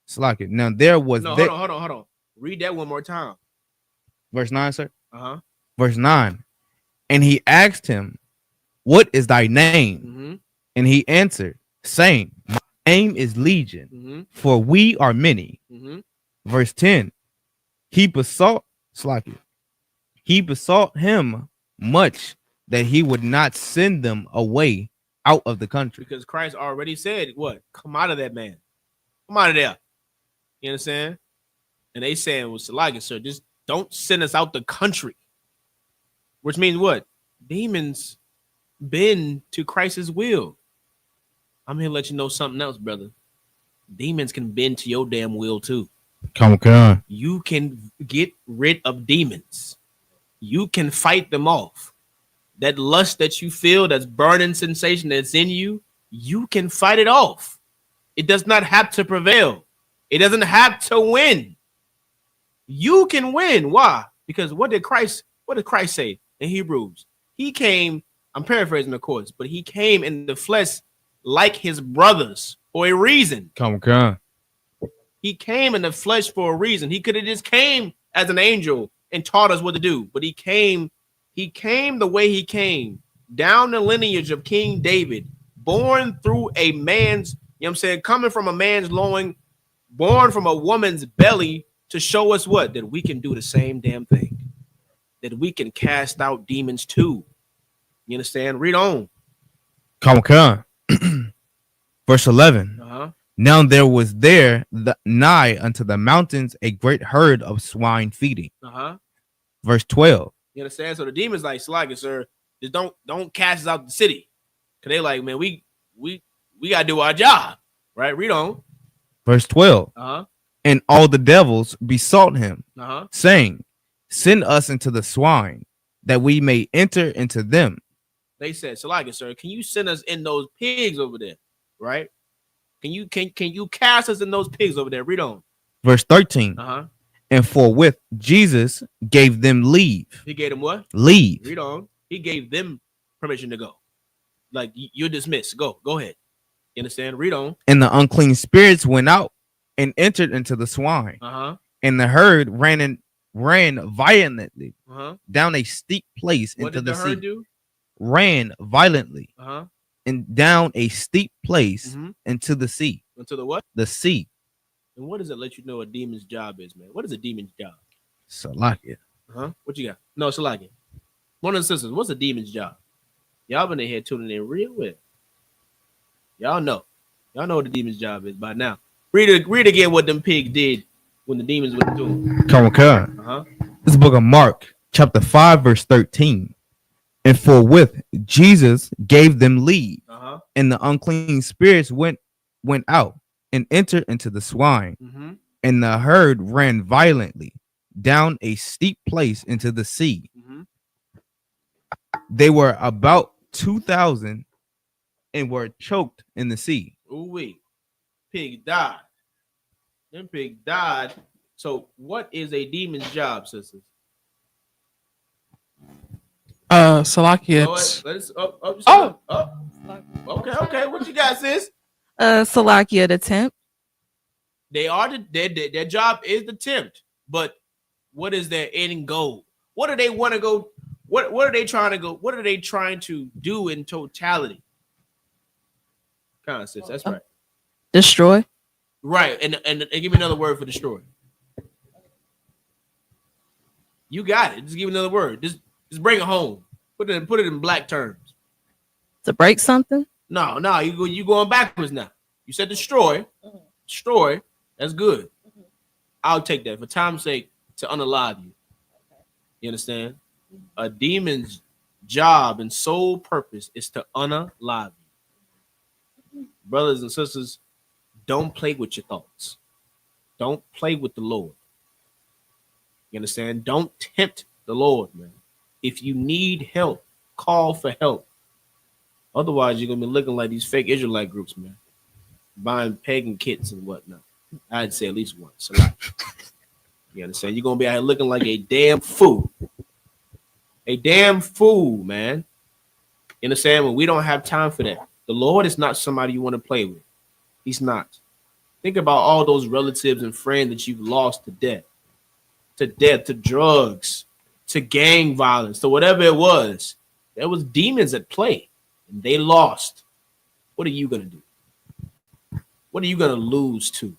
was. Hold on. Read that one more time. Verse 9, sir. Verse 9. And he asked him, what is thy name? And he answered, saying, my name is Legion, for we are many. Verse 10. He besought him much that he would not send them away out of the country. Because Christ already said, what? Come out of that man. Come out of there. You understand? And they saying, well, Salaga, sir, just don't send us out the country. Which means what? Demons bend to Christ's will. I'm here to let you know something else, brother. Demons can bend to your damn will too. Come. You can get rid of demons. You can fight them off. That lust that you feel, that's burning sensation that's in you, you can fight it off. It does not have to prevail. It doesn't have to win. You can win. Why? Because what did Christ say in Hebrews? He came, I'm paraphrasing of course, but he came in the flesh like his brothers for a reason. Come. He came in the flesh for a reason. He could have just came as an angel and taught us what to do, but he came the way he came, down the lineage of King David, born through a man's, you know what I'm saying, coming from a man's loin, born from a woman's belly to show us what? That we can do the same damn thing. That we can cast out demons too. You understand? Read on. Come. Verse 11. Now there was nigh unto the mountains a great herd of swine feeding. Verse 12. You understand? So the demons like, Slaga, sir, just don't cast us out the city. Cause they like, man, we gotta do our job. Right? Read on. Verse 12. And all the devils besought him, saying, send us into the swine, that we may enter into them. They said, Salaga, sir, can you send us in those pigs over there? Right? Can you cast us in those pigs over there? Read on. Verse 13. And forthwith Jesus gave them leave. He gave them what? Leave. Read on. He gave them permission to go. Like, you're dismissed. Go ahead. You understand? Read on. And the unclean spirits went out and entered into the swine. And the herd ran violently down a steep place into the sea. What did the herd do? Ran violently and down a steep place into the sea. Into the what? The sea. And what does it let you know a demon's job is, man? What is a demon's job? Salakia. What you got? No, Salakia. One of the sisters, what's a demon's job? Y'all been in here tuning in real well. Y'all know what the demon's job is by now. Read again what them pigs did when the demons were doing. Come on. This is the book of Mark, chapter 5, verse 13. And forthwith Jesus gave them leave, and the unclean spirits went out and entered into the swine, and the herd ran violently down a steep place into the sea. They were about 2,000 and were choked in the sea. Ooh-wee. Pig died. Them pig died. So what is a demon's job, sisters? Salakia. Okay. What you got, sis? Salakia, the temp. Their job is the tempt, but what is their end goal? What do they want to go? What are they trying to go? What are they trying to do in totality? Kind of, sis. That's right. Destroy. Right, and give me another word for destroy. You got it. Just give me another word. Just bring it home. Put it in black terms. To break something? No. You going backwards now. You said destroy. Destroy. That's good. I'll take that for time's sake to unalive you. You understand? A demon's job and sole purpose is to unalive you. Brothers and sisters, don't play with your thoughts. Don't play with the Lord. You understand? Don't tempt the Lord, man. If you need help, call for help. Otherwise, you're going to be looking like these fake Israelite groups, man. Buying pagan kits and whatnot. I'd say at least once. You understand? You're going to be out here looking like a damn fool. A damn fool, man. You understand? When we don't have time for that. The Lord is not somebody you want to play with. He's not. Think about all those relatives and friends that you've lost to death, to drugs, to gang violence, to whatever it was. There was demons at play, and they lost. What are you going to do? What are you going to lose to?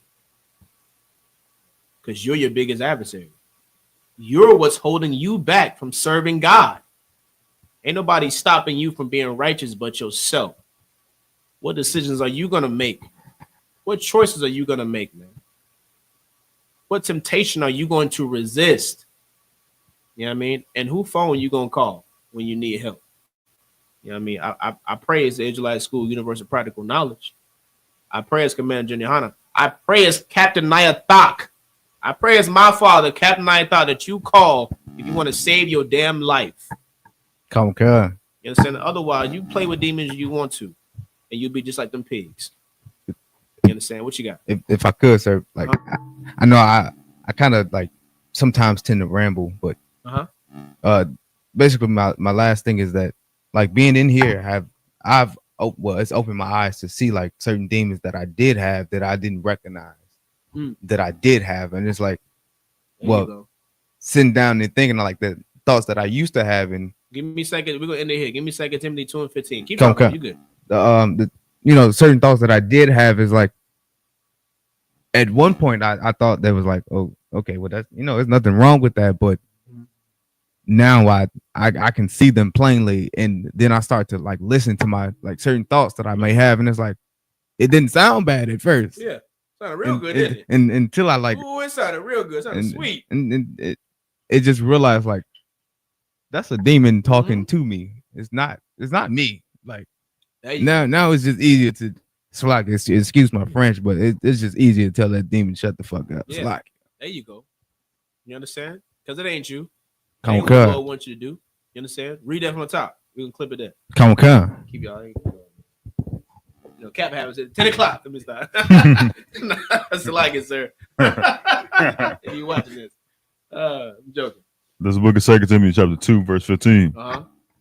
Because you're your biggest adversary. You're what's holding you back from serving God. Ain't nobody stopping you from being righteous but yourself. What decisions are you going to make? What choices are you going to make, man? What temptation are you going to resist? You know what I mean? And who phone you going to call when you need help? You know what I mean? I pray as the Israelite School Universal Practical Knowledge. I pray as Commander Junior Hanna. I pray as Captain Nayathak. I pray as my father, Captain Nayathak, that you call if you want to save your damn life. Come on. You understand? Otherwise, you play with demons you want to, and you'll be just like them pigs. You understand? What you got? If I could, sir, like I know I kind of like sometimes tend to ramble, but basically my last thing is that like being in here it's opened my eyes to see like certain demons that I did have that I didn't recognize that I did have, and it's like sitting down and thinking like the thoughts that I used to have. And give me a second, we're gonna end it here. Give me 2 Timothy 2:15. Keep talking. You good? The certain thoughts that I did have is like at one point I thought that was like, oh, okay, well that's there's nothing wrong with that, but now I can see them plainly, and then I start to like listen to my like certain thoughts that I may have, and it's like it didn't sound bad at first. Yeah, sounded real good, didn't it? And until I like, it sounded real good, it sounded sweet, and it just realized like that's a demon talking to me. It's not me. Like now it's just easier to slack. Excuse my French, but it's just easier to tell that demon shut the fuck up. Yeah. Slack. There you go. You understand? Because it ain't you. Come on, what the Lord wants you to do. You understand? Read that from the top. We can clip it there. Come on. Keep y'all. Cap happens at 10 o'clock. Let me start. That's like it, sir. If you watching this. I'm joking. This is the book of 2 Timothy chapter 2, verse 15.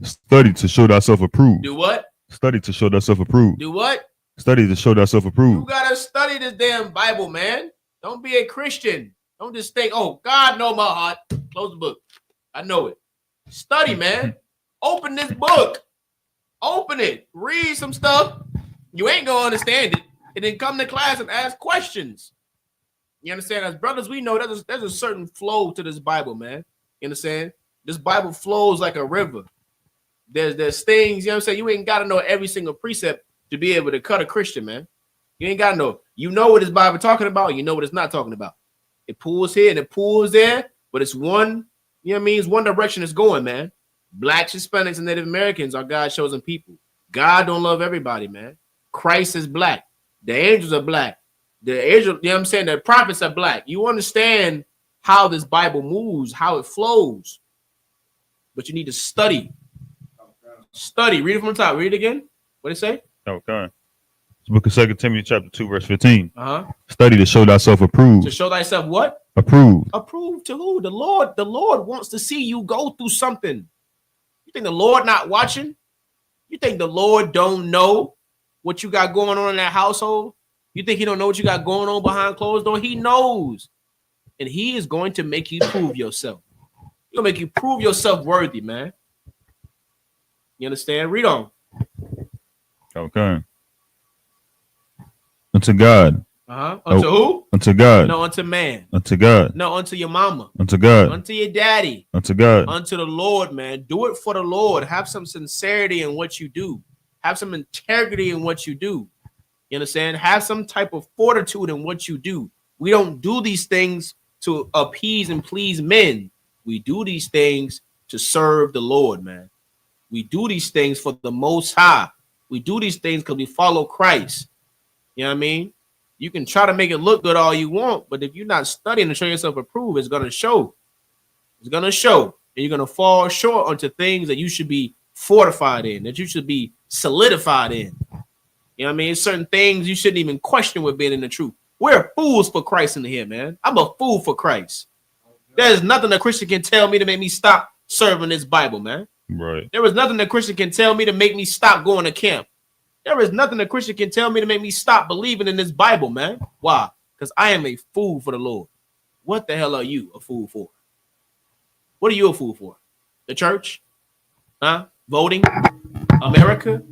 Study to show thyself approved. Do what? Study to show thyself approved. Do what? Study to show thyself approved. You gotta study this damn Bible, man. Don't be a Christian. Don't just think, oh, God know my heart. Close the book. I know it. Study, man. Open this book. Open it. Read some stuff. You ain't gonna understand it. And then come to class and ask questions. You understand? As brothers, we know there's a certain flow to this Bible, man. You understand? This Bible flows like a river. There's things, you know what I'm saying? You ain't got to know every single precept to be able to cut a Christian, man. You ain't got to know. You know what this Bible talking about. You know what it's not talking about. It pulls here and it pulls there, but it's one, you know what I mean? It's one direction it's going, man. Blacks, Hispanics, and Native Americans are God's chosen people. God don't love everybody, man. Christ is black. The angels are black. The angel, you know what I'm saying? The prophets are black. You understand how this Bible moves, how it flows. But you need to study. Study. Read it from the top. Read it again. What did it say? Okay. It's the book of 2 Timothy chapter 2, verse 15. Study to show thyself approved. To show thyself what? Approved. Approved to who? The Lord. The Lord wants to see you go through something. You think the Lord not watching? You think the Lord don't know what you got going on in that household? You think he don't know what you got going on behind closed doors? He knows. And he is going to make you prove yourself. He'll make you prove yourself worthy, man. You understand? Read on. Okay. Unto God. Unto who? Unto God. No, unto man. Unto God. No, unto your mama. Unto God. Unto your daddy. Unto God. Unto the Lord, man. Do it for the Lord. Have some sincerity in what you do. Have some integrity in what you do. You understand? Have some type of fortitude in what you do. We don't do these things to appease and please men. We do these things to serve the Lord, man. We do these things for the Most High. We do these things because we follow Christ. You know what I mean? You can try to make it look good all you want, but if you're not studying to show yourself approved, it's going to show. It's going to show. And you're going to fall short onto things that you should be fortified in, that you should be solidified in. You know what I mean? Certain things you shouldn't even question with being in the truth. We're fools for Christ in here, man. I'm a fool for Christ. There's nothing a Christian can tell me to make me stop serving this Bible, man. Right. There is nothing a Christian can tell me to make me stop going to camp. There is nothing a Christian can tell me to make me stop believing in this Bible, man. Why? Because I am a fool for the Lord. What the hell are you a fool for? What are you a fool for? The church? Voting? America?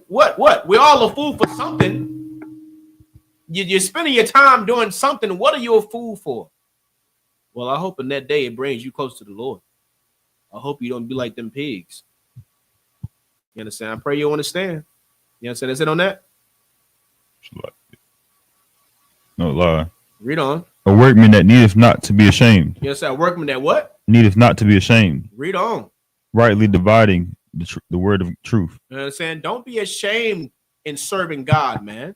What? We're all a fool for something. You're spending your time doing something. What are you a fool for? Well, I hope in that day it brings you close to the Lord. I hope you don't be like them pigs. You understand? I pray you understand. You understand? That's it on that? No lie. Read on. A workman that needeth not to be ashamed. You understand? A workman that what? Needeth not to be ashamed. Read on. Rightly dividing the word of truth. You understand? Don't be ashamed in serving God, man.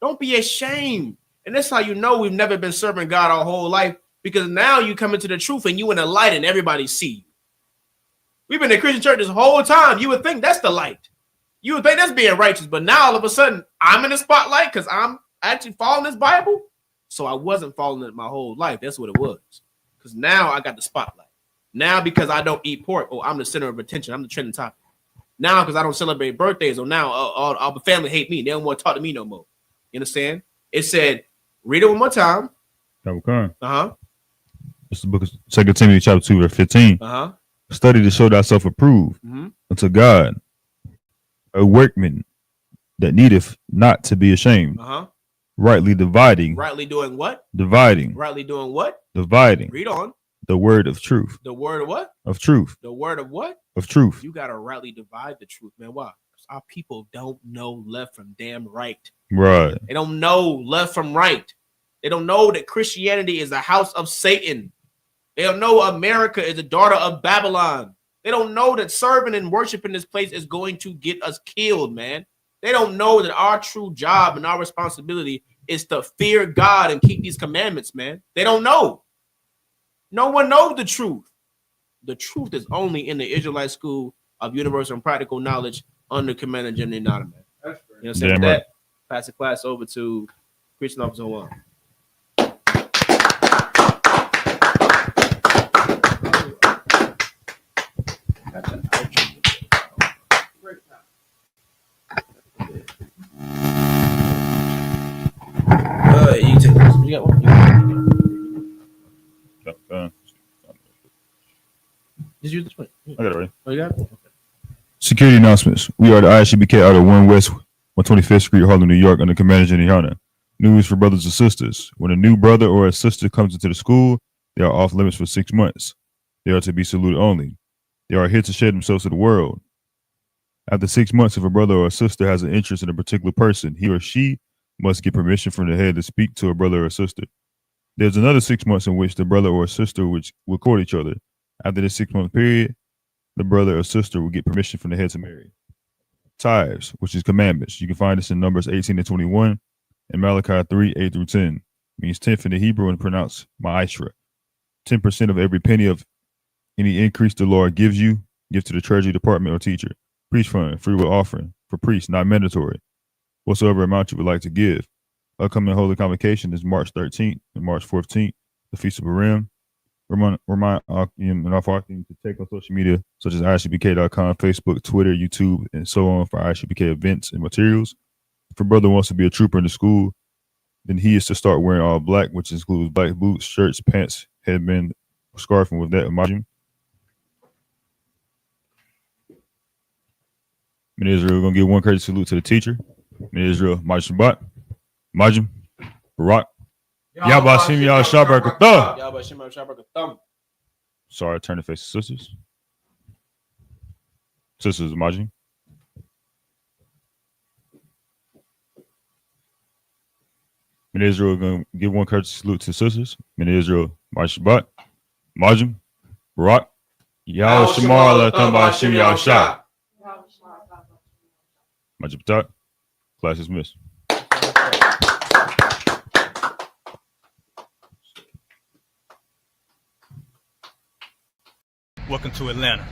Don't be ashamed. And that's how you know we've never been serving God our whole life, because now you come into the truth and you in the light and everybody see you. We've been in Christian church this whole time. You would think that's the light. You would think that's being righteous. But now all of a sudden I'm in the spotlight because I'm actually following this Bible. So I wasn't following it my whole life. That's what it was. Because now I got the spotlight. Now because I don't eat pork, I'm the center of attention. I'm the trending topic. Now because I don't celebrate birthdays, now all the family hate me. They don't want to talk to me no more. You understand? It said, read it one more time. Okay. It's the book of 2 Timothy chapter 2, verse 15. Study to show thyself approved unto God, a workman that needeth not to be ashamed. Rightly dividing. Rightly doing what? Dividing. Rightly doing what? Dividing. Read on. The word of truth. The word of what? Of truth. The word of what? Of truth. You gotta rightly divide the truth, man. Why? Because our people don't know left from damn right. Right. They don't know left from right. They don't know that Christianity is the house of Satan. They don't know America is the daughter of Babylon. They don't know that serving and worshiping this place is going to get us killed, man. They don't know that our true job and our responsibility is to fear God and keep these commandments, man. They don't know. No one knows the truth. The truth is only in the Israelite School of Universal and Practical Knowledge under Commander General Nada, man. You know what I'm saying? That, pass the class over to Christian Officer 1. Just use the point. I got it right. Oh, you got it? Okay. Security announcements. We are the ISUPK out of 1 West 125th Street, Harlem, New York, under Commander Jenny. News for brothers and sisters. When a new brother or a sister comes into the school, they are off limits for 6 months. They are to be saluted only. They are here to share themselves to the world. After 6 months, if a brother or a sister has an interest in a particular person, he or she must get permission from the head to speak to a brother or sister. There's another 6 months in which the brother or sister will court each other. After this 6-month period, the brother or sister will get permission from the head to marry. Tithes, which is commandments. You can find this in Numbers 18 and 21 and Malachi 3, 8 through 10. Means 10th in the Hebrew and pronounced ma'ashra. 10% of every penny of any increase the Lord gives you, give to the treasury department or teacher. Priest fund, free will offering for priests, not mandatory. Whatsoever amount you would like to give. Upcoming holy convocation is March 13th and March 14th, the Feast of Purim. Remind and our team to check on social media such as ISUPK.com, Facebook, Twitter, YouTube, and so on for ISUPK events and materials. If a brother wants to be a trooper in the school, then he is to start wearing all black, which includes black boots, shirts, pants, headband, scarf, and with that, imagine. In Israel, we're going to give one courtesy salute to the teacher. In Israel, Majim Majim, Barak. Yabashim Yahshabarakat. Sorry, turn to face the sisters. Sisters, Majim. In Israel, we're going to give one courtesy salute to sisters. In Israel, Shabbat, Majim, Barak. Yahshamar Latam Bashim Yahshab. Majim Batak. Class is missed. Welcome to Atlanta.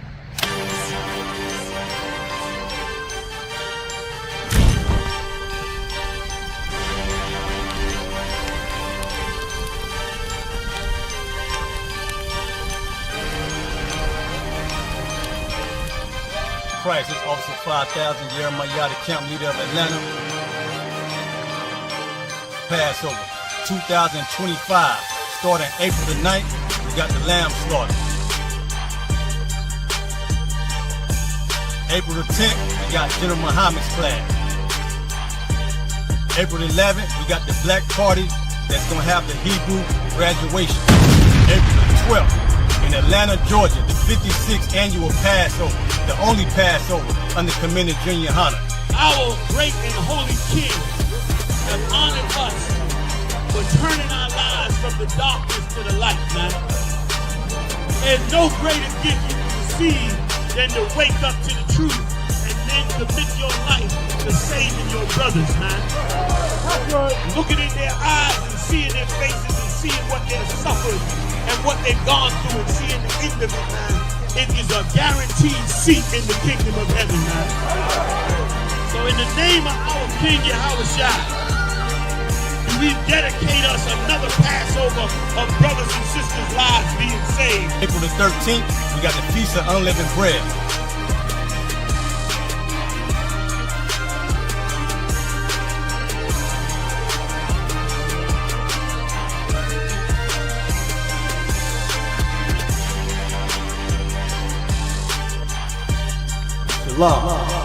Christ, this Officer 5000, Jeremiah, the camp leader of Atlanta. Passover 2025, starting April the 9th, we got the lamb slaughter. April the 10th, we got General Muhammad's class. April the 11th, we got the black party that's gonna have the Hebrew graduation. April the 12th, in Atlanta, Georgia, the 56th annual Passover, the only Passover under Commander Junior Hunter. Our great and holy King has honored us for turning our lives from the darkness to the light, man. There's no greater gift you can receive than to wake up to the truth and then commit your life to saving your brothers, man. Looking in their eyes and seeing their faces and seeing what they've suffered and what they've gone through and seeing the end of it, man. It is a guaranteed seat in the kingdom of heaven, man. So in the name of our King Yahushua, we dedicate us another Passover of brothers and sisters' lives being saved. April the 13th, we got the Feast of Unleavened Bread. Shalom.